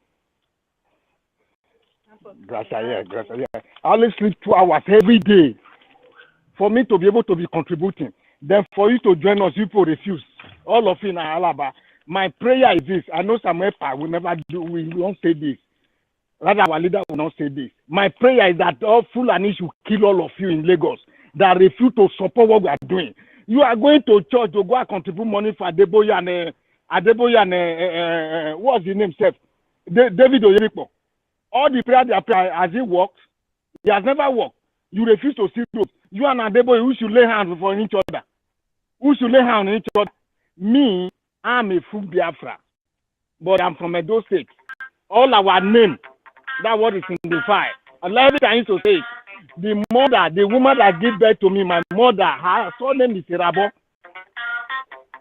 Gracias. I only sleep 2 hours every day for me to be able to be contributing. Then for you to join us, people refuse. All of you in Alaba. My prayer is this. I know Samuel will never do. We won't say this. Rather, our leader will not say this. My prayer is that all Fulani should kill all of you in Lagos that refuse to support what we are doing. You are going to church to go and contribute money for Adeboye and what's the name, Seth? David Oyedepo. All the prayer they are praying, has it worked? He has never worked. You refuse to see truth. You and Adeboye, who should lay hands for each other? Who should lay hands on each other? Me, I'm a full Biafra, but I'm from Edo State. All our name. That's what is in the file. And every time I used to say, the mother, the woman that gave birth to me, my mother, her surname is Irabo.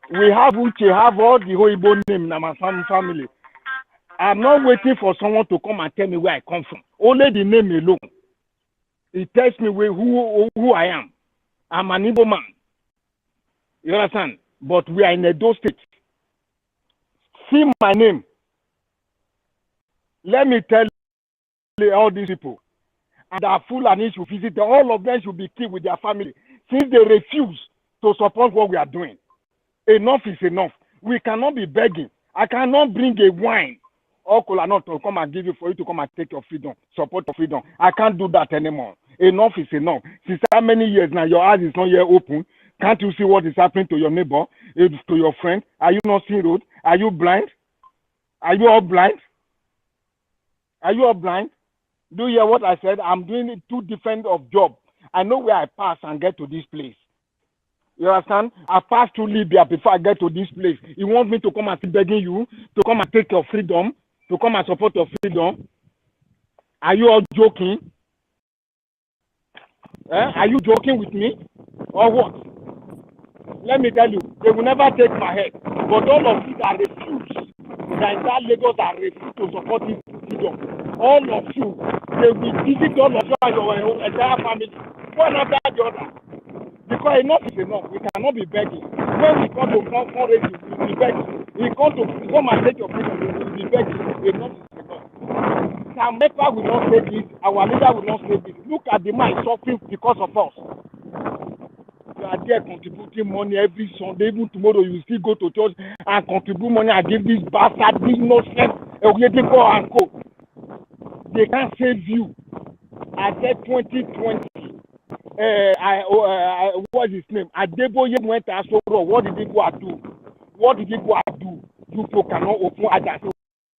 We have Uche, have all the Hoibo name in my family. I'm not waiting for someone to come and tell me where I come from. Only the name alone. It tells me who I am. I'm an Igbo man. You understand? But we are in Edo State. See my name. Let me tell all these people, and our Fulani should visit them. All of them should be killed with their family since they refuse to support what we are doing. Enough is enough. We cannot be begging. I cannot bring a wine or cola nut to come and give you for you to come and take your freedom, support your freedom. I can't do that anymore. Enough is enough. Since how many years now your eyes is not yet open? Can't you see what is happening to your neighbor, to your friend? Are you not seeing road? Are you blind? Are you all blind? Are you all blind? Do you hear what I said? I'm doing two different of job. I know where I pass and get to this place. You understand? I passed through Libya before I get to this place. You want me to come and keep begging you to come and take your freedom, to come and support your freedom? Are you all joking? Are you joking with me? Or what? Let me tell you, they will never take my head. But all of you that refuse, that in that Lagos that refuse to support this freedom, all of you, they will visit all of you and your entire family, one after the other. Because enough is enough. We cannot be begging. When we come to fundraising, we will be begging. We come to come and take your freedom, we will be begging. Enough is enough. Sam Nepa will not say this. Our leader will not say this. Look at the man suffering because of us. You are there contributing money every Sunday. Even tomorrow you still go to church and contribute money and give this bastard, this nonsense, and co. They can't save you. I said 2020. What's his name? Adeboye went to Asoro. What did he go and do? What did he go and do? You people cannot open agency.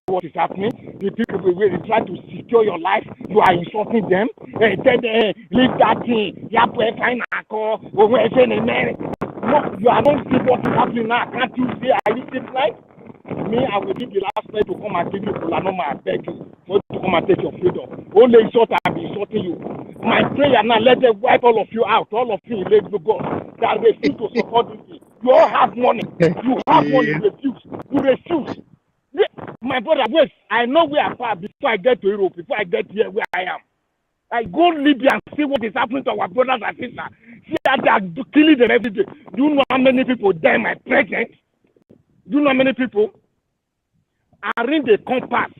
What is happening? The people will try to secure your life. You are insulting them. Leave that thing. You have to find a call. No, you are not seeing what is happening now. Can't you see? Are you seeing right? Me, I will be the last man to come and give you Kulanoma. I beg you for to come and take your freedom. Only insult I be insulting you. My prayer now, let them wipe all of you out. All of you in Lagos that refuse to support this. You all have money. You have money. You refuse. You refuse. My brother, wait. I know where I pass before I get to Europe. Before I get here, where I am. I go Libya and see what is happening to our brothers and sisters. See that they are killing them every day. Do you know how many people die my present? Do you know how many people are in the compass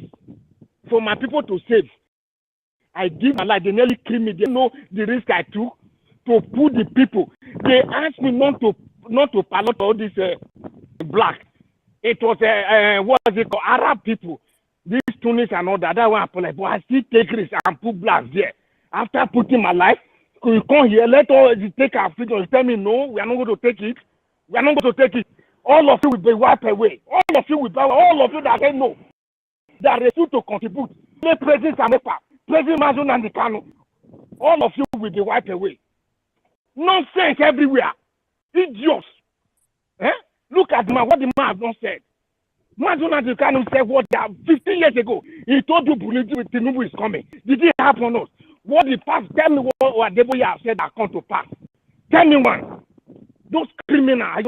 for my people to save? I give my life. They nearly kill me. They know the risk I took to put the people. They asked me not to pilot all this black. It was what is it called? Arab people. These Tunis and all that. That one apologize. But I still take risks and put blacks there. After putting my life, you come here. Let all take our freedom. You tell me no. We are not going to take it. We are not going to take it. All of you will be wiped away. All of you will be. All of you that say no, that refuse to contribute. The President Samepa, President Mazun and the Kano, all of you will be wiped away. Nonsense everywhere. Idiots. Look at the man. What the man has not said. Mazun and the Kano said what that 15 years ago. He told you Tinubu is coming. Did it happen on us? What the past? Tell me what Deboye have said that come to pass. Tell me one. Those criminals.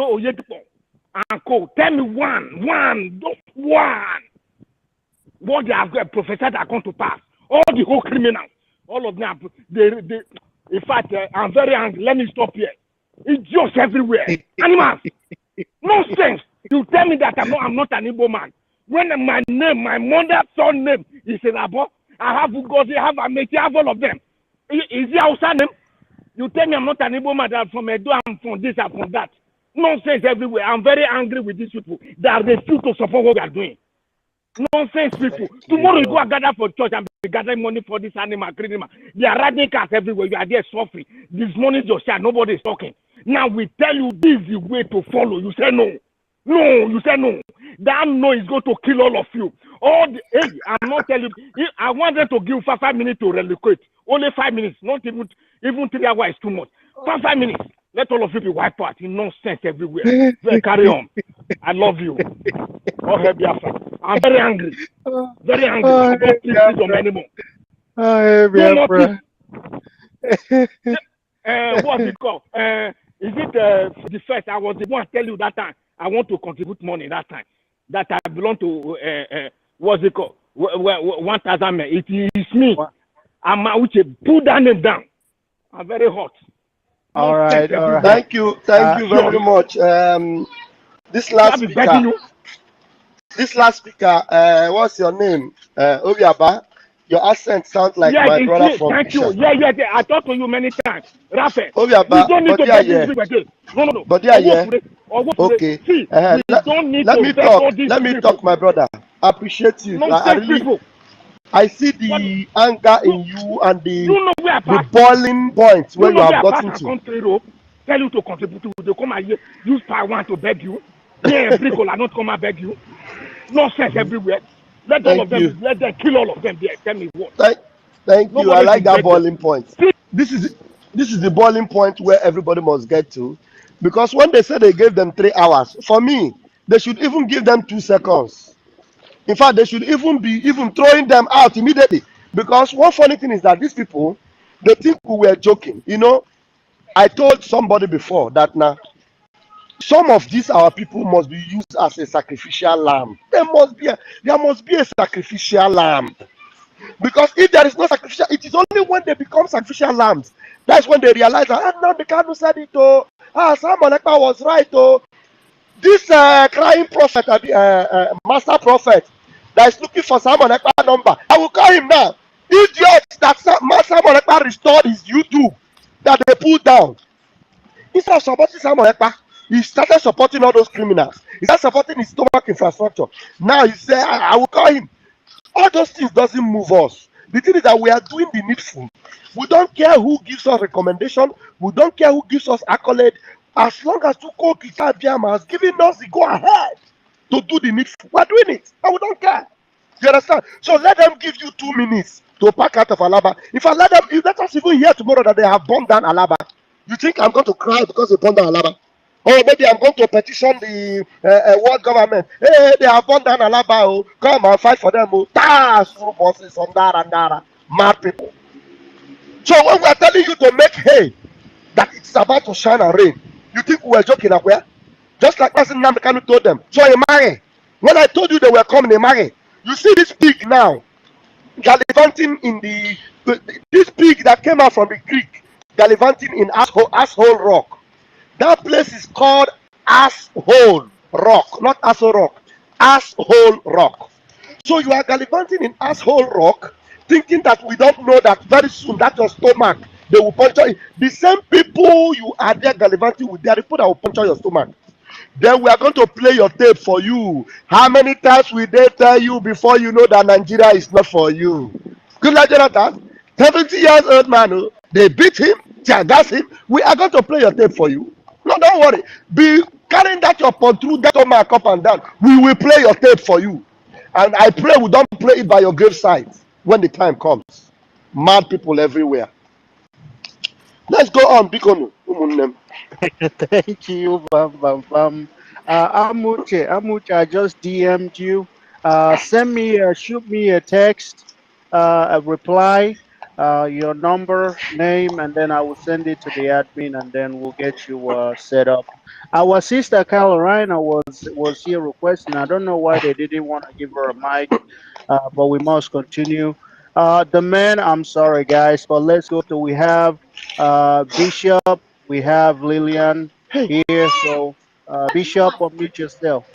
And co. Tell me one, just one. What they have prophesied that come to pass. All the whole criminals, all of them, they in fact, I'm very angry. Let me stop here. It's just everywhere. Animals. Nonsense. You tell me that I'm not an Igbo man. When my name, my mother's son name is Rabo, I have Ugozi, I have Amechi, I have all of them. Is it Hausa name? You tell me I'm not an Igbo man, that I'm from Edo, I'm from this, I'm from that. Nonsense everywhere. I'm very angry with these people that refuse to support what we are doing. Nonsense people. Tomorrow you go and gather for church and be gathering money for this animal, criminal. There are radicals everywhere. You are there suffering. This morning your child, nobody is talking. Now we tell you this is the way to follow. You say no. No, you say no. That no is going to kill all of you. Hey, I'm not telling you. I want them to give 5 minutes to relocate. Only 5 minutes. Not even 3 hours is too much. 5 minutes. Let all of you be wiped out. In nonsense everywhere. Carry on. I love you. I'm very angry. Very angry. I don't please freedom anymore. What's it called? Is it the first? I was the one to tell you that time. I want to contribute money that time. That I belong to, what's it called? 1,000 men. It is me. I'm put that name down. I'm very hot. All right. Thank you very much. This last speaker, what's your name? Obiaba. Your accent sounds like my brother from Thank you. Yeah. I talked to you many times. Raphael. Obiaba, we don't need to beg this again. No. But okay. See, we don't need let to me beg talk. all these Let me people. talk, my brother. I appreciate you. I see the anger in you and the boiling point where you have gotten to. Tell you to contribute to come and use power to beg you. Yeah, people are not come and beg you. Nonsense everywhere. Let all Thank of them, you. let them kill all of them there. Tell me what? Thank you. I Nobody like should that get them. boiling point. This is the boiling point where everybody must get to, because when they say they gave them 3 hours, for me, they should even give them 2 seconds. In fact, they should even be throwing them out immediately. Because one funny thing is that these people, they think we were joking. You know, I told somebody before that now some of these our people must be used as a sacrificial lamb. There must be a sacrificial lamb. Because if there is no sacrificial, it is only when they become sacrificial lambs that's when they realize that now the cannot said it. Oh, Simon Ekpa was right. Oh, this crying prophet, master prophet, that is looking for Simon Ekpa number. I will call him now. Idiot that Simon Ekpa restored his YouTube that they put down. Instead of supporting Simon Ekpa, he started supporting all those criminals. He started supporting his stomach infrastructure. Now he said, I will call him. All those things doesn't move us. The thing is that we are doing the needful. We don't care who gives us recommendation. We don't care who gives us accolade. As long as Tuko Kitabiama has given us the go ahead to do the needful, we're doing it, and we don't care. You understand? So let them give you 2 minutes to pack out of Alaba. If let us even hear tomorrow that they have bombed down Alaba, you think I'm going to cry because they bombed down Alaba? Or maybe I'm going to petition the world government. Hey, they have burned down Alaba. Oh, come and fight for them. Oh, bosses on Dara. Mad people. So when we are telling you to make hay, that it's about to shine and rain, you think we were joking at where? Just like President Namdekanu told them. So Imare, when I told you they were coming, Imare, you see this pig now gallivanting in this pig that came out from the creek, gallivanting in asshole rock. That place is called Asshole Rock, not Asshole Rock. Asshole Rock. So you are gallivanting in Asshole Rock, thinking that we don't know that very soon that your stomach, they will puncture it. The same people you are there gallivanting with, they are the people that will puncture your stomach. Then we are going to play your tape for you. How many times will they tell you before you know that Nigeria is not for you? Good luck, Jonathan. 70 years old man, oh, they beat him, tear gas him. We are going to play your tape for you. No, don't worry. Be carrying that your pon through that stomach up and down. We will play your tape for you. And I pray we don't play it by your graveside when the time comes. Mad people everywhere. Let's go on, Bikono. Thank you, Bam. Amuche, I just DM'd you. Shoot me a text, a reply, your number, name, and then I will send it to the admin, and then we'll get you set up. Our sister Carolina was here requesting. I don't know why they didn't want to give her a mic, but we must continue. The men, I'm sorry, guys, but let's go to. We have Bishop. We have Lillian here, so Bishop, unmute yourself.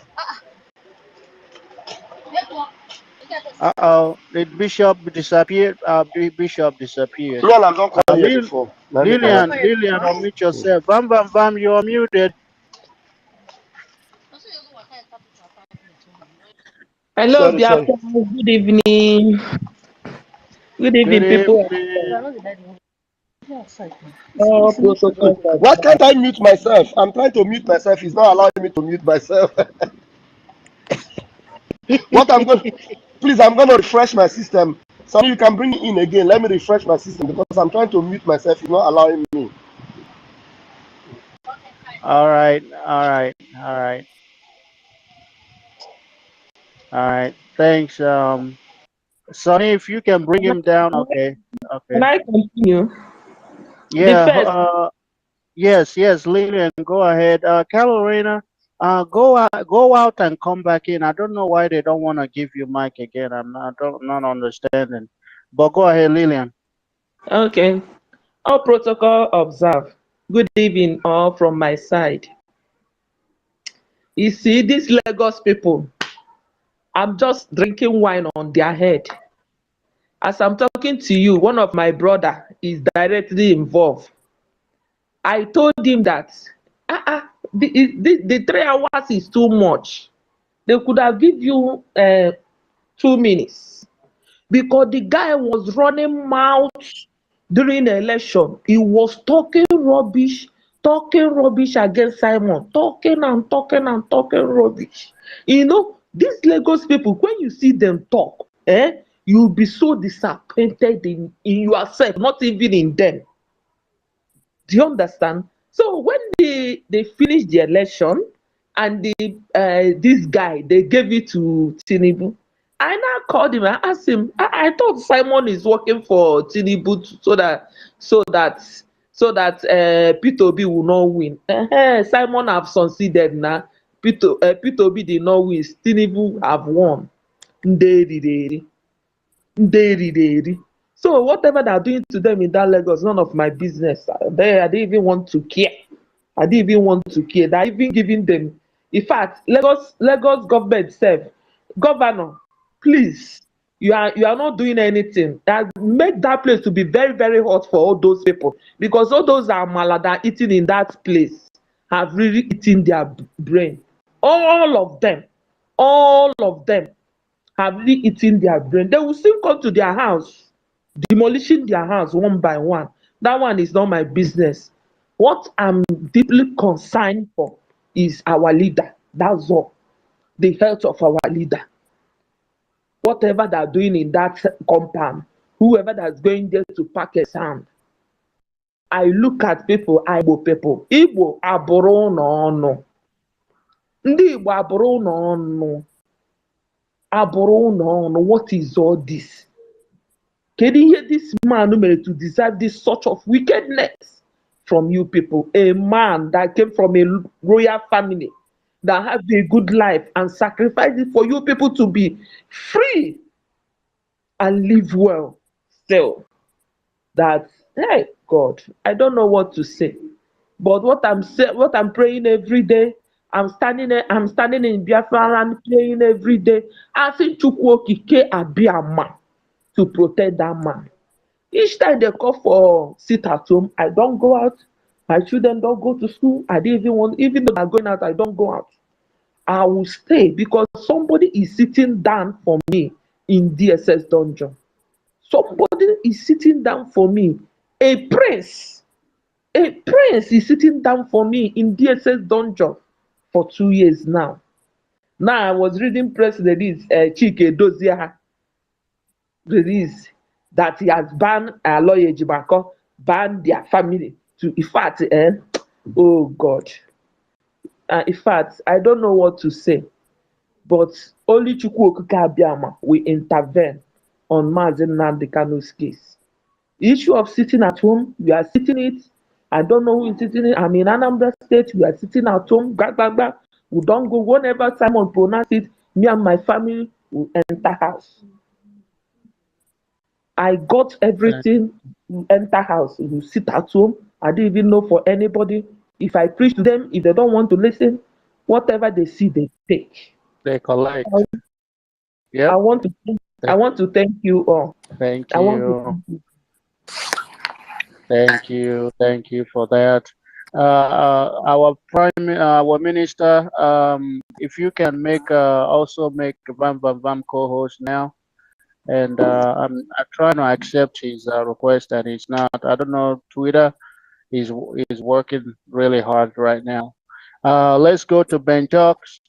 Did Bishop disappear? Bishop disappeared. No, I'm not calling you before. Lillian, unmute yourself. Bam, you're muted. Hello, good evening. Good evening, people. Protocol. Why can't I mute myself? I'm trying to mute myself. It's not allowing me to mute myself. Please, I'm going to refresh my system. So you can bring me in again. Let me refresh my system because I'm trying to mute myself. It's not allowing me. All right. Thanks. Sonny, if you can bring him down, okay. Can I continue? Yeah. Yes, Lillian, go ahead. Carolina, go out and come back in. I don't know why they don't want to give you mic again. I'm not understanding. But go ahead, Lillian. Okay. All protocol observed. Good evening, all from my side. You see, these Lagos people, I'm just drinking wine on their head. As I'm talking to you, one of my brother is directly involved. I told him that the 3 hours is too much. They could have given you 2 minutes because the guy was running mouth during the election. He was talking rubbish against Simon, talking rubbish. You know, These Lagos people, when you see them talk, you'll be so disappointed in yourself, not even in them. Do you understand? So when they finished the election and this guy, they gave it to Tinubu, I now called him. I asked him. I thought Simon is working for Tinubu so that Peter Obi will not win. Simon have succeeded now. Peter Obi did not win. Tinubu have won. Nderi. So whatever they are doing to them in that Lagos, none of my business. I didn't even want to care. They're even giving them. In fact, Lagos government self, governor, please, you are not doing anything. That make that place to be very, very hot for all those people, because all those amala that are eating in that place have really eaten their brain. All of them have really eaten their brain. They will still come to their house, demolishing their house one by one. That one is not my business. What I'm deeply concerned for is our leader. That's all. The health of our leader. Whatever they're doing in that compound, whoever that's going there to pack a sand. I look at people, Igbo people. Igbo abụrụ n'ọnụ. Ndị Igbo abụrụ n'ọnụ. What is all this? Can you hear this man to deserve this sort of wickedness from you people? A man that came from a royal family, that has a good life and sacrificed it for you people to be free and live well. Still, that, hey God, I don't know what to say. But what I'm praying every day, I'm standing in Biafra land praying every day, asking Chukwu Okike Abiyama to protect that man. Each time they call for sit at home, I don't go out. My children don't go to school. I didn't even though they're going out, I don't go out. I will stay because somebody is sitting down for me in DSS dungeon. Somebody is sitting down for me. A prince is sitting down for me in DSS dungeon for 2 years now. Now I was reading press release, Chike Dozia release that he has banned Lawyer Jibako, banned their family to, in fact, oh God. In fact, I don't know what to say, but only Chukwu Okike Abiyama will intervene on Mazi Nnamdi Kanu's case. The issue of sitting at home, we are sitting it. I don't know who is sitting it. I'm in Anambra State. We are sitting at home. We don't go. Whenever Simon pronounce it, me and my family will enter house. I got everything. We enter house. We sit at home. I didn't even know for anybody. If I preach to them, if they don't want to listen, whatever they see, they take. They collect. Yeah. I want to thank you all. Thank you. Thank you for that. Our minister, if you can also make Bam Bam Bam co-host now, and I'm trying to accept his request, and he's not. I don't know. Twitter is working really hard right now. Let's go to Ben Talks.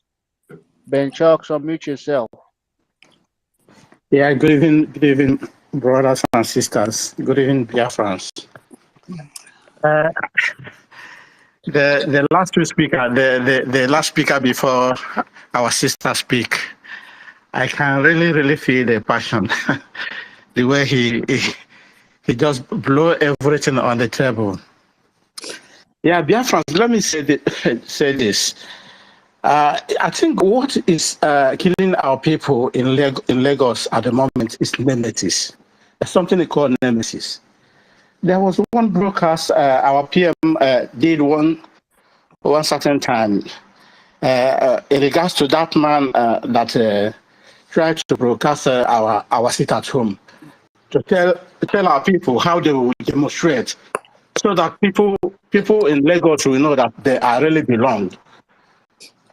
Ben Talks, unmute yourself. Yeah, good evening, brothers and sisters. Good evening, Biafrans. The last two speaker, the last speaker before our sister speak, I can really feel the passion, the way he just blow everything on the table. Yeah, Biafrans, let me say this. I think what is killing our people in Lagos at the moment is nemesis. There's something they call nemesis. There was one broadcast our PM did one certain time in regards to that man that tried to broadcast our sit at home to tell our people how they will demonstrate, so that people in Lagos will know that they are really belong.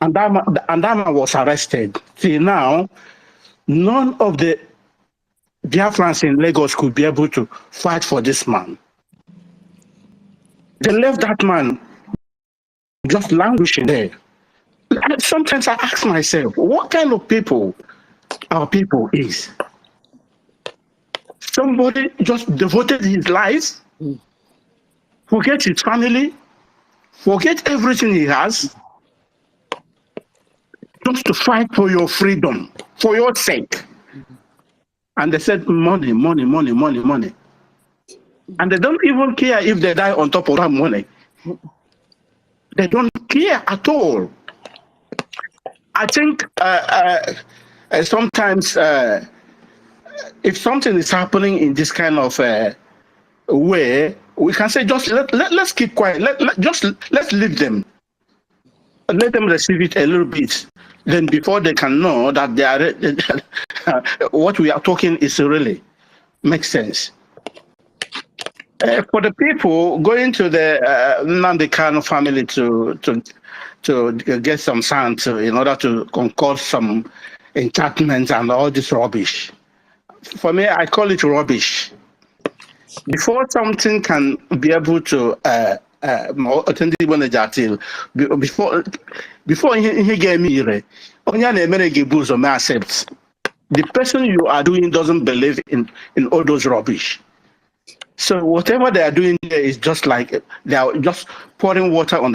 And that man was arrested. Till now, none of the Biafrans in Lagos could be able to fight for this man. They left that man just languishing there. sometimes I ask myself, what kind of people our people is? Somebody just devoted his life, forget his family, forget everything he has, just to fight for your freedom, for your sake. And they said, money, money, money, money, money. And they don't even care if they die on top of that money. They don't care at all. I think sometimes if something is happening in this kind of way, we can say, just let's keep quiet. Let's leave them. Let them receive it a little bit. Then before they can know that they are what we are talking is really makes sense. For the people going to the Nnamdi Kanu family to get some sand in order to concoct some enchantments and all this rubbish. For me, I call it rubbish. Before something can be able to before he gave me accept. The person you are doing doesn't believe in all those rubbish. So whatever they are doing there is just like they are just pouring water on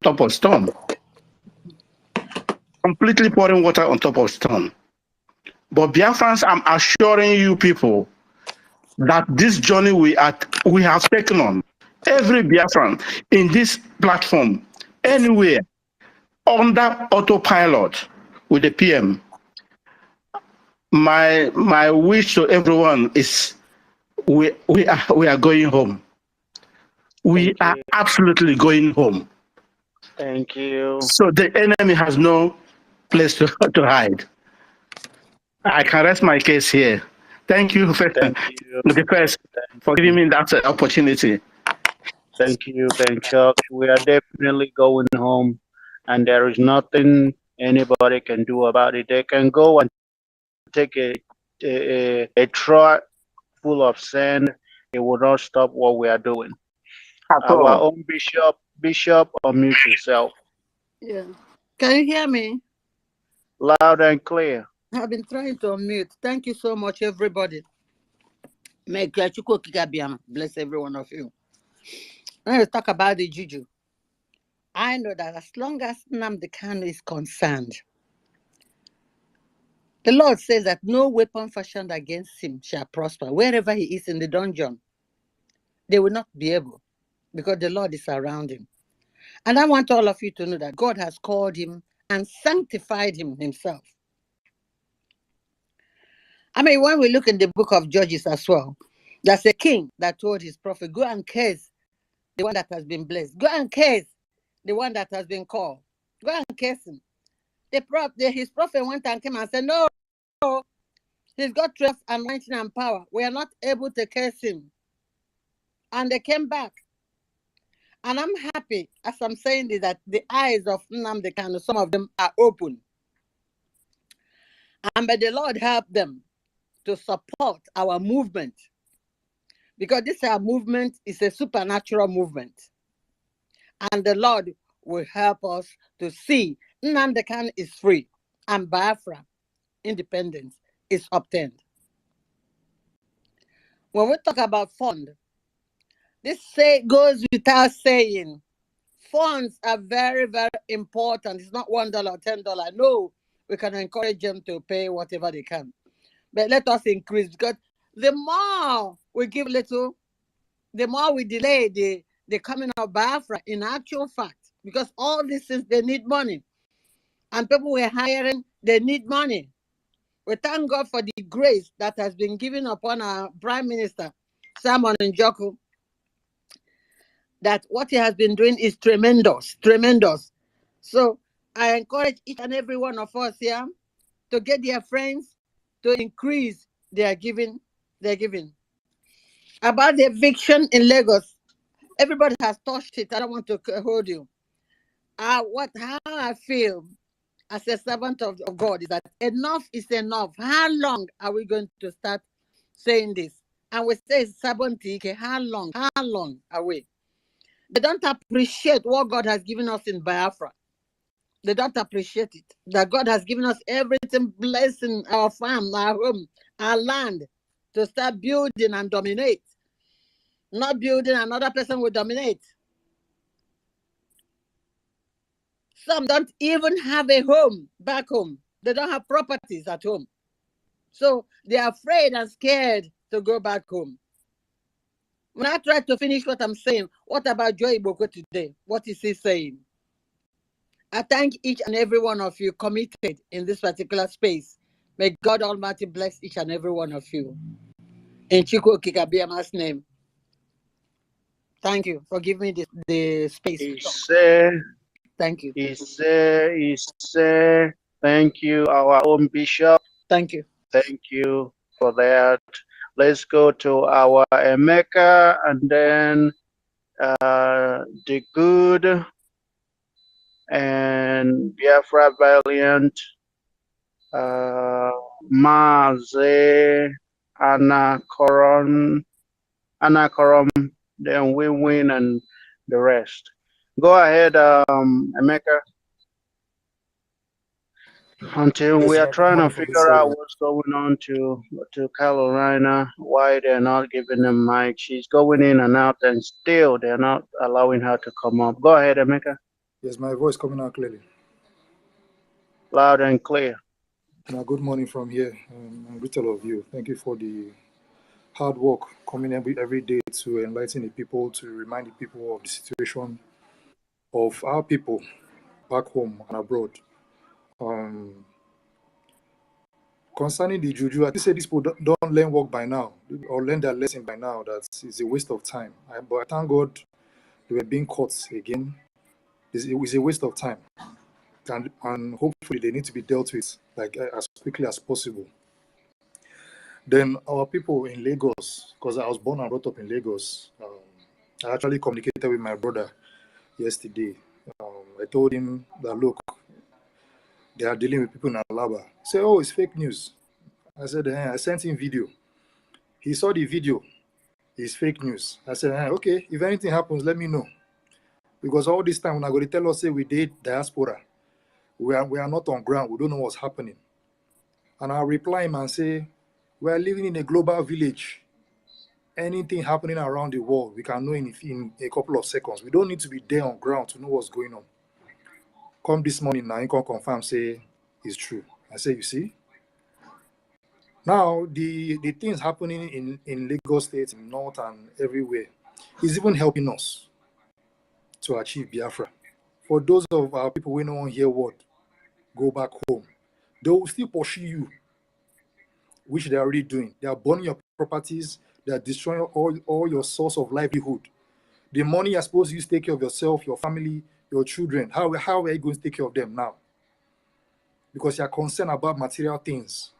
top of stone. Completely pouring water on top of stone. But Biafrans, I'm assuring you people that this journey we have taken on, every Biafran in this platform, anywhere, under autopilot with the PM, my wish to everyone is we are going home. We are absolutely going home. Thank you. So the enemy has no place to hide. I can rest my case here. Thank you, for giving me that opportunity. Thank you, Ben Chuck. We are definitely going home, and there is nothing anybody can do about it. They can go and take a truck full of sand. It will not stop what we are doing. Our own bishop, unmute yourself. Yeah. Can you hear me? Loud and clear. I've been trying to unmute. Thank you so much, everybody. May God bless every one of you. Let's talk about the JUJU. I know that as long as Nnamdi Kanu is concerned, the Lord says that no weapon fashioned against him shall prosper. Wherever he is in the dungeon, they will not be able, because the Lord is around him. And I want all of you to know that God has called him and sanctified him himself. I mean, when we look in the book of Judges as well, there's a king that told his prophet, go and curse the one that has been blessed. Go and curse the one that has been called. Go and curse him. His prophet went and came and said, no, he's got trust, anointing, and power. We are not able to curse him. And they came back. And I'm happy, as I'm saying this, that the eyes of Nnamdi Kanu, some of them are open. And may the Lord help them to support our movement. Because this our movement is a supernatural movement. And the Lord will help us to see Nnamdi Kanu is free and Biafra independence is obtained. When we talk about fund, this goes without saying. Funds are very, very important. It's not $1, $10. No, we can encourage them to pay whatever they can. But let us increase, because the more we give little, the more we delay the coming of Biafra in actual fact. Because all these things, they need money. And people we're hiring, they need money. We thank God for the grace that has been given upon our Prime Minister, Simon Njoku, that what he has been doing is tremendous, tremendous. So I encourage each and every one of us here to get their friends to increase their giving. About the eviction in Lagos, everybody has touched it. I don't want to hold you. How I feel as a servant of God is that enough is enough. How long are we going to start saying this? And we say, how long are we? They don't appreciate what God has given us in Biafra. They don't appreciate it. That God has given us everything, blessing our farm, our home, our land, to start building and dominate. Not building, another person will dominate. Some don't even have a home back home. They don't have properties at home. So they're afraid and scared to go back home. When I try to finish what I'm saying, what about Joy Boko today? What is he saying? I thank each and every one of you committed in this particular space. May God Almighty bless each and every one of you. In Chukwu Kikabiama's name. Thank you for giving me the space. Thank you. Thank you, our own bishop. Thank you. Thank you for that. Let's go to our Emeka and then the good and Biafra Valiant, Maze, Anakorom, then we win and the rest. Go ahead, Emeka. Until we are trying to figure out what's going on to Carolina, why they're not giving them mic. She's going in and out, and still they're not allowing her to come up. Go ahead, Emeka. Yes, my voice coming out clearly. Loud and clear. Now, good morning from here. I greet all of you. Thank you for the hard work coming every day to enlighten the people, to remind the people of the situation of our people back home and abroad. Concerning the juju, I think say these people don't learn work by now or learn their lesson by now. That is a waste of time. But I thank God they were being caught again. It was a waste of time, and hopefully they need to be dealt with like as quickly as possible. Then our people in Lagos, because I was born and brought up in Lagos, I actually communicated with my brother yesterday. I told him that look, they are dealing with people in Alaba. He said, oh, it's fake news. I said, I sent him video. He saw the video. It's fake news. I said, okay, if anything happens, let me know. Because all this time, when I go to tell us, say we did diaspora, we are not on ground. We don't know what's happening. And I'll reply him and say, we are living in a global village. Anything happening around the world, we can know in a couple of seconds. We don't need to be there on ground to know what's going on. Come this morning now, you can confirm, say it's true. I say, you see? Now, the things happening in Lagos State, in North and everywhere, is even helping us to achieve Biafra. For those of our people who don't hear word, go back home. They will still pursue you, which they're already doing. They are burning your properties. They are destroying all your source of livelihood. The money you're supposed to use to take care of yourself, your family, your children, how are you going to take care of them now? Because you're concerned about material things.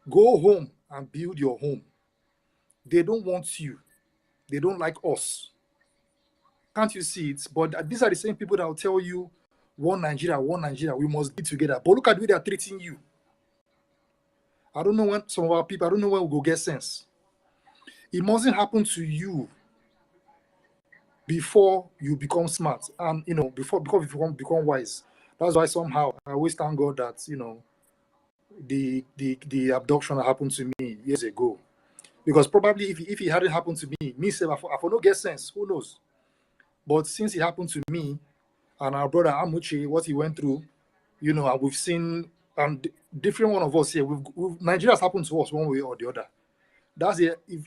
Go home and build your home. They don't want you. They don't like us. Can't you see it? But these are the same people that will tell you, one Nigeria, we must be together. But look at the way they are treating you. I don't know when some of our people, I don't know when we'll go get sense. It mustn't happen to you before you become smart. And, before you become wise. That's why somehow I always thank God that, the abduction that happened to me years ago. Because probably if it hadn't happened to me say, I for no get sense, who knows? But since it happened to me and our brother Amuchi, what he went through, and we've seen, and different one of us here, Nigeria has happened to us one way or the other. That's it. If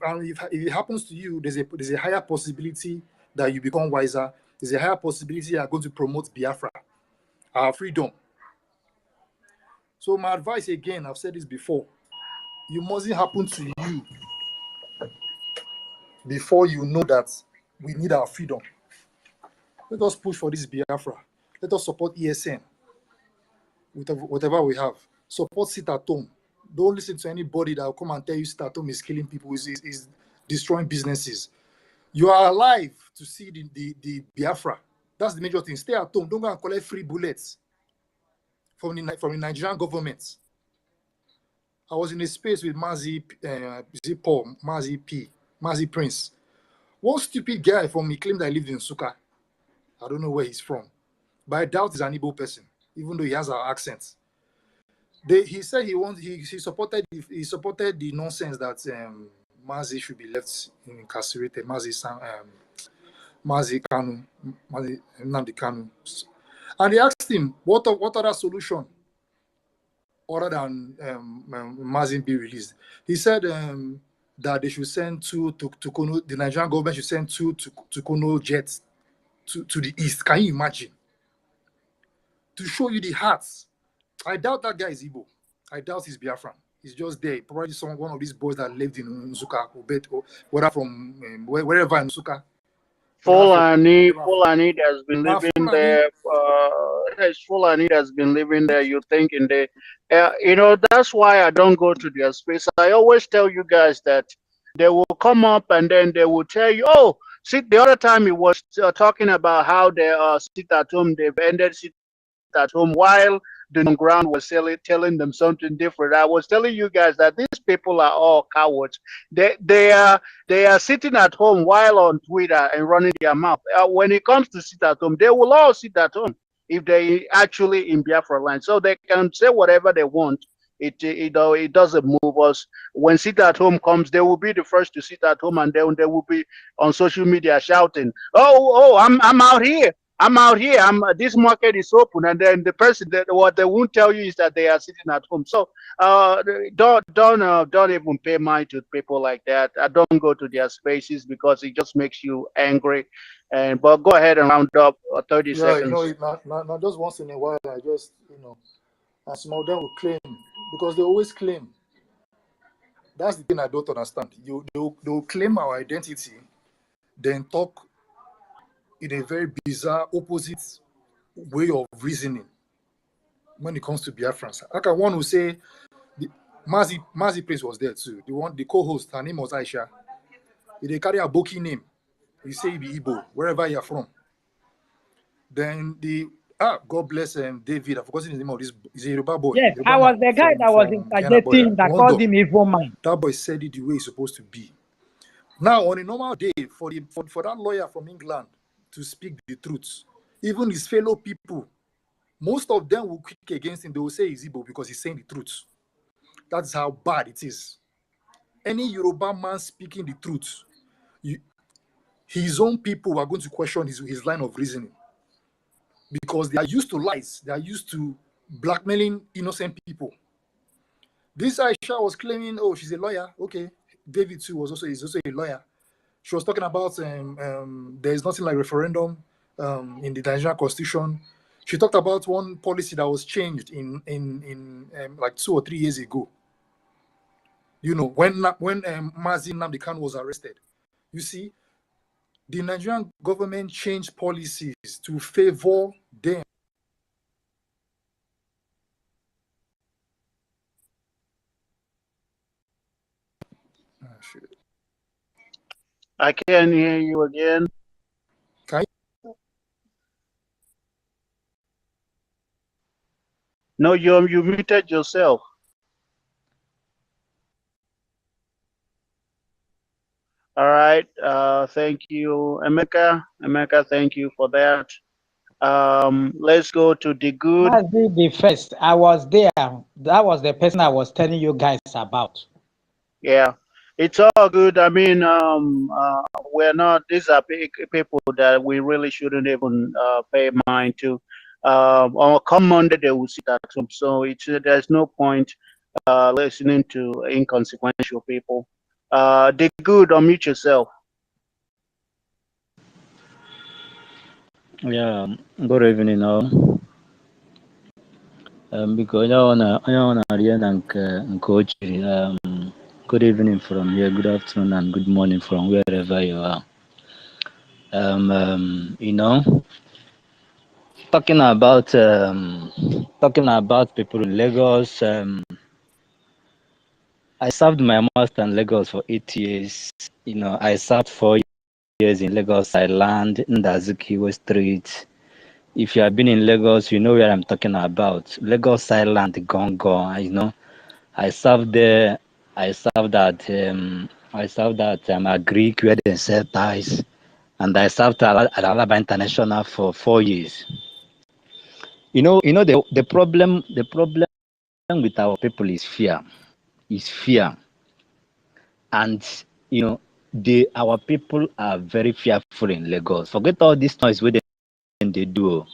it happens to you, there's a higher possibility that you become wiser. There's a higher possibility you are going to promote Biafra, our freedom. So my advice again, I've said this before, you mustn't happen to you before you know that we need our freedom. Let us push for this Biafra. Let us support ESN with whatever we have. Support sit at home. Don't listen to anybody that will come and tell you sit at home is killing people, is destroying businesses. You are alive to see the Biafra. That's the major thing. Stay at home. Don't go and collect free bullets from the Nigerian government. I was in a space with Mazi Prince. One stupid guy from me claimed I lived in Suka. I don't know where he's from. but I doubt he's an Igbo person, even though he has our accent. He said he supported the nonsense that Mazi should be left incarcerated. Mazi Nnamdi Kanu, and they asked him what other solution other than Mazi be released. He said that they should send two to Kono. The Nigerian government should send two to Kono jets to the east. Can you imagine? To show you the hearts. I doubt that guy is Igbo. I doubt he's Biafran. He's just there. Probably one of these boys that lived in Nsuka or whether from wherever in Nsuka. Fulani has been living there. Fulani has been living there. You think in the, that's why I don't go to their space. I always tell you guys that they will come up and then they will tell you, oh, see, the other time he was talking about how they sit at home. They've ended sit at home while the ground was telling them something different. I was telling you guys that these people are all cowards. They are sitting at home while on Twitter and running their mouth. When it comes to sit at home, they will all sit at home if they actually in Biafra land. So they can say whatever they want. It doesn't move us. When sit at home comes, they will be the first to sit at home, and then they will be on social media shouting, "Oh, I'm out here. I'm out here. This market is open," and then the person what they won't tell you is that they are sitting at home. So don't even pay mind to people like that. I don't go to their spaces because it just makes you angry. But go ahead and round up 30 seconds. Not just once in a while. I just and some of them will claim because they always claim. That's the thing I don't understand. They'll claim our identity, then talk in a very bizarre, opposite way of reasoning when it comes to Biafrans. Like one who say, Mazi Prince was there too. The co-host, her name was Aisha. They carry a Boki name. You say he be Igbo, wherever you're from. Then God bless David. I've forgotten his name of this. He's a Yoruba boy. Yes, Yoruba I was man the guy that was interjecting that called him evil man. That boy said it the way it's supposed to be. Now, on a normal day, for that lawyer from England to speak the truth, even his fellow people, most of them will kick against him. They will say he's Igbo because he's saying the truth. That's how bad it is. Any Yoruba man speaking the truth, his own people are going to question his line of reasoning because they are used to lies. They are used to blackmailing innocent people. This Aisha was claiming, oh, she's a lawyer. Okay. David too is also a lawyer. She was talking about there is nothing like referendum in the Nigerian constitution. She talked about one policy that was changed in like 2 or 3 years ago. You know, when Mazi Nnamdi Kanu was arrested. You see, the Nigerian government changed policies to favor them. Oh, shit. I can't hear you again. No, you muted yourself. All right. Thank you, Emeka. Emeka, thank you for that. Let's go to the good. The first, I was there. That was the person I was telling you guys about. Yeah, it's all good. I mean, we're not. These are people that we really shouldn't even pay mind to. On come Monday they will sit at home, so there's no point listening to inconsequential people. The good, unmute yourself. Yeah, good evening all. Because I wanna good evening from here, good afternoon and good morning from wherever you are. You know, talking about people in Lagos. I served my master in Lagos for 8 years. You know, I served 4 years in Lagos Island, in the Azikiwe Street. If you have been in Lagos, you know where I'm talking about. Lagos Island, Gongo. You know, I served there. I served at Greek where they sell ties, and I served at Alaba International for 4 years. The problem with our people is fear. Is fear. And our people are very fearful in Lagos. Forget all this noise where they do.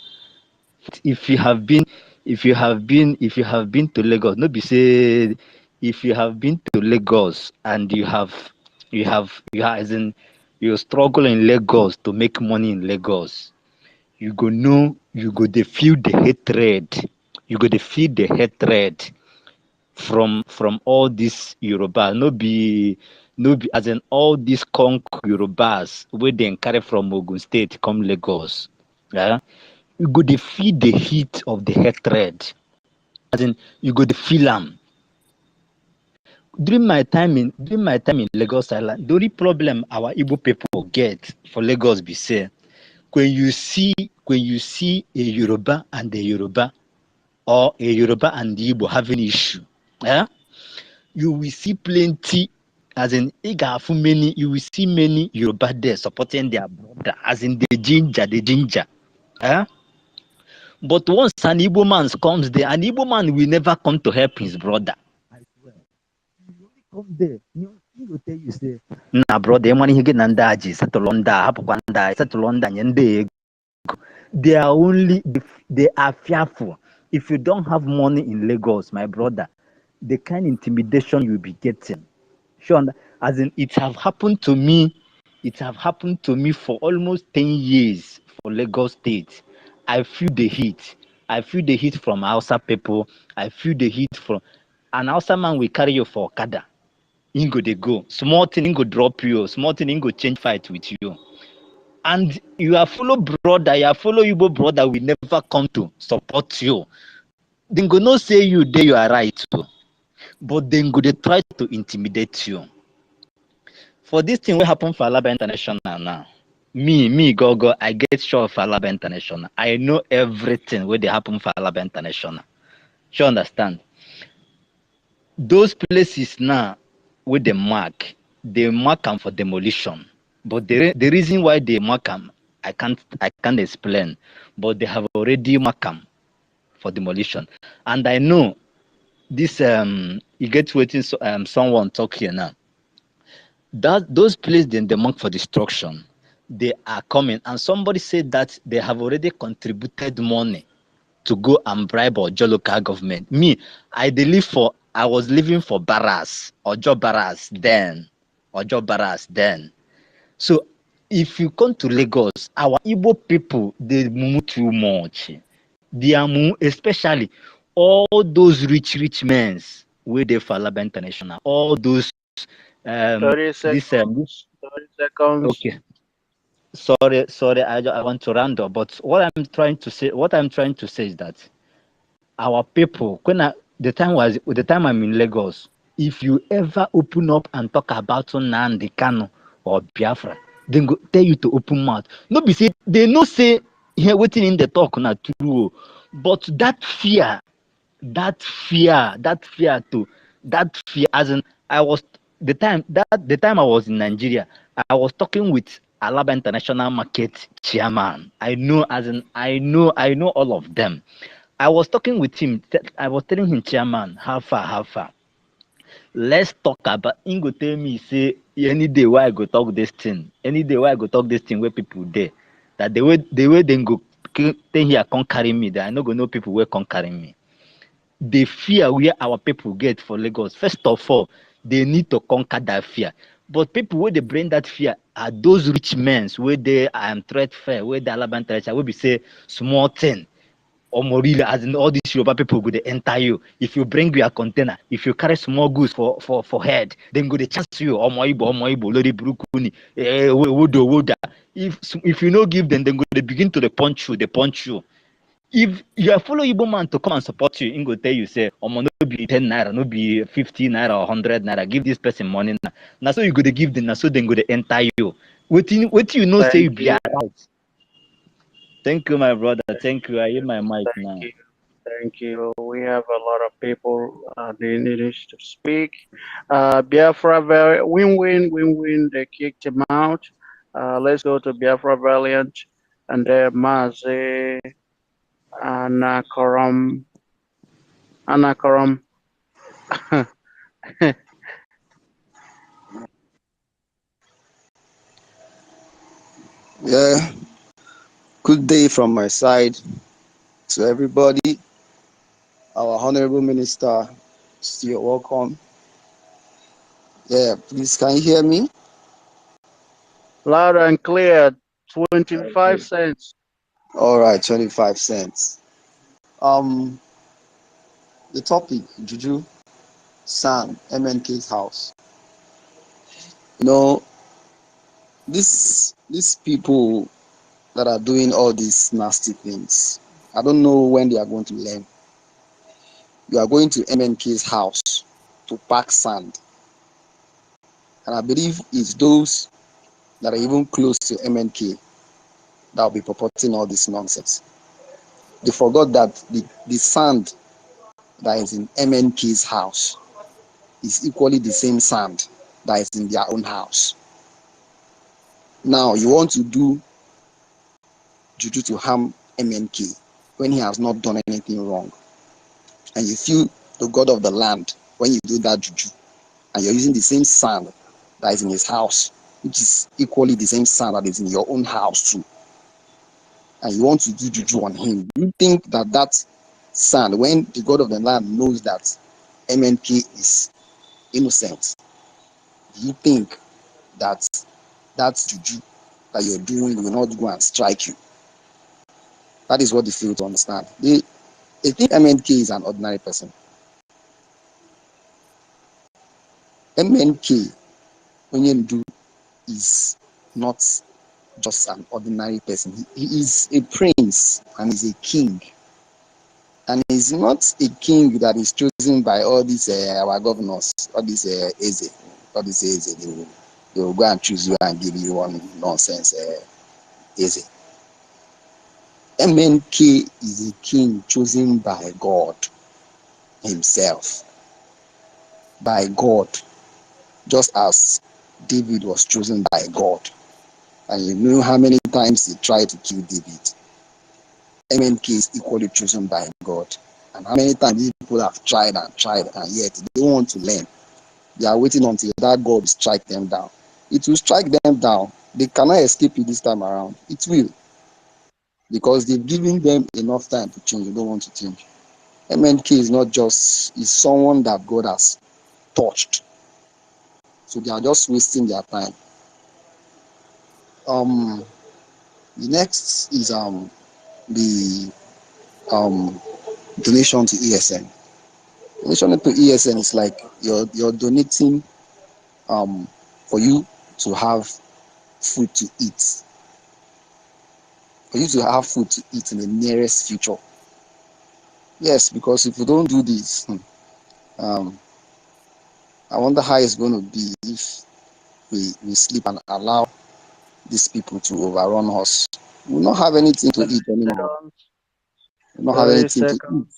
If you have been to Lagos, no be say if you have been to Lagos and you as in you struggle in Lagos to make money in Lagos, you go know, you go dey feel the hatred. You go dey feel the hatred from all these Yoruba. No be as in all these conk Yorubas wey dem carry from Ogun State come Lagos. Yeah? You go dey feel the heat of the hatred. As in you go dey feel am. During my time in Lagos Island, the only problem our Igbo people get for Lagos be say when you see a Yoruba and a Yoruba, or a Yoruba and Igbo having issue, you will see plenty, as in you will see many Yoruba there supporting their brother, as in the ginger. But once an Igbo man comes there, an Igbo man will never come to help his brother. I swear. He only come there. He will tell you, say, nah, brother, money he get nandaji, settlonda, hapukwanda, settlonda, nyende. They are fearful. If you don't have money in Lagos, my brother, the kind of intimidation you'll be getting. Sure, as in it have happened to me. It have happened to me for almost 10 years for Lagos State. I feel the heat. I feel the heat from Hausa people. I feel the heat from an Hausa man will carry you for Okada. Ingo they go. Small thing Ingo drop you. Small thing Ingo change fight with you. And your fellow brother, your fellow Igbo brother will never come to support you. They go not say you there you are right, but then go they try to intimidate you. For this thing will happen for Alaba International now. Me, go, I get sure for Alaba International. I know everything where they happen for Alaba International. You understand? Those places now with the mark, they mark them for demolition. But the reason why they mark them, I can't explain. But they have already marked them for demolition. And I know this you get waiting someone talk here now. Those places they mark for destruction, they are coming. And somebody said that they have already contributed money to go and bribe Ojo local government. Me, I was living for Barras, Ojo Barras then. So if you come to Lagos, our Igbo people, they move too much. They are especially all those rich men where they for Alaba International, all those 30 seconds. 30 seconds. Okay. Sorry, I want to round up, but what I'm trying to say is that our people, the time I'm in Lagos, if you ever open up and talk about Nnamdi Kanu or Biafra, then go tell you to open mouth. No be say they no say here waiting in the talk na true, but that fear as in I was the time I was in Nigeria, I was talking with Alaba International Market chairman. I know all of them. I was talking with him. I was telling him, chairman, how far? Let's talk about. Ingo tell me say any day why I go talk this thing. Any day why I go talk this thing where people there. That the way they go then here can't carry me. That I no go know people where can't carry me. The fear where our people get for Lagos. First of all, they need to conquer that fear. But people where they bring that fear are those rich men where they threat fair, where the Alaba International will be say small thing. Or more really, as in all these Yoruba people go they enter you. If you bring your container, if you carry small goods for head, then go they chance you. Omoibo, Lori Brukuni, Woda. If you no give them, then go they begin to punch you. If you are follow Igbo man to come and support you, Ingo tell you say, no be 10 naira, no be 50 naira or 100 naira, give this person money now. Now so you go to give them, now so then go to enter you. What you know say you be right. Thank you, my brother. Thank you. I hear my mic now. Thank you. We have a lot of people they needed to speak. Biafra win. They kicked him out. Let's go to Biafra Valiant and Mazi Anakaram. Yeah, good day from my side to everybody. Our Honorable Minister, still welcome. Yeah, please, can you hear me? Loud and clear, 25 cents. All right, 25 cents. The topic, Juju, Sam, MNK's house. You know, these people that are doing all these nasty things, I don't know when they are going to learn. You are going to MNK's house to pack sand. And I believe it's those that are even close to MNK that will be purporting all this nonsense. They forgot that the sand that is in MNK's house is equally the same sand that is in their own house. Now, you want to do juju to harm MNK when he has not done anything wrong. And you feel the God of the land when you do that juju. And you're using the same sand that is in his house, which is equally the same sand that is in your own house too. And you want to do juju on him. Do you think that that sand, when the God of the land knows that MNK is innocent, do you think that that juju that you're doing will not go and strike you? That is what they fail to understand. They think MNK is an ordinary person. MNK, when you do, is not just an ordinary person. He is a prince and he's a king. And he's not a king that is chosen by all these our governors, all these Eze, all these Eze. They will go and choose you and give you one nonsense Eze. MNK is a king chosen by God himself. By God. Just as David was chosen by God. And you know how many times he tried to kill David. MNK is equally chosen by God. And how many times these people have tried and yet they don't want to learn. They are waiting until that God will strike them down. It will strike them down. They cannot escape it this time around. It will. Because they've given them enough time to change. They don't want to change. MNK is not just, is someone that God has touched. So they are just wasting their time. The next is the donation to ESN. Donation to ESN is like you're donating for you to have food to eat. For you to have food to eat in the nearest future. Yes, because if you don't do this, I wonder how it's going to be if we sleep and allow these people to overrun us. We will not have anything to eat anymore. We will not have 30 anything to seconds.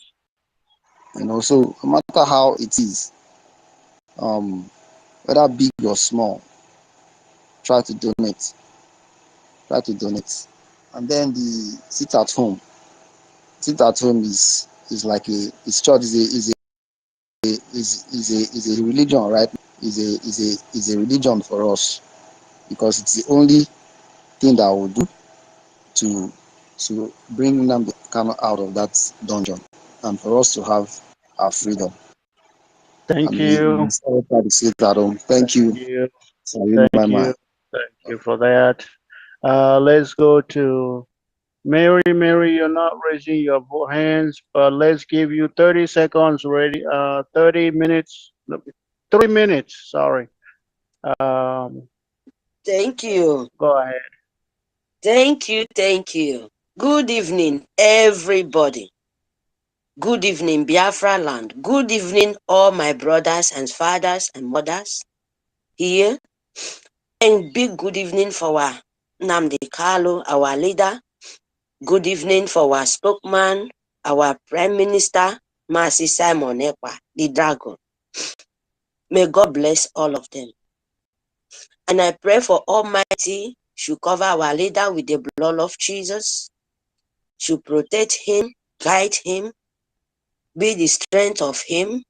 eat. You know, so no matter how it is, whether big or small, try to donate. Try to donate. And then the sit at home. Sit at home is like church is a religion, right? Is a religion for us because it's the only thing that will do to bring Nnamdi Kanu out of that dungeon and for us to have our freedom. Thank And you. sit at home. Thank you. Thank you. Thank you for that. Let's go to Mary. Mary, you're not raising your hands, but let's give you 30 seconds ready. 30 minutes. 3 minutes. Sorry. Thank you. Go ahead. Thank you. Thank you. Good evening, everybody. Good evening, Biafra land. Good evening, all my brothers and fathers and mothers here. And big good evening for our Nnamdi Kanu, our leader. Good evening for our spokesman, our Prime Minister, Mercy Simon Ekpa, the dragon. May God bless all of them. And I pray for Almighty should cover our leader with the blood of Jesus, should protect him guide him, be the strength of him.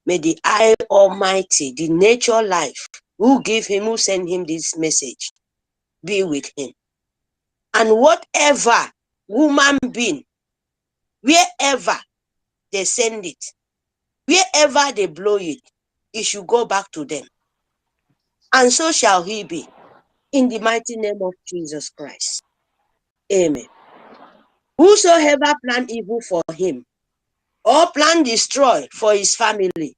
May the I Almighty, the nature life, who give him, who send him this message, be with him. And whatever woman being, wherever they send it, wherever they blow it, it should go back to them. And so shall he be. In the mighty name of Jesus Christ. Amen. Whosoever plan evil for him, or plan destroy for his family,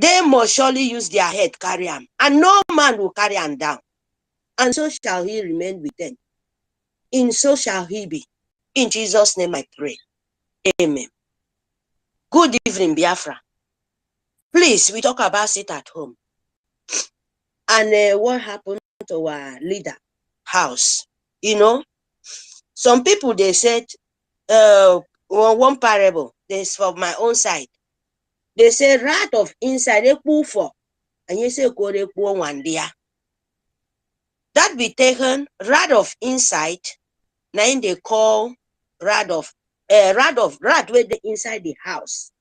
they must surely use their head carry him, and no man will carry him down. And so shall he remain with them. In so shall he be. In Jesus' name I pray. Amen. Good evening, Biafra. Please, we talk about it at home. And what happened to our leader house? You know, some people, they said, one parable, this from my own side. They say, rat of inside, a poo for, and you say, go to one dia. That be taken, rat of inside, now they call rat where the inside the house.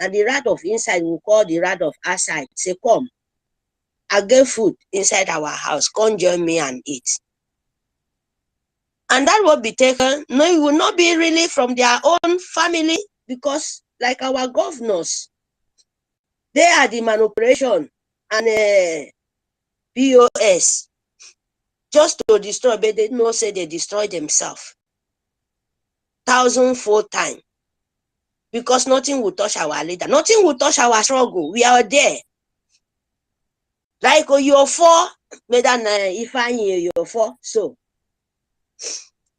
And the rat of inside will call the rat of outside. Say, come, I get food inside our house. Come join me and eat. And that will be taken. No, it will not be really from their own family, because like our governors, they are the manipulation and POS just to destroy, but they know say they destroy themselves 1,000-fold time, because nothing will touch our leader, nothing will touch our struggle. We are there. Like you're for, Medan if I you're for, so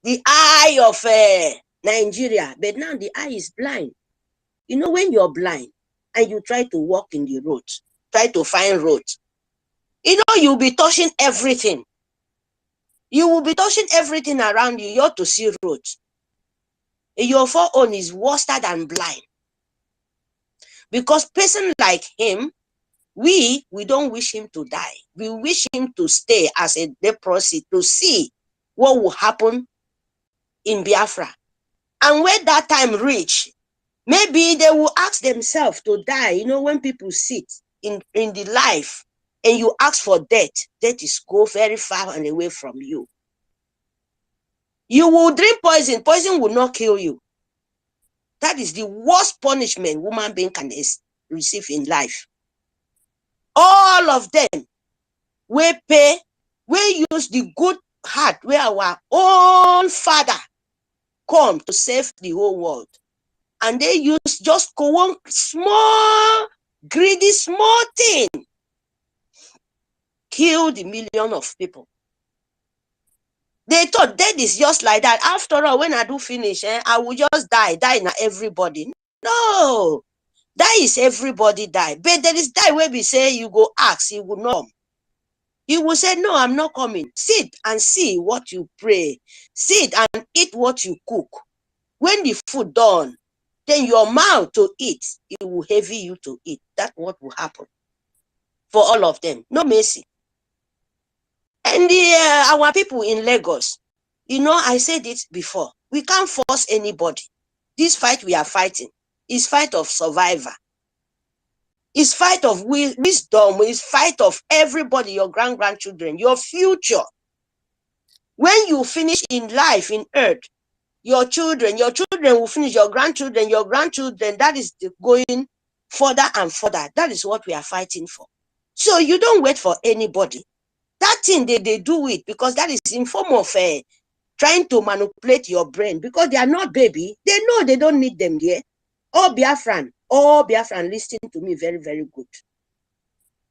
the eye of Nigeria, but now the eye is blind. You know, when you're blind and you try to walk in the road, try to find road, you know, you'll be touching everything. You will be touching everything around you. You ought to see road. Your foreown is worse than blind. Because person like him, we don't wish him to die. We wish him to stay as a leprosy to see what will happen in Biafra. And when that time reach, maybe they will ask themselves to die. You know, when people sit in the life and you ask for death, death is go very far and away from you. You will drink poison. Poison will not kill you. That is the worst punishment human being can receive in life. All of them, we pay, we use the good heart where our own father come to save the whole world. And they use just one small, greedy, small thing, kill the million of people. They thought death is just like that. After all, when I do finish, I will just die na everybody. No, that is everybody die. But there is die where we say you go ask, he will not come. He will say, no, I'm not coming. Sit and see what you pray. Sit and eat what you cook. When the food done, then your mouth to eat, it will heavy you to eat. That's what will happen for all of them. No mercy. And our people in Lagos, you know, I said it before. We can't force anybody. This fight we are fighting is fight of survivor. It's fight of wisdom. It's fight of everybody, your grandchildren, your future. When you finish in life, in earth, your children will finish, your grandchildren, that is going further and further. That is what we are fighting for. So you don't wait for anybody. That thing, they do it because that is in form of trying to manipulate your brain, because they are not baby. They know they don't need them there. All Biafran, listen to me very, very good.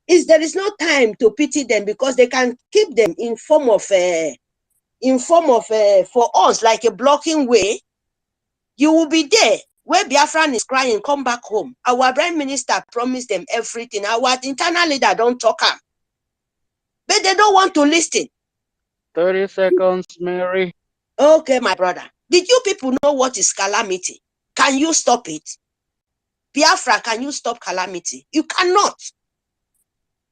There is no time to pity them, because they can keep them in form of for us, like a blocking way. You will be there where Biafran is crying, come back home. Our prime minister promised them everything. Our internal leader don't talk am. But they don't want to listen. 30 seconds, Mary. Okay, my brother. Did you people know what is calamity? Can you stop it? Biafra, can you stop calamity? You cannot.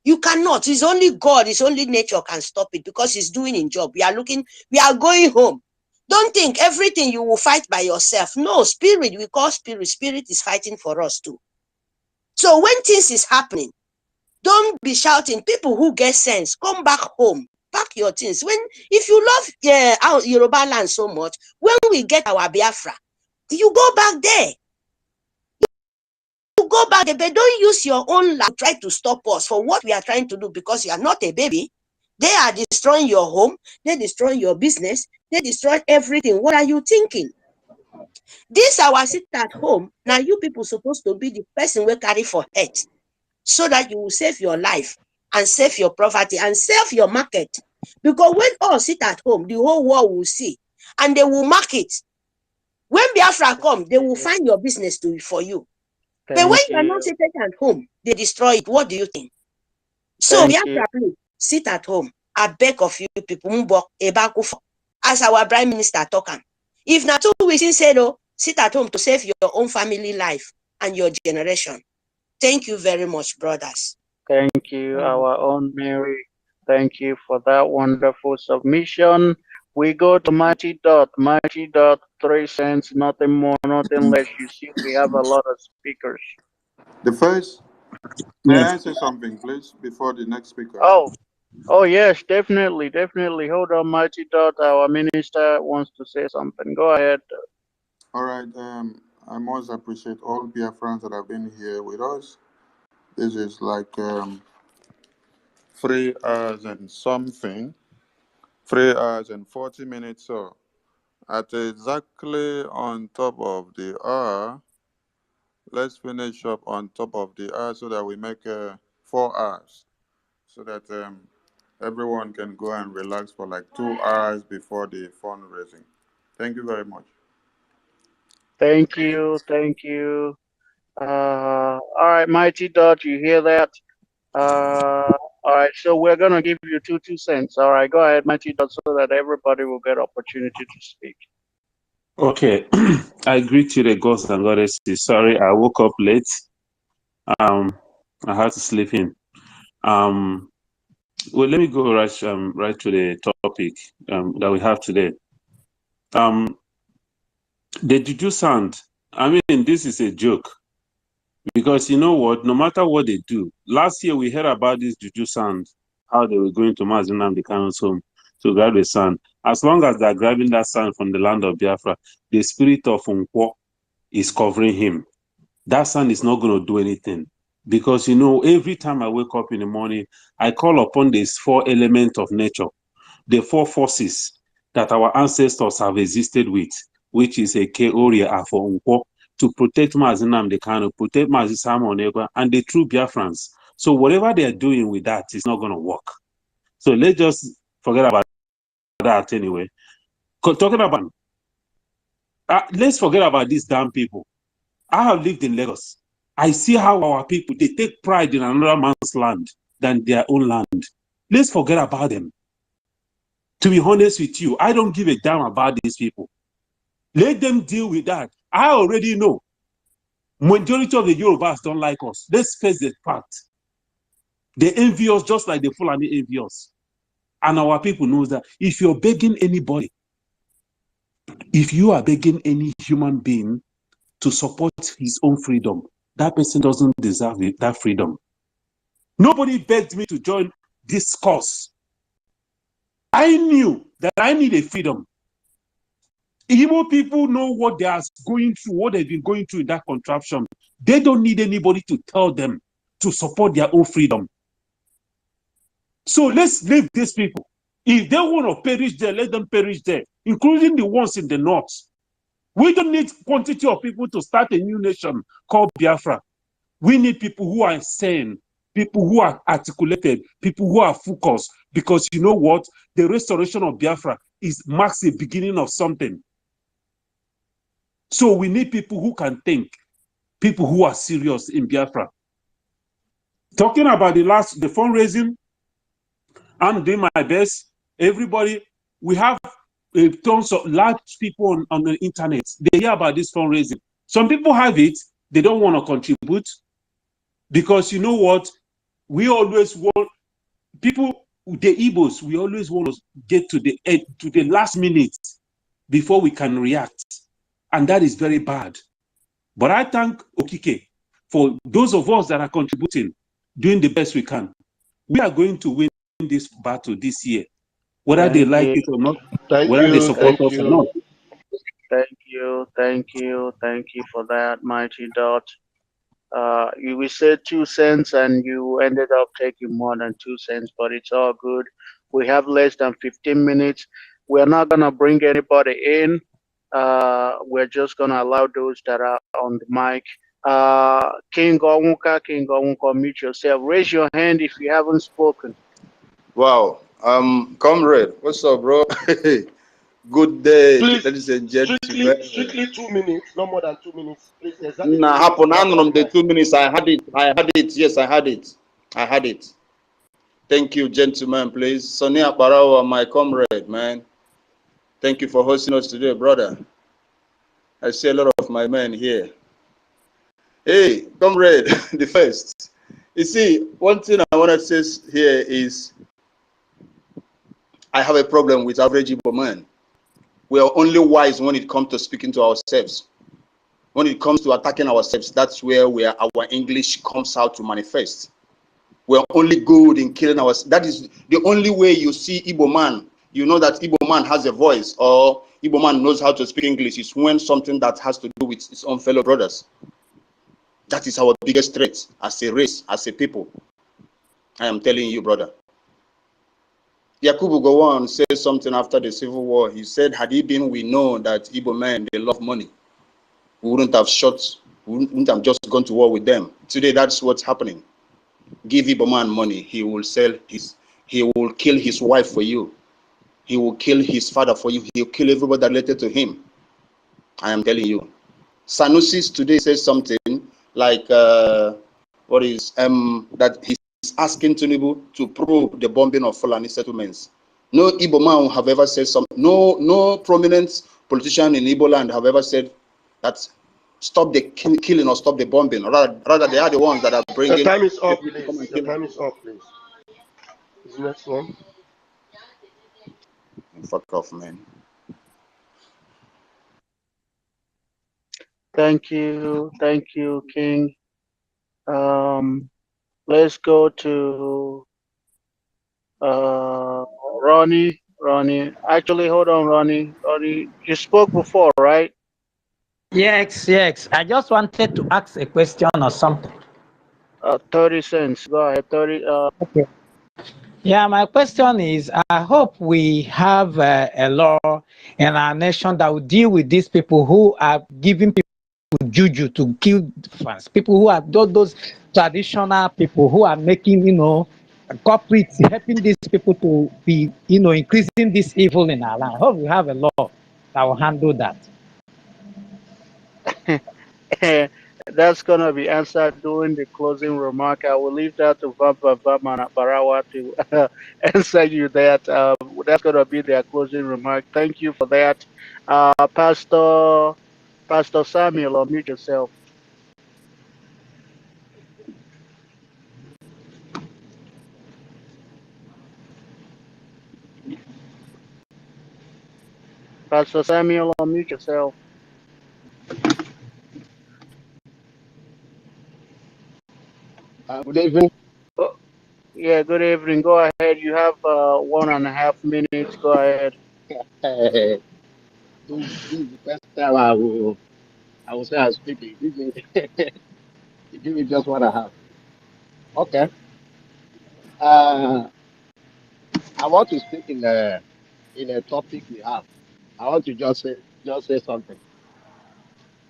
You cannot. It's only God, it's only nature can stop it, because he's doing his job. We are going home. Don't think everything you will fight by yourself. No, spirit, we call spirit. Spirit is fighting for us too. So when things is happening, don't be shouting. People who get sense, come back home. Pack your things. If you love our Yoruba land so much, when we get our Biafra, you go back there. You go back there, but don't use your own land to try to stop us for what we are trying to do, because you are not a baby. They are destroying your home. They destroy your business. They destroy everything. What are you thinking? This our sit at home. Now you people supposed to be the person we carry for head, so that you will save your life and save your property and save your market. Because when all sit at home, the whole world will see and they will market. When Biafra come, they will find your business for you. But when you are not sitting at home, they destroy it. What do you think? So Biafra, please sit at home. I beg of you people, as our Prime Minister talking. If not 2 weeks in say, sit at home to save your own family life and your generation. Thank you very much, brothers. Thank you, our own Mary. Thank you for that wonderful submission. We go to Mighty Dot. Mighty Dot, 3 cents, nothing more, nothing less. You see, we have a lot of speakers. The first, may I say something, please, before the next speaker? Oh yes, definitely, definitely. Hold on, Mighty Dot. Our minister wants to say something. Go ahead. All right. I must appreciate all Biafrans that have been here with us. This is like 3 hours and something. 3 hours and 40 minutes. So, at exactly on top of the hour, let's finish up on top of the hour so that we make 4 hours, so that everyone can go and relax for like 2 hours before the fundraising. Thank you very much. Thank you, thank you. All right, Mighty Dot, you hear that? All right, so we're gonna give you 2 cents. All right, go ahead, Mighty Dot, so that everybody will get opportunity to speak. Okay, I greet you, the gods and goddesses. Sorry, I woke up late. I had to sleep in. Well, let me go right to the topic that we have today. The JUJU sound. I mean, this is a joke, because you know what? No matter what they do, last year we heard about this JUJU sound, how they were going to Mazi Nnamdi Kanu's home to grab the sand. As long as they're grabbing that sand from the land of Biafra, the spirit of Nkwo is covering him. That sand is not going to do anything, because you know, every time I wake up in the morning, I call upon these 4 elements of nature, the 4 forces that our ancestors have existed with, which is a Keoria Afo Nkwo, to protect Mazi Nnamdi Kanu, protect Mazi Simon Ekpa, and the true Biafrans. So whatever they are doing with that is not going to work. So let's just forget about that anyway. Talking about, let's forget about these damn people. I have lived in Lagos. I see how our people, they take pride in another man's land than their own land. Let's forget about them. To be honest with you, I don't give a damn about these people. Let them deal with that. I already know. Majority of the Yorubas don't like us. Let's face the fact. They envy us just like the Fulani envy us. And our people knows that if you're begging anybody, if you are begging any human being to support his own freedom, that person doesn't deserve that freedom. Nobody begged me to join this cause. I knew that I needed freedom. Igbo people know what they are going through, what they've been going through in that contraption. They don't need anybody to tell them to support their own freedom. So let's leave these people. If they want to perish there, let them perish there, including the ones in the north. We don't need quantity of people to start a new nation called Biafra. We need people who are sane, people who are articulated, people who are focused, because you know what? The restoration of Biafra marks the beginning of something. So we need people who can think, people who are serious in Biafra. Talking about the fundraising, I'm doing my best. Everybody, we have tons of large people on the internet. They hear about this fundraising. Some people have it, they don't want to contribute, because you know what? We always want people, the Igbos, we always want to get to the last minute before we can react. And that is very bad. But I thank Okike for those of us that are contributing, doing the best we can. We are going to win this battle this year, whether they like it or not, whether they support us or not. Thank you for that, Mighty Dot. We said 2 cents and you ended up taking more than 2 cents, but it's all good. We have less than 15 minutes. We're not going to bring anybody in. We're just going to allow those that are on the mic. King Onwuka, mute yourself. Raise your hand if you haven't spoken. Wow. Comrade, what's up, bro? Good day, Please, ladies and gentlemen. strictly 2 minutes, no more than 2 minutes. Please, exactly. Nah, happen. I know the 2 minutes. I had it. Yes, I had it. Thank you, gentlemen. Please, Sonia Parawa, my comrade, man. Thank you for hosting us today, brother. I see a lot of my men here. Hey, comrade, the first. You see, one thing I want to say here is I have a problem with average Igbo man. We are only wise when it comes to speaking to ourselves. When it comes to attacking ourselves, that's where our English comes out to manifest. We're only good in killing ourselves. That is the only way you see Igbo man. You know that Igbo man has a voice, or Igbo man knows how to speak English, is when something that has to do with his own fellow brothers. That is our biggest threat as a race, as a people. I am telling you, brother. Yakubu Gowon said something after the Civil War. He said, had it been we know that Igbo men, they love money, we wouldn't have just gone to war with them. Today, that's what's happening. Give Igbo man money, he will kill his wife for you. He will kill his father for you. He'll kill everybody related to him. I am telling you. Sanusi today says something like, that he's asking Tinubu to probe the bombing of Fulani settlements. No Igbo man have ever said something. No prominent politician in Igbo land have ever said that stop the killing or stop the bombing. Rather, they are the ones that are bringing. The time is up, please. The time is up, please. Is the next one? Fuck off, man. Thank you, King. Let's go to Ronnie. Actually, hold on, Ronnie. You spoke before, right? Yes. I just wanted to ask a question or something. 30 cents. Go ahead, 30. Okay. Yeah, my question is, I hope we have a law in our nation that will deal with these people who are giving people juju to kill fans, people who are those traditional people who are making, corporates, helping these people to be, increasing this evil in our land. I hope we have a law that will handle that. That's going to be answered during the closing remark. I will leave that to Baba Barawa to answer you that. That's going to be their closing remark. Thank you for that. Pastor Samuel, unmute yourself. Pastor Samuel, unmute yourself. Good evening. Oh, yeah, good evening. Go ahead. You have 1.5 minutes. Go ahead. This is the first time I will say I'm speaking. Give me just what I have. Okay. I want to speak in a topic we have. I want to just say something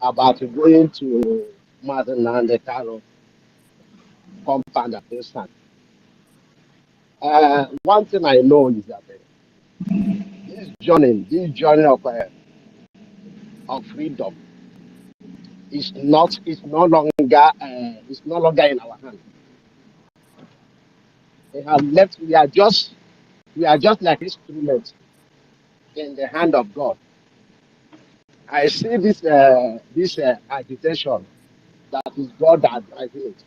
about going to Martin and the Carol compound at this time. One thing I know is that this journey of freedom is no longer in our hands. They have left. We are just like instruments in the hand of God. I see this agitation that is God that driving it.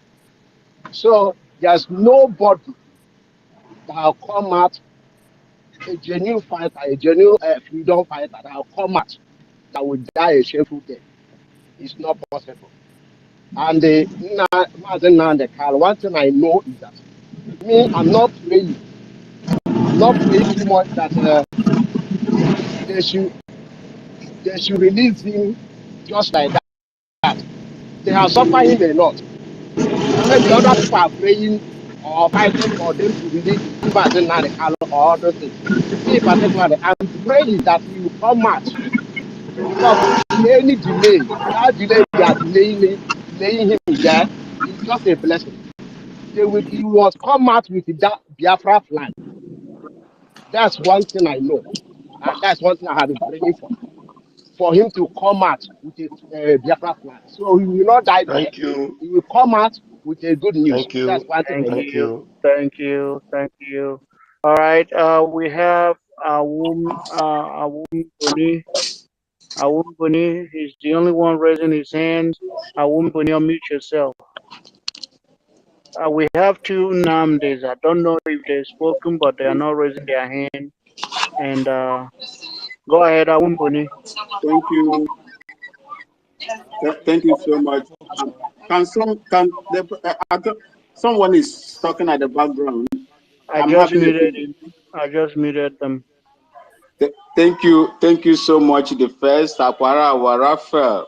So there's nobody that will come out a genuine fighter, a genuine freedom fighter that will come out, that will die a shameful death. It's not possible. And the one thing I know is that me, I'm not praying. I'm not praying too much that they should they should release him just like that. They have suffered him a lot. Maybe other people are praying or fighting for them to release or other things. Me particularly, I'm praying that he will come out because any delay, that delay they are delaying him there is just a blessing. He was come out with that Biafra flag. That's one thing I know, and that's one thing I have been praying for him to come out with a Biafra flag. So he will not die there. Thank you. He will come out with a good news. Thank That's you. one thing I Thank know. Thank you. you. Thank you. Thank you. All right. We have Awum Buni. Awum Buni is the only one raising his hand. Awum Buni, unmute yourself. We have two Namdes. I don't know if they've spoken, but they are not raising their hand. And go ahead, Awum Buni. Thank you. Thank you so much. Someone is talking at the background. I I'm just having a muted feeling. him. I just muted them. Thank you so much. The first Aquara Warafel.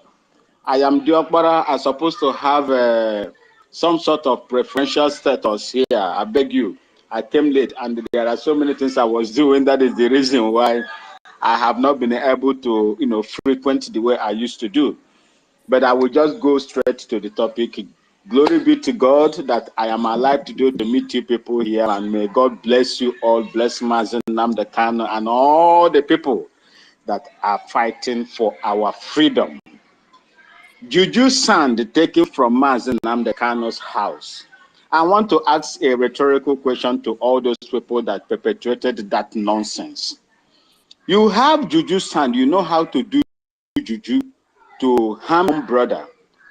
I am Diokbara. I'm supposed to have some sort of preferential status here. I beg you. I came late, and there are so many things I was doing. That is the reason why I have not been able to, frequent the way I used to do. But I will just go straight to the topic. Glory be to God that I am alive today to meet you people here, and may God bless you all, bless Mazen Namdekano and all the people that are fighting for our freedom. Juju sand taken from Mazen Namdekano's house. I want to ask a rhetorical question to all those people that perpetuated that nonsense. You have Juju sand, you know how to do Juju to harm brother.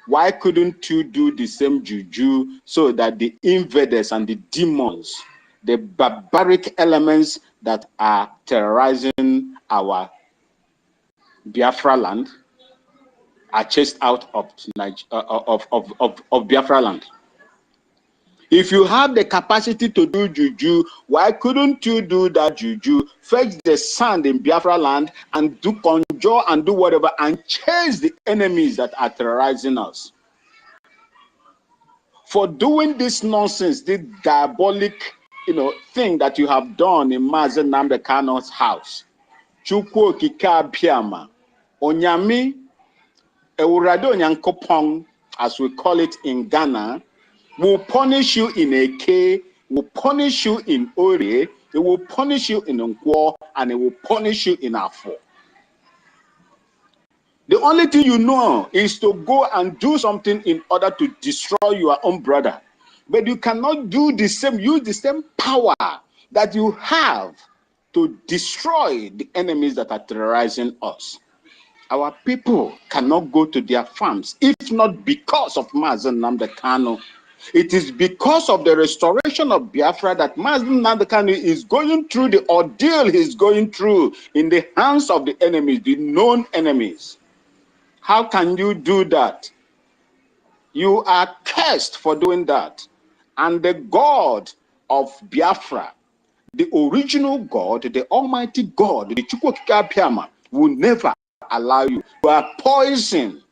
Why couldn't you do the same Juju so that the invaders and the demons, the barbaric elements that are terrorizing our Biafra land, are chased out of Biafra land? If you have the capacity to do Juju, why couldn't you do that Juju, fetch the sand in Biafra land and do conjure and do whatever and chase the enemies that are terrorizing us? For doing this nonsense, this diabolic, thing that you have done in Mazen Namdekano's house, Chukwu Okike Abiama, Onyami, Ewurade Onyankopon, as we call it in Ghana, will punish you in Eke, will punish you in Ore, it will punish you in Nkwo, and it will punish you in Afo. The only thing you know is to go and do something in order to destroy your own brother. But you cannot do the same, use the same power that you have to destroy the enemies that are terrorizing us. Our people cannot go to their farms, if not because of Mazen Namdekano. It is because of the restoration of Biafra that Mazen Namdekano is going through the ordeal he's going through in the hands of the enemies, the known enemies. How can you do that? You are cursed for doing that. And the God of Biafra, the original God, the Almighty God, the Chukwu Okike Abiama, will never allow you. You are poison.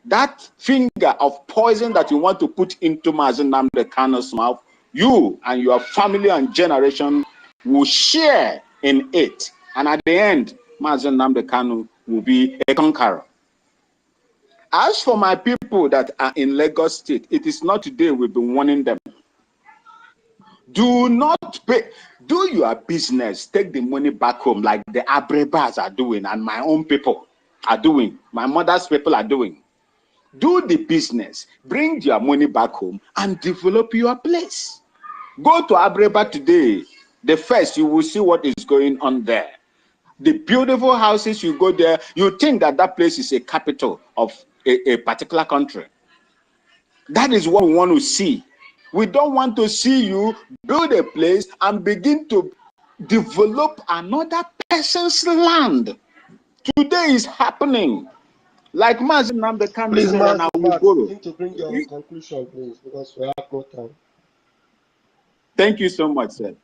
That finger of poison that you want to put into Mazen Namdekano's mouth, you and your family and generation will share in it. And at the end, Mazen Namdekano will be a conqueror. As for my people that are in Lagos State, it is not today we've been warning them. Do not pay. Do your business. Take the money back home like the Abrebas are doing and my own people are doing. My mother's people are doing. Do the business. Bring your money back home and develop your place. Go to Abreba today. The first, you will see what is going on there. The beautiful houses, you go there, you think that that place is a capital of a particular country. That is what we want to see. We don't want to see you build a place and begin to develop another person's land. Today is happening. Like Mazin Namdekanu Please, said, and I will Max, borrow. begin to bring your conclusion, please, because we have no time. Thank you so much, sir.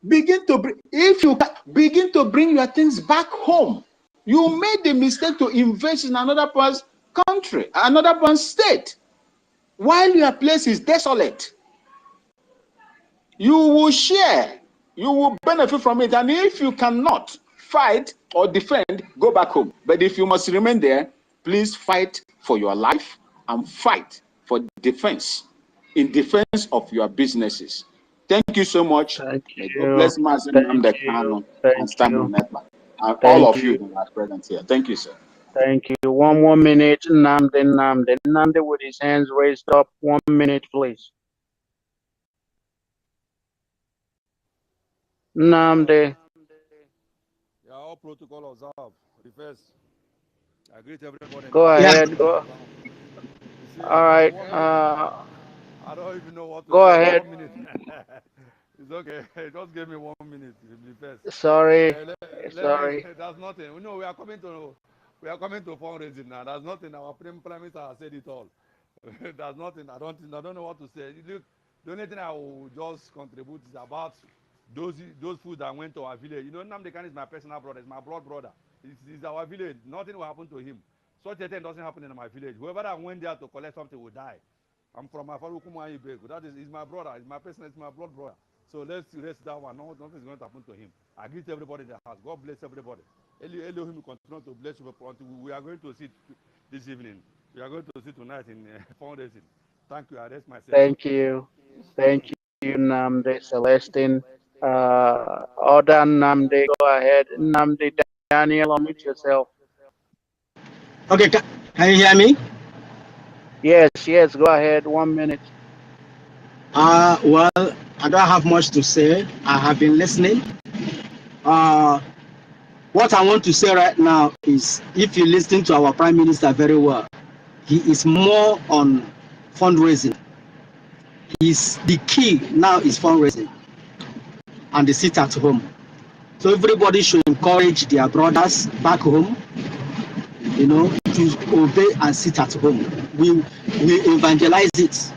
Begin to bring, if you begin to bring your things back home. You made the mistake to invest in another person's country, another person's state, while your place is desolate. You will share, you will benefit from it, and if you cannot fight or defend, go back home. But if you must remain there, please fight for your life and fight for defense, in defense of your businesses. Thank you so much. Thank May God you. bless Mazin Thank you. Namdekanu and Thank Stanley you. Network, and all Thank of you. you who are present here. Thank you, sir. Thank you. One more minute. Namde with his hands raised up. 1 minute, please. Namde. Yeah, all protocol observed. The first, I greet everybody in the Go house. ahead. Go. You see, All right. 1 minute. I don't even know what to Go say. ahead. 1 minute. It's okay. Just give me 1 minute. The first. Sorry. Let me. Sorry. That's nothing. We know we are coming to fundraising now. That's nothing. Our prime minister has said it all. That's nothing. I don't know what to say. Look, the only thing I will just contribute is about those food that went to our village. You know, Namdekan is my personal brother. It's my blood brother. It's our village. Nothing will happen to him. Such a thing doesn't happen in my village. Whoever that went there to collect something will die. I'm from my father Ibeko. That is, he's my brother. He's my person. It's my blood brother. So let's rest that one. No, nothing is going to happen to him. I greet everybody in the house. God bless everybody. Elohim will continue to bless you until we are going to see this evening. We are going to see tonight in fundraising. Thank you. I rest myself. Thank you. Thank you, Namde Celestine. Other Namde, go ahead. Namde Daniel, unmute yourself. Okay, can you hear me? Yes, yes, go ahead. 1 minute. Well, I don't have much to say. I have been listening. What I want to say right now is, if you listen to our Prime Minister very well, he is more on fundraising. The key now is fundraising and the sit at home. So everybody should encourage their brothers back home, you know, to obey and sit at home. We evangelize it.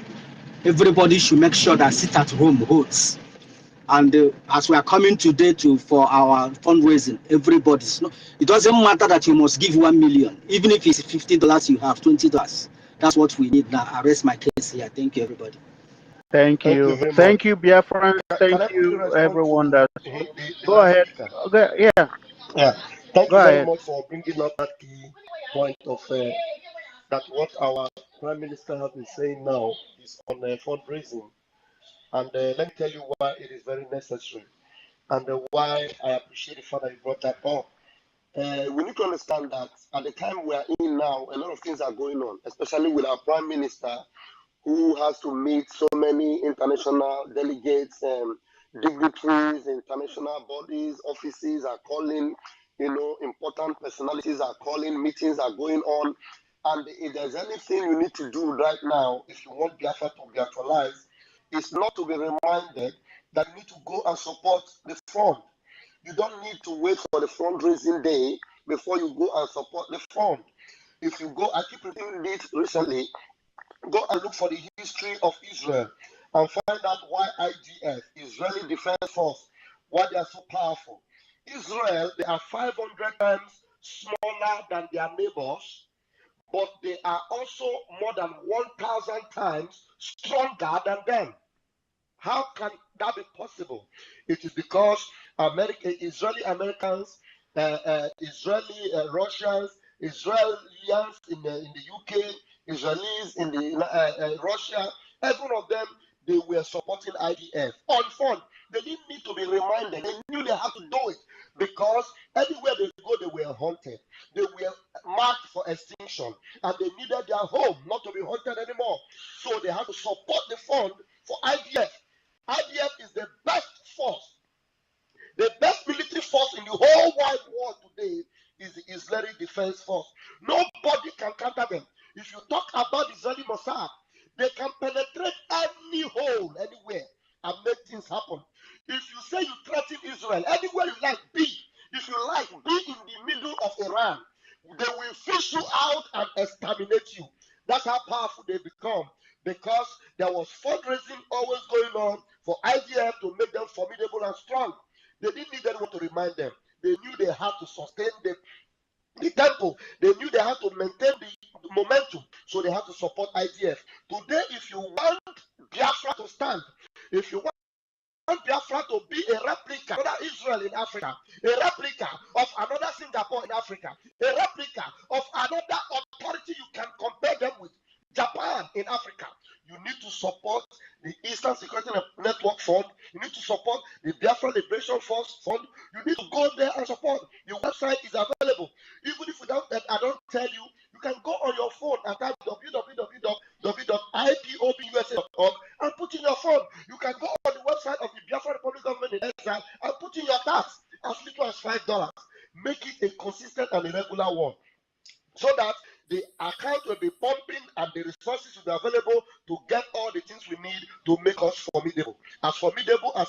Everybody should make sure that sit at home holds. And as we are coming today for our fundraising, everybody's it doesn't matter that you must give 1 million, even if it's $50 you have $20. That's what we need now. I rest my case here. Thank you, everybody. Thank Thank you you. very much. Thank you, Biafran. Can Thank I quickly you, respond everyone to that the go last ahead. speaker? Okay, yeah. Yeah. Thank Go you very ahead. much for bringing up that key point of that what our Prime Minister has been saying now is on fundraising. And let me tell you why it is very necessary and why I appreciate the fact that you brought that up. We need to understand that at the time we are in now, a lot of things are going on, especially with our Prime Minister, who has to meet so many international delegates, dignitaries, international bodies, offices are calling, important personalities are calling, meetings are going on. And if there's anything you need to do right now, if you want Biafra to be actualized, it's not to be reminded that you need to go and support the fund. You don't need to wait for the fundraising day before you go and support the fund. If you go, I keep repeating it recently, go and look for the history of Israel and find out why IGF, Israeli Defense Force, why they are so powerful. Israel, they are 500 times smaller than their neighbors, but they are also more than 1,000 times stronger than them. How can that be possible? It is because Israeli Americans, Israeli Russians, Israelis in the UK, Israelis in Russia, every one of them, they were supporting IDF on fund. They didn't need to be reminded. They knew they had to do it because everywhere they go, they were hunted. They were marked for extinction, and they needed their home not to be hunted anymore. So they had to support the fund for IDF. IDF is the best force, the best military force in the whole wide world today is the Israeli Defense Force. Nobody can counter them. If you talk about Israeli Mossad, they can penetrate any hole, anywhere, and make things happen. If you say you threaten Israel, anywhere you like, be. If you like, be in the middle of Iran. They will fish you out and exterminate you. That's how powerful they become. Because there was fundraising always going on for IGF to make them formidable and strong. They didn't need anyone to remind them. They knew they had to sustain the tempo. They knew they had to maintain the momentum. So they had to support IGF. Today, if you want Biafra to stand, if you want Biafra to be a replica, another Israel in Africa, a replica of another Singapore in Africa, a replica of another authority you can compare them with, Japan in Africa. You need to support the Eastern Security Network Fund. You need to support the Biafra Liberation Force Fund. You need to go there and support. The website is available. Even if I don't tell you, you can go on your phone and type www.ipobUSA.org and put in your phone. You can go on the website of the Biafra Republic Government in Exile and put in your tax as little as $5. Make it a consistent and a regular one, so that the account will be pumping and the resources will be available to get all the things we need to make us formidable as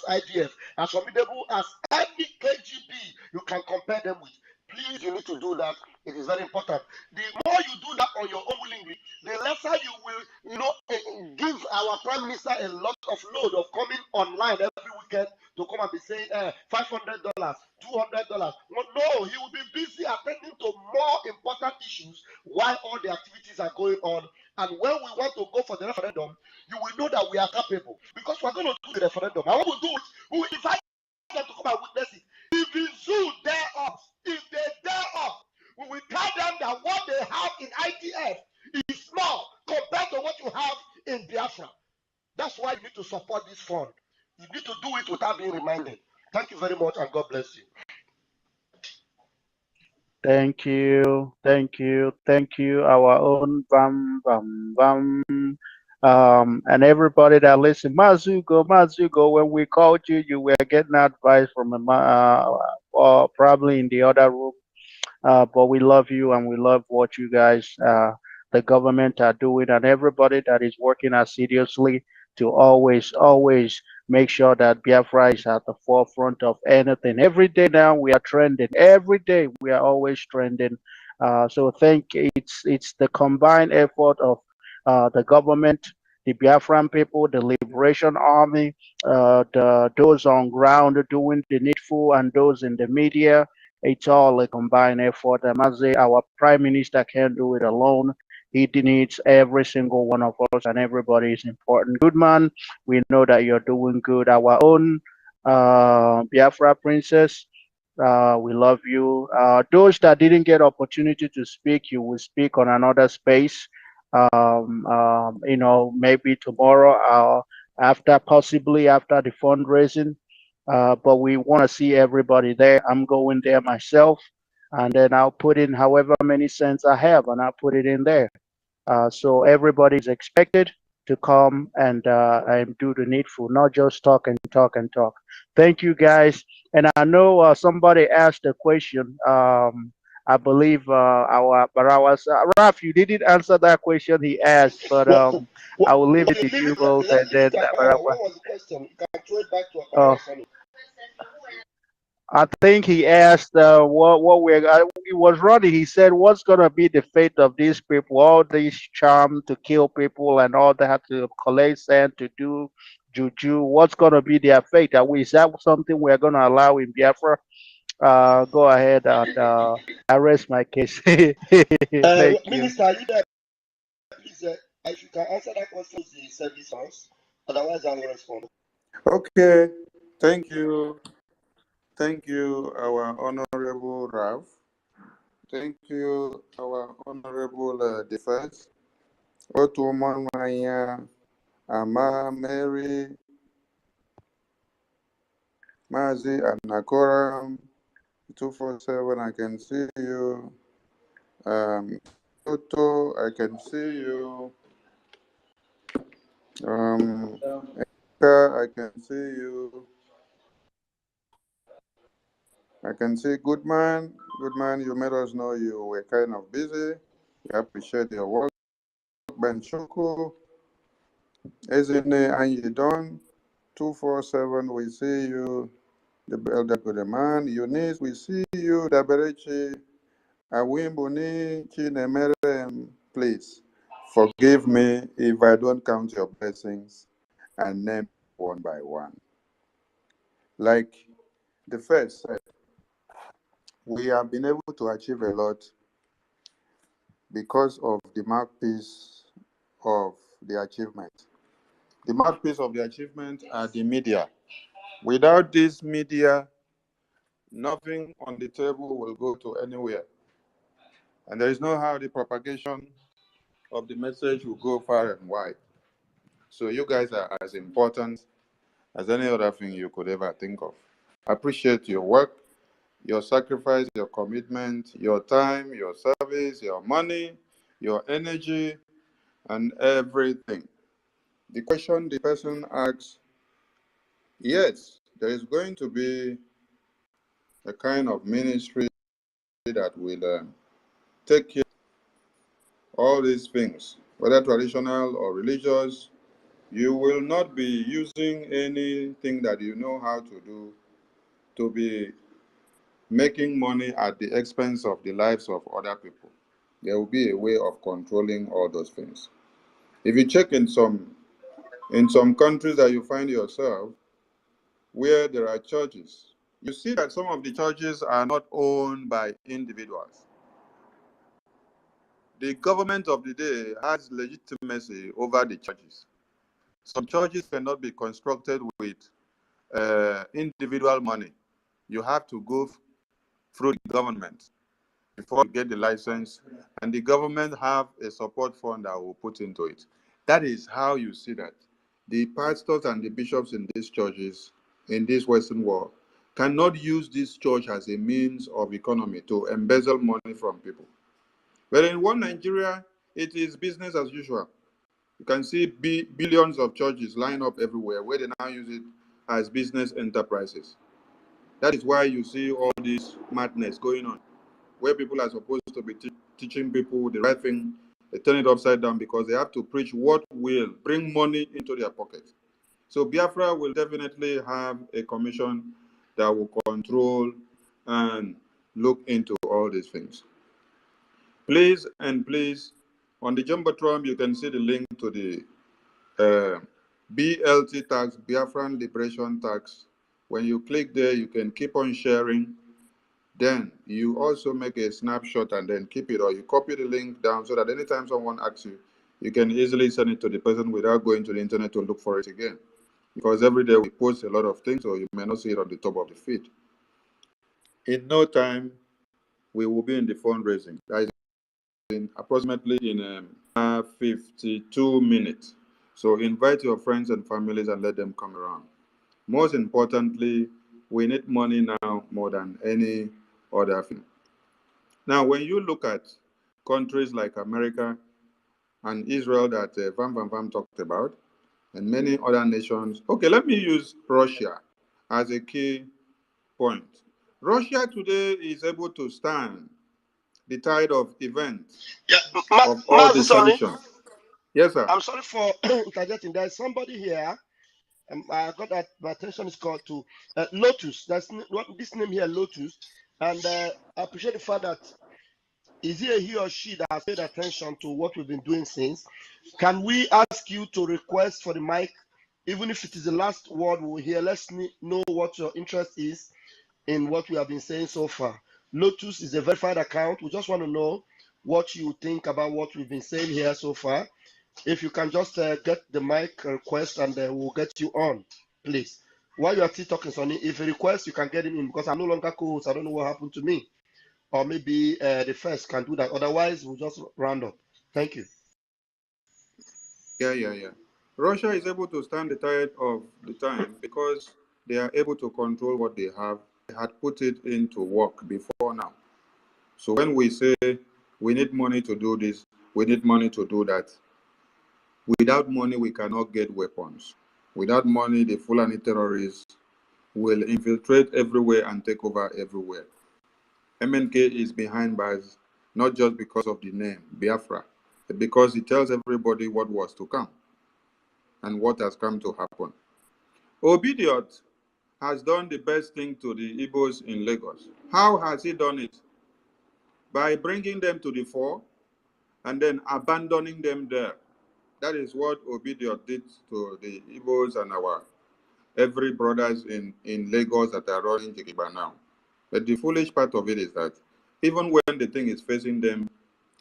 IGF, as formidable as any KGB you can compare them with. Please, you need to do that. It is very important. The more you do that on your own willingly, the lesser you will, give our Prime Minister a lot of load of coming online every weekend to come and be saying $500, $200. Well, no, he will be busy attending to more important issues while all the activities are going on. And when we want to go for the referendum, you will know that we are capable, because we're going to do the referendum. And when we do it, we will invite them to come and witness it. If the zoo dare us, if they dare us, we will tell them that what they have in ITF is small compared to what you have in Biafra. That's why you need to support this fund. You need to do it without being reminded. Thank you very much, and God bless you. Thank you, our own Bam Bam Bam. And everybody that listen, Mazugo, when we called you, you were getting advice from or probably in the other room. But we love you and we love what you guys, the government are doing, and everybody that is working assiduously to always make sure that Biafra is at the forefront of anything. Every day now we are trending. Every day we are always trending. So it's the combined effort of the government, the Biafran people, the Liberation Army, those on ground doing the needful, and those in the media. It's all a combined effort. I must say, our Prime Minister can't do it alone. He needs every single one of us, and everybody is important. Good man, we know that you're doing good. Our own Biafra princess, we love you. Those that didn't get opportunity to speak, you will speak on another space. Maybe tomorrow, possibly after the fundraising. But we want to see everybody there. I'm going there myself, and then I'll put in however many cents I have, and I'll put it in there. So everybody is expected to come and do the needful, not just talk and talk and talk. Thank you, guys. And I know somebody asked a question. I believe Raf, you didn't answer that question he asked, but I will leave it to you both, and then What was the question? You can throw it back to Akara. I think he asked what we're. He was running. He said, "What's gonna be the fate of these people? All these charm to kill people and all they have to collect sand to do juju. What's gonna be their fate? Is that something we're gonna allow in Biafra?" Go ahead and I rest my case. Thank you. Minister, are you there? Please, if you can answer that question, the service house. Otherwise, I will respond. Okay, thank you. Thank you, our Honorable Ralph. Thank you, our Honorable Defense. Otuman Maya, Ama Mary, Mazi, Anakoram, 247, I can see you. Toto, I can see you. I can see you. I can see Goodman. Goodman, you made us know you were kind of busy. We appreciate your work. Ben Choku, Ezine Anyidon, 247, we see you. The Elder Godeman, Eunice, we see you. Daberechi, Awimbuni, Chinemerem, please forgive me if I don't count your blessings and name one by one. Like the first said, we have been able to achieve a lot because of the mouthpiece of the achievement. The mouthpiece of the achievement are the media. Without this media, nothing on the table will go to anywhere. And there is no how the propagation of the message will go far and wide. So you guys are as important as any other thing you could ever think of. I appreciate your work, your sacrifice, your commitment, your time, your service, your money, your energy, and everything. The question the person asks, yes, there is going to be a kind of ministry that will take care of all these things, whether traditional or religious. You will not be using anything that you know how to do to be making money at the expense of the lives of other people. There will be a way of controlling all those things. If you check in some countries that you find yourself where there are churches, you see that some of the churches are not owned by individuals. The government of the day has legitimacy over the churches. Some churches cannot be constructed with individual money. You have to go through the government before you get the license, and the government have a support fund that will put into it. That is how you see that the pastors and the bishops in these churches, in this Western world, cannot use this church as a means of economy to embezzle money from people. But in one Nigeria, it is business as usual. You can see billions of churches line up everywhere where they now use it as business enterprises. That is why you see all this madness going on, where people are supposed to be teaching people the right thing. They turn it upside down because they have to preach what will bring money into their pocket. So Biafra will definitely have a commission that will control and look into all these things. Please, on the Jumbotron, you can see the link to the BLT tax, Biafran Liberation Tax. When you click there, you can keep on sharing. Then you also make a snapshot and then keep it, or you copy the link down so that anytime someone asks you, you can easily send it to the person without going to the internet to look for it again. Because every day we post a lot of things, so you may not see it on the top of the feed. In no time, we will be in the fundraising. That is in approximately in 52 minutes. So invite your friends and families and let them come around. Most importantly, we need money now more than any other thing. Now, when you look at countries like America and Israel that Vam talked about, and many other nations, okay, let me use Russia as a key point. Russia today is able to stand the tide of events of all the sanctions. Yes, sir. I'm sorry for interjecting. There's somebody here. I got that my attention is called to Lotus. That's what this name here, Lotus. And I appreciate the fact that is he or she that has paid attention to what we've been doing since. Can we ask you to request for the mic, even if it is the last word we'll hear? Let's know what your interest is in what we have been saying so far. Lotus is a verified account. We just want to know what you think about what we've been saying here so far. If you can just get the mic request and we'll get you on, please. While you are still talking, Sonny, if you request, you can get him in because I'm no longer co-host. I don't know what happened to me. Or maybe the first can do that. Otherwise, we'll just round up. Thank you. Yeah. Russia is able to stand the tide of the time because they are able to control what they have. They had put it into work before now. So when we say we need money to do this, we need money to do that, without money we cannot get weapons. Without money, the Fulani terrorists will infiltrate everywhere and take over everywhere. MNK is behind bars, not just because of the name, Biafra, but because it tells everybody what was to come and what has come to happen. Obidiot has done the best thing to the Igbos in Lagos. How has he done it? By bringing them to the fore and then abandoning them there. That is what Obidiot did to the Igbos and our every brothers in Lagos that are running Jigiba now. But the foolish part of it is that even when the thing is facing them,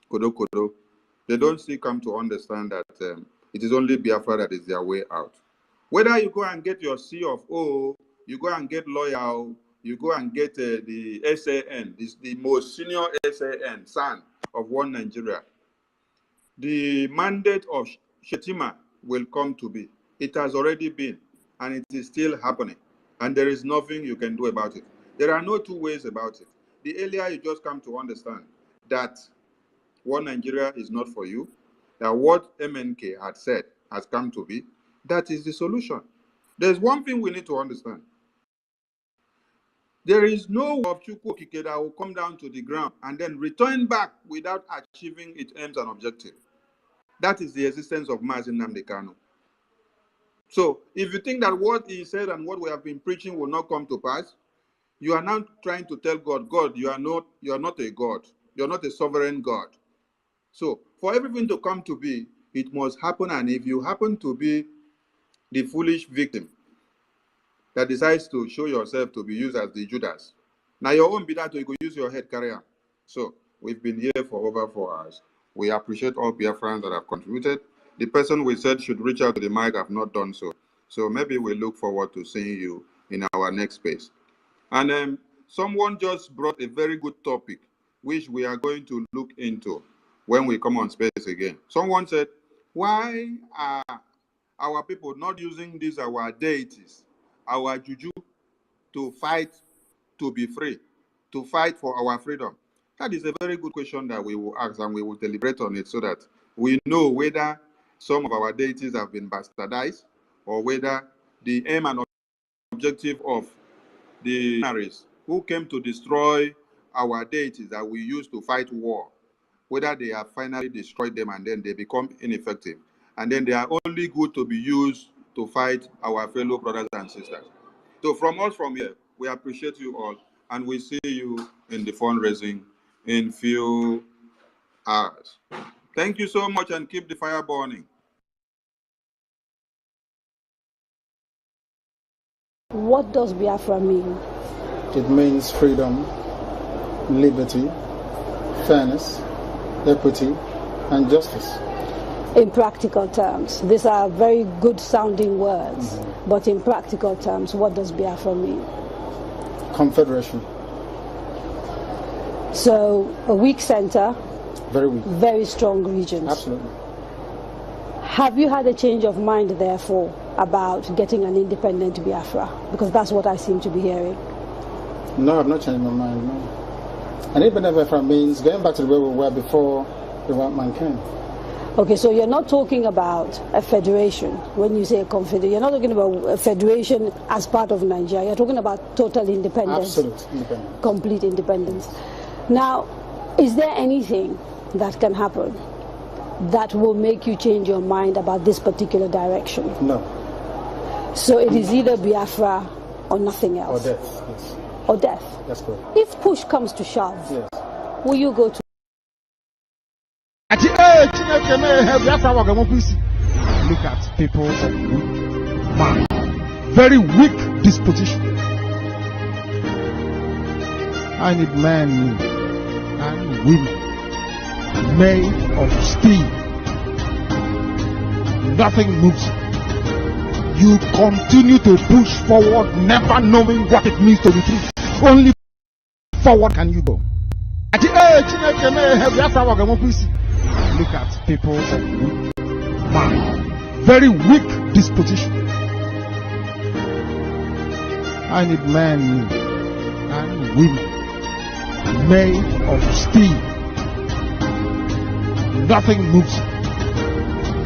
kodo, they don't still come to understand that it is only Biafra that is their way out. Whether you go and get your C of O, you go and get lawyer, you go and get the SAN, this the most senior SAN, son of one Nigeria. The mandate of Shetima will come to be. It has already been, and it is still happening. And there is nothing you can do about it. There are no two ways about it. The earlier you just come to understand that one Nigeria is not for you, that what MNK had said has come to be, that is the solution. There's one thing we need to understand. There is no of Chukwukike that will come down to the ground and then return back without achieving its aims and objectives. That is the existence of Mazi Nnamdi Kanu. So if you think that what he said and what we have been preaching will not come to pass, you are now trying to tell God, God, you are not a God. You're not a sovereign God. So for everything to come to be, it must happen. And if you happen to be the foolish victim that decides to show yourself to be used as the Judas, now your own be that you could use your head carrier. So we've been here for over 4 hours. We appreciate all Biafrans that have contributed. The person we said should reach out to the mic have not done so. So maybe we look forward to seeing you in our next space. And someone just brought a very good topic, which we are going to look into when we come on space again. Someone said, why are our people not using these, our deities, our JUJU, to fight to be free, to fight for our freedom? That is a very good question that we will ask, and we will deliberate on it so that we know whether some of our deities have been bastardized or whether the aim and objective of the missionaries who came to destroy our deities that we use to fight war, whether they have finally destroyed them and then they become ineffective, and then they are only good to be used to fight our fellow brothers and sisters. So from us from here, we appreciate you all, and we see you in the fundraising in few hours. Thank you so much, and keep the fire burning. What does Biafra mean? It means freedom, liberty, fairness, equity, and justice. In practical terms, these are very good sounding words, but in practical terms, what does Biafra mean? Confederation. So a weak center, very weak, very strong regions. Absolutely. Have you had a change of mind, therefore, about getting an independent Biafra? Because that's what I seem to be hearing. No, I've not changed my mind, no. An independent Biafra means going back to where we were before the white man came. Okay, so you're not talking about a federation when you say a confederation. You're not talking about a federation as part of Nigeria. You're talking about total independence. Absolute independence. Complete independence. Now, is there anything that can happen that will make you change your mind about this particular direction? No. So it is either Biafra or nothing else? Or death, yes. Or death? That's correct. If push comes to shove, yes, will you go to? Look at people of weak man, very weak disposition. I need men and women made of steel. Nothing moves. You continue to push forward, never knowing what it means to be free. Only forward can you go. Look at people of weak man, very weak disposition. I need men and women made of steel. Nothing moves.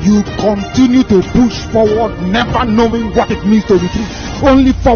You continue to push forward, never knowing what it means to be free. Only forward.